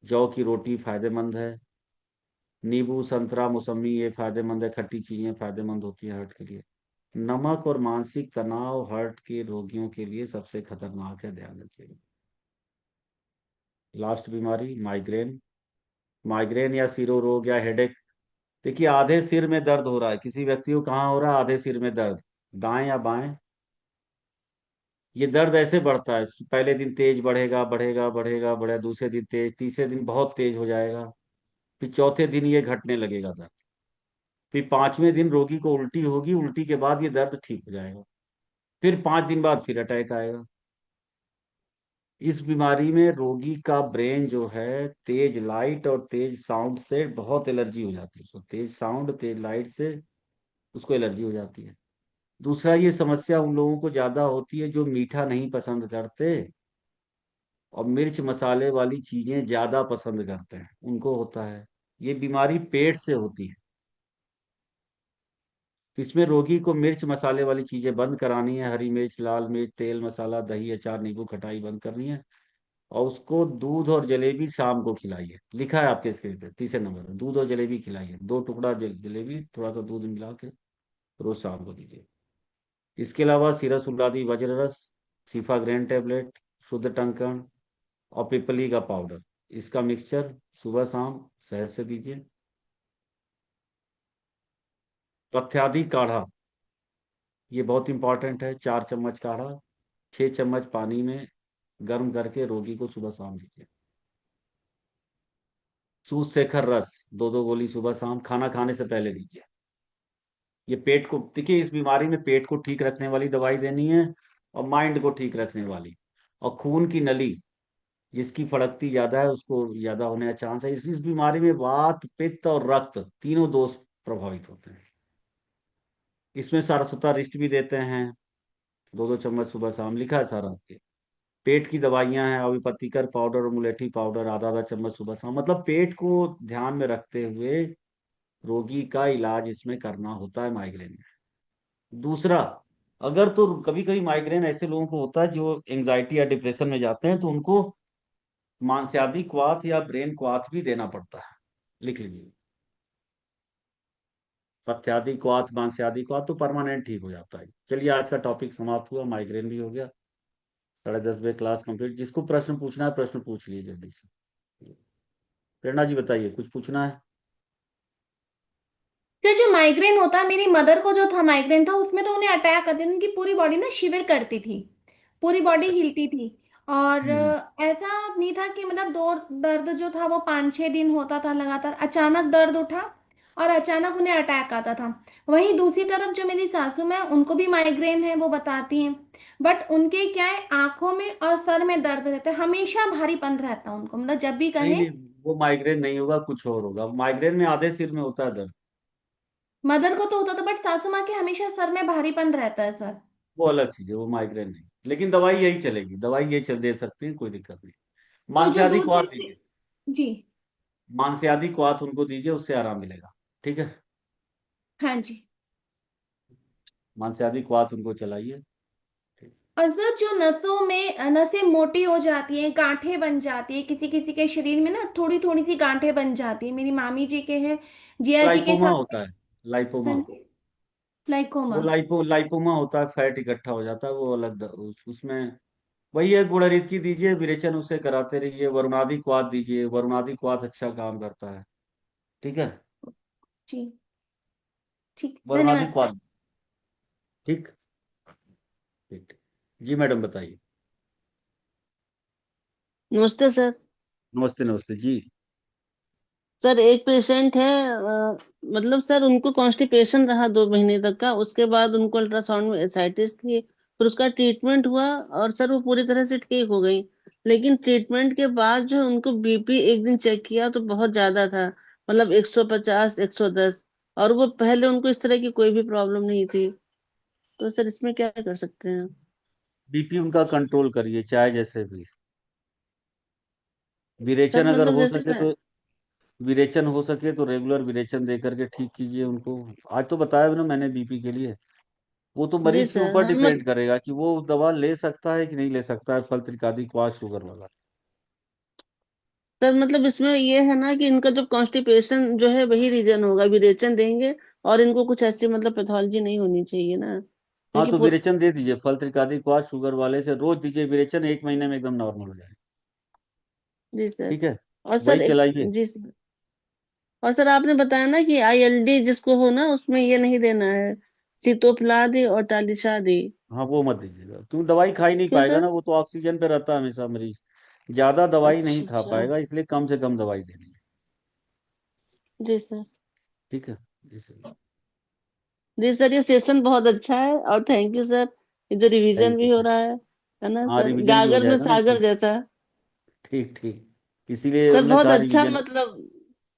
जौ की रोटी फायदेमंद है। नींबू, संतरा, मौसमी, ये फायदेमंद है, खट्टी चीजें फायदेमंद होती है हार्ट के लिए। नमक और मानसिक तनाव हार्ट के रोगियों के लिए सबसे खतरनाक है, ध्यान रखिएगा। लास्ट बीमारी, माइग्रेन। माइग्रेन या सिरो रोग या हेडेक। देखिए, आधे सिर में दर्द हो रहा है, किसी व्यक्ति को कहाँ हो रहा है? आधे सिर में दर्द, दाएं या बाएं। ये दर्द ऐसे बढ़ता है, पहले दिन तेज बढ़ेगा बढ़ेगा बढ़ेगा बढ़ेगा, दूसरे दिन तेज, तीसरे दिन बहुत तेज हो जाएगा, फिर चौथे दिन ये घटने लगेगा दर्द, फिर पांचवें दिन रोगी को उल्टी होगी, उल्टी के बाद ये दर्द ठीक हो जाएगा, फिर 5 दिन बाद फिर अटैक आएगा। इस बीमारी में रोगी का ब्रेन जो है, तेज लाइट और तेज साउंड से बहुत एलर्जी हो जाती है उसको, तेज साउंड तेज लाइट से उसको एलर्जी हो जाती है। दूसरा, ये समस्या उन लोगों को ज्यादा होती है जो मीठा नहीं पसंद करते और मिर्च मसाले वाली चीजें ज्यादा पसंद करते हैं, उनको होता है। ये बीमारी पेट से होती है। इसमें रोगी को मिर्च मसाले वाली चीजें बंद करानी है, हरी मिर्च, लाल मिर्च, तेल मसाला, दही, अचार, नींबू खटाई बंद करनी है। और उसको दूध और जलेबी शाम को खिलाइए, लिखा है आपके स्क्रीन पे तीसरे नंबर पे, दूध और जलेबी खिलाइए, 2 टुकड़ा जलेबी थोड़ा सा दूध मिला के रोज शाम को दीजिए। इसके अलावा सिरस उलादी वज्र रस, सीफाग्रेन टेबलेट, शुद्ध टंकण और पिपली का पाउडर, इसका मिक्सचर सुबह शाम शहद से दीजिए। पथ्यादि काढ़ा, ये बहुत इंपॉर्टेंट है, 4 चम्मच काढ़ा 6 चम्मच पानी में गर्म करके रोगी को सुबह शाम दीजिए। सूत शेखर रस 2-2 गोली सुबह शाम खाना खाने से पहले दीजिए। ये पेट को, देखिए इस बीमारी में पेट को ठीक रखने वाली दवाई देनी है और माइंड को ठीक रखने वाली, और खून की नली जिसकी फड़कती ज्यादा है उसको ज्यादा होने का चांस है। इस बीमारी में वात, पित्त और रक्त तीनों दोष प्रभावित होते हैं। इसमें सारस्वता रिस्ट भी देते हैं, 2-2 चम्मच सुबह शाम, लिखा है सारा आपके। पेट की दवाइयां हैं, अविपतिकर पाउडर और मुलेठी पाउडर आधा-आधा चम्मच सुबह शाम, मतलब पेट को ध्यान में रखते हुए रोगी का इलाज इसमें करना होता है माइग्रेन में। दूसरा, अगर तो कभी कभी माइग्रेन ऐसे लोगों को होता है जो एंजाइटी या डिप्रेशन में जाते हैं, तो उनको मांसयादी क्वाथ या ब्रेन क्वाथ भी देना पड़ता है, लिख लीजिए। पथ्यादि क्वाथ, मांसयादी क्वाथ तो परमानेंट ठीक हो जाता है। चलिए, आज का टॉपिक समाप्त हुआ, माइग्रेन भी हो गया। 10:30 बजे क्लास कंप्लीट। जिसको प्रश्न पूछना है प्रश्न पूछ लीजिए जल्दी से। प्रेरणा जी बताइए, कुछ पूछना है? तो जो माइग्रेन होता है, मेरी मदर को जो था माइग्रेन था, उसमें तो उन्हें अटैक आते थे, उनकी पूरी बॉडी ना शिविर करती थी, पूरी बॉडी अच्छा। हिलती थी। और हम्म। ऐसा नहीं था कि मतलब दो दर्द जो था वो 5-6 दिन होता था लगातार, अचानक दर्द उठा और अचानक उन्हें अटैक आता था। वहीं दूसरी तरफ जो मेरी सासू माँ हैं, उनको भी माइग्रेन है, वो बताती हैं। बट उनके क्या है, आंखों में और सर में दर्द रहता है, हमेशा भारीपन रहता है उनको, मतलब जब भी नहीं कहें। नहीं, वो माइग्रेन नहीं होगा, कुछ और होगा। माइग्रेन में आधे सिर में होता है दर्द। मदर को तो होता था, बट सासू माँ के हमेशा सर में भारीपन रहता है सर। वो अलग चीज है, वो माइग्रेन नहीं। लेकिन दवाई यही चलेगी, दवाई ये चल दे सकती है, कोई दिक्कत नहीं। तो जो मांसयादी दूध क्वाथ जैसे। दीजिए, जी। मांसयादी क्वाथ उनको दीजिए, उससे आराम मिलेगा। ठीक है, हाँ जी। मांसयादी क्वाथ उनको चलाइए। ठीक। और सर जो नसों में नसें मोटी हो जाती हैं, गांठें बन जाती है, किसी किसी के शरीर में ना थोड़ी थोड़ी सी गांठें बन जाती है, मेरी मामी जी के हैं, जिया जी के लाइपोमा साथ। होता है, लाइपोमा। हाँ जी। लाइकोमा। वो लाइपोमा होता है, फैट इकट्ठा हो जाता है, वो अलग उसमें वही है। गुड़हरित की दीजिए, विरेचन उससे कराते रहिए। वरुणादि क्वाथ दीजिए, वरुणादि क्वाथ अच्छा काम करता है। ठीक है, जी। ठीक, वरुणादि धन्यवाद सर। क्वाथ। ठीक। ठीक। जी मैडम बताइए। नमस्ते सर। नमस्ते नमस्ते जी। सर एक पेशेंट है, मतलब सर उनको कॉन्स्टिपेशन रहा 2 महीने तक का, उसके बाद उनको अल्ट्रासाउंड में एसाइटिस थी, फिर उसका ट्रीटमेंट हुआ और सर वो पूरी तरह से ठीक हो गई। लेकिन ट्रीटमेंट के बाद जो उनको बीपी एक दिन चेक किया तो बहुत ज्यादा था, मतलब 150 110। और वो पहले उनको इस तरह की कोई भी प्रॉब्लम नहीं थी। तो सर इसमें क्या कर सकते हैं? बीपी उनका कंट्रोल करिए, चाहे जैसे भी। सर विरेचन अगर मतलब हो जैसे सके मैं। तो, विरेचन हो सके तो रेगुलर विरेचन दे करके ठीक कीजिए उनको। आज तो बताया भी ना मैंने बीपी के लिए। वो तो जी मरीज के सर, ऊपर हाँ डिपेंड करेगा कि वो दवा ले सकता है कि नहीं ले सकता है, फल त्रिकादि क्वाथ शुगर वाला। सर मतलब इसमें ये है ना कि इनका जो कॉन्स्टिपेशन जो है वही रीजन होगा, विरेचन देंगे। और इनको कुछ ऐसी मतलब पैथोलॉजी नहीं होनी चाहिए ना, हाँ क्योंकि तो विरेचन दे दीजिए, फल त्रिकादि क्वाथ शुगर वाले से रोज दीजिए विरेचन, 1 महीने में एकदम नॉर्मल हो जाए। जी सर। ठीक है, और वही सर एक। चलाइए। जी सर। और सर आपने बताया ना कि ILD जिसको हो ना उसमें ये नहीं देना है, सितोप्लाद और तालिशाद। हाँ वो मत दीजिएगा, क्यों दवाई खा ही नहीं क्यों पाएगा सर? ना, वो तो ऑक्सीजन पे रहता है हमेशा मरीज, ज्यादा दवाई नहीं अच्छा खा अच्छा। पाएगा, इसलिए कम से कम दवाई देनी है। जी सर। ठीक है। जी सर। जी सर, ये सेशन बहुत अच्छा है और थैंक यू सर। ये जो रिवीजन थैंक भी यू हो सर। रहा है ना हाँ सर, रिवीजन भी हो गागर में जाएगा ना इससे। सागर जैसा। ठीक ठीक, इसीलिए सर हमने बहुत कहा अच्छा रिवीजन। मतलब,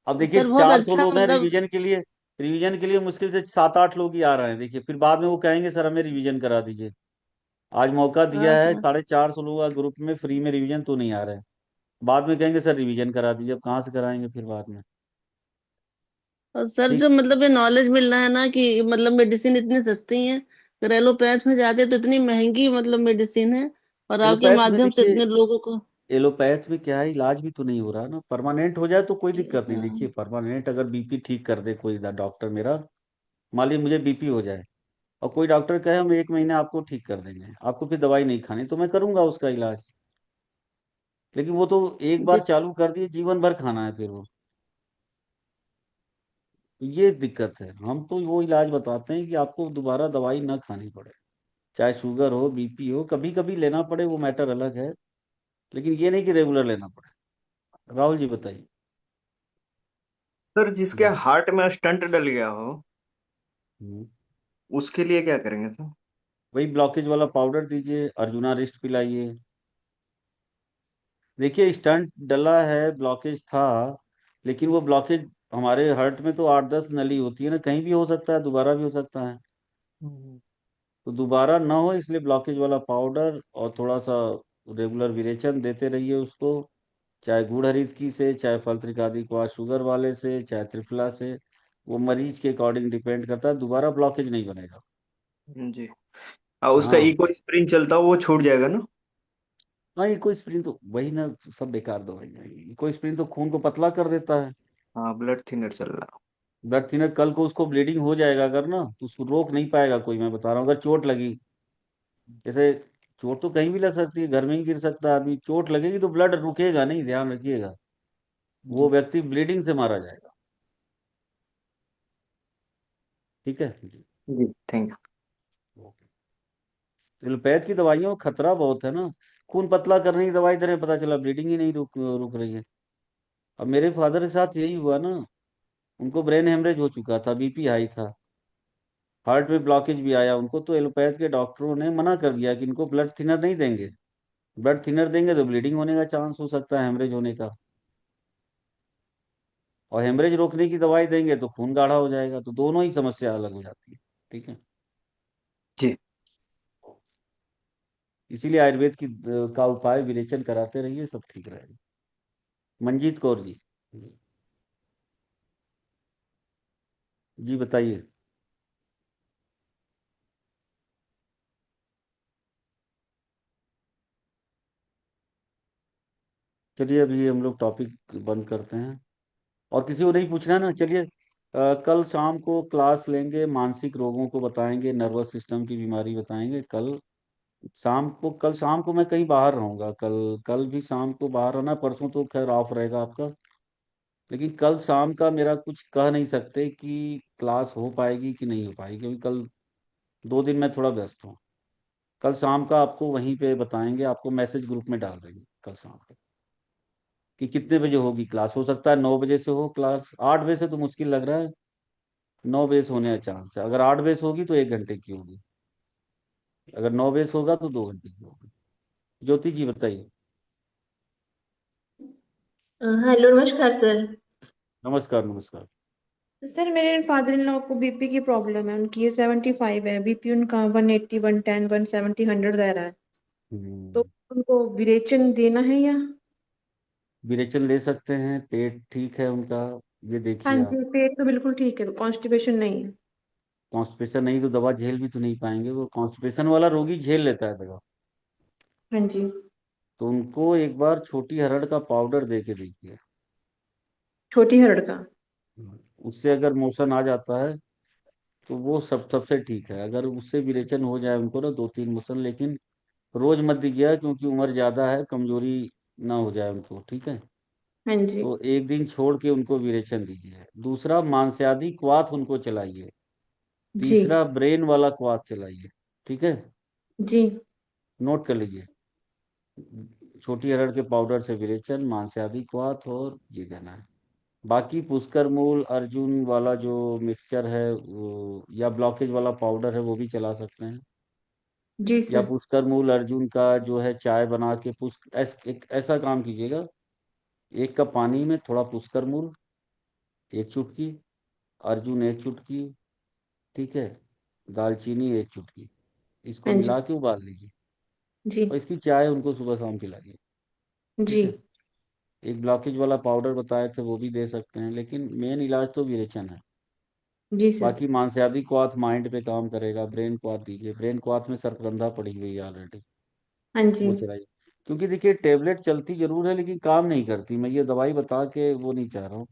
अब देखिए सर बहुत 400 अच्छा लोग हैं मतलब। रिवीजन के लिए, रिवीजन के लिए मुश्किल से 7-8 लोग ही आ रहे हैं, देखिए फिर बाद में वो कहेंगे सर हमें रिवीजन करा दीजिए। आज मौका हाँ दिया है, सर। 450 लोग ग्रुप में फ्री में रिवीजन तो नहीं आ रहे हैं, बाद में कहेंगे सर रिवीजन करा दीजिए, अब कहाँ से कराएंगे फिर बाद में। और सर ठीक। जो मतलब ये नॉलेज मिल रहा है ना कि मतलब मेडिसिन इतनी सस्ती है, अगर एलोपैथ में जाते तो इतनी महंगी मतलब मेडिसिन है, और आपके एलोपैथ में माध्यम से देखिए, इतने लोगों को। एलोपैथ में क्या है, इलाज भी तो नहीं हो रहा ना, परमानेंट हो जाए तो कोई दिक्कत नहीं, देखिए हाँ परमानेंट अगर बीपी ठीक कर दे कोई डॉक्टर मेरा, मान लीजिए मुझे बीपी हो जाए और कोई डॉक्टर कहे हम 1 महीने आपको ठीक कर देंगे, आपको फिर दवाई नहीं खानी, तो मैं करूंगा उसका इलाज। लेकिन वो तो एक बार जी चालू कर दिए जीवन भर खाना है फिर वो, तो ये दिक्कत है। हम तो वो इलाज बताते हैं कि आपको दोबारा दवाई ना खानी पड़े, चाहे शुगर हो बीपी हो, कभी कभी लेना पड़े वो मैटर अलग है, लेकिन ये नहीं कि रेगुलर लेना पड़े। राहुल जी बताइए। सर जिसके जी। हार्ट में स्टंट डल गया हो हम्म। उसके लिए क्या करेंगे सर? वही ब्लॉकेज वाला पाउडर दीजिए, अर्जुना रिस्ट पिलाइए। देखिए स्टंट डला है, ब्लॉकेज था, लेकिन वो ब्लॉकेज हमारे हार्ट में तो 8-10 नली होती है ना, कहीं भी हो सकता है, दोबारा भी हो सकता है, हम्म। तो दोबारा ना हो इसलिए ब्लॉकेज वाला पाउडर और थोड़ा सा रेगुलर विरेचन देते रहिए उसको, चाहे गुड़ हरितकी से, चाहे फल त्रिकादि शुगर वाले से, चाहे त्रिफला से, वो मरीज के अकॉर्डिंग डिपेंड करता है, दोबारा ब्लॉकेज नहीं बनेगा। जी। उसका हाँ। इको स्प्रिंग चलता हो वो छूट जाएगा ना? हाँ इको स्प्रिन तो वही ना, सब बेकार दवाई है, इको स्प्रिन तो खून को पतला कर देता है। हाँ, ब्लड थिनर चल रहा। ब्लड थिनर, कल को उसको ब्लीडिंग हो जाएगा अगर ना, तो उसको रोक नहीं पाएगा कोई, मैं बता रहा हूँ, अगर चोट लगी, जैसे चोट तो कहीं भी लग सकती है, घर में ही गिर सकता है आदमी, चोट लगेगी तो ब्लड रुकेगा नहीं, ध्यान रखिएगा, वो जी। व्यक्ति ब्लीडिंग से मारा जाएगा। ठीक है जी। जी थैंक यू। ओके। एलोपैथ की दवाइयों का खतरा बहुत है ना, खून पतला करने की दवाई दे रहे हैं, पता चला ब्लीडिंग ही नहीं रुक रुक रही है। अब मेरे फादर के साथ यही हुआ ना, उनको ब्रेन हेमरेज हो चुका था, बीपी हाई था, हार्ट में ब्लॉकेज भी आया उनको, तो एलोपैथ के डॉक्टरों ने मना कर दिया कि इनको ब्लड थिनर नहीं देंगे, ब्लड थिनर देंगे तो ब्लीडिंग होने का चांस हो सकता है, हेमरेज होने का, और हेमरेज रोकने की दवाई देंगे तो खून गाढ़ा हो जाएगा, तो दोनों ही समस्या अलग हो जाती है। ठीक है। जी। इसीलिए आयुर्वेद का उपाय विरेचन कराते रहिए, सब ठीक रहेगा। मंजीत कौर जी। जी बताइए। चलिए अभी हम लोग टॉपिक बंद करते हैं, और किसी को नहीं पूछना है ना, चलिए कल शाम को क्लास लेंगे, मानसिक रोगों को बताएंगे, नर्वस सिस्टम की बीमारी बताएंगे कल शाम को। कल शाम को मैं कहीं बाहर रहूंगा, कल कल भी शाम को बाहर रहना, परसों तो खैर ऑफ रहेगा आपका, लेकिन कल शाम का मेरा कुछ कह नहीं सकते कि क्लास हो पाएगी कि नहीं हो पाएगी, क्योंकि कल 2 दिन मैं थोड़ा व्यस्त हूँ। कल शाम का आपको वहीं पे बताएंगे, आपको मैसेज ग्रुप में डाल देंगे कल शाम को कि कितने बजे होगी क्लास, हो सकता है 9 बजे से हो क्लास, 8 बजे से तो मुश्किल लग रहा है, 9 बजे से होने का चांस है, अगर 8 बजे से होगी तो 1 घंटे की होगी, अगर 9 बजे से होगा तो 2 घंटे की होगी। ज्योति जी बताइए। हेलो नमस्कार सर। नमस्कार नमस्कार। सर मेरे फादर इन लॉ को बीपी की प्रॉब्लम है, उनकी ये 75 है, बीपी उनका 180 110 170 100 रह रहा है। तो हम्म। उनको विरेचन देना है या? विरेचन ले सकते हैं, पेट ठीक है उनका, ये हाँ देखिए आप। जी, पेट तो बिल्कुल ठीक है, कॉन्स्टिपेशन नहीं है। कॉन्स्टिपेशन नहीं तो दवा झेल भी तो नहीं पाएंगे, वो कॉन्स्टिपेशन वाला रोगी झेल लेता है दवा, हाँ जी। तो उनको एक बार छोटी हरड़ का पाउडर दे के देखिए। छोटी हरड़ का? उससे अगर मोशन आ जाता है तो वो सबसे ठीक है, अगर उससे विरेचन हो जाए उनको ना 2-3 मोशन, लेकिन रोज मत दीजिएगा क्योंकि उम्र ज्यादा है, कमजोरी ना हो जाए उनको। ठीक है। हाँ जी तो एक दिन छोड़ के उनको विरेचन दीजिए। दूसरा, मांस्यादि क्वाथ उनको चलाइए। जी तीसरा, ब्रेन वाला क्वाथ चलाइए। ठीक है, जी नोट कर लीजिए। छोटी अरहर के पाउडर से विरेचन, मांस्यादि क्वाथ, और ये देना है। बाकी पुष्कर मूल अर्जुन वाला जो मिक्सचर है वो, या ब्लॉकेज वाला पाउडर है, वो भी चला सकते हैं। जी या सर पुष्कर मूल अर्जुन का जो है चाय बना के एक ऐसा काम कीजिएगा, 1 कप पानी में थोड़ा पुष्कर मूल, 1 चुटकी, अर्जुन 1 चुटकी, ठीक है, दालचीनी 1 चुटकी, इसको हाँ जी मिला के उबाल लीजिए जी और इसकी चाय उनको सुबह शाम पिलाइए। जी ठीक है। एक ब्लॉकेज वाला पाउडर बताए थे वो भी दे सकते हैं, लेकिन मेन इलाज तो विरेचन है। जी सर बाकी मांसयादी क्वाथ माइंड पे काम करेगा। ब्रेन क्वाथ दीजिए, ब्रेन क्वाथ में सर्पगंधा पड़ी हुई है ऑलरेडी, हाँ जी वो चलाइए। क्योंकि देखिए टेबलेट चलती जरूर है लेकिन काम नहीं करती। मैं ये दवाई बता के वो नहीं चाह रहा हूँ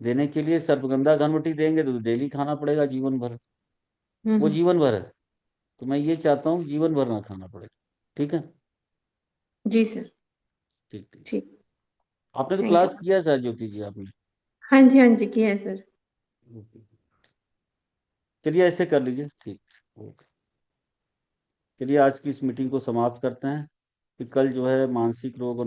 देने के लिए। सर्पगंधा घनवटी देंगे तो डेली खाना पड़ेगा जीवन भर, वो हम्म जीवन भर है। तो मैं ये चाहता हूँ जीवन भर ना खाना पड़े। ठीक है, जी सर ठीक ठीक। ठीक आपने तो थैंक यू क्लास किया शायद ज्योति जी आपने। हाँ जी किया है सर चलिए ऐसे कर लीजिए, ठीक। ओके, चलिए आज की इस मीटिंग को समाप्त करते हैं। कि कल जो है मानसिक रोग और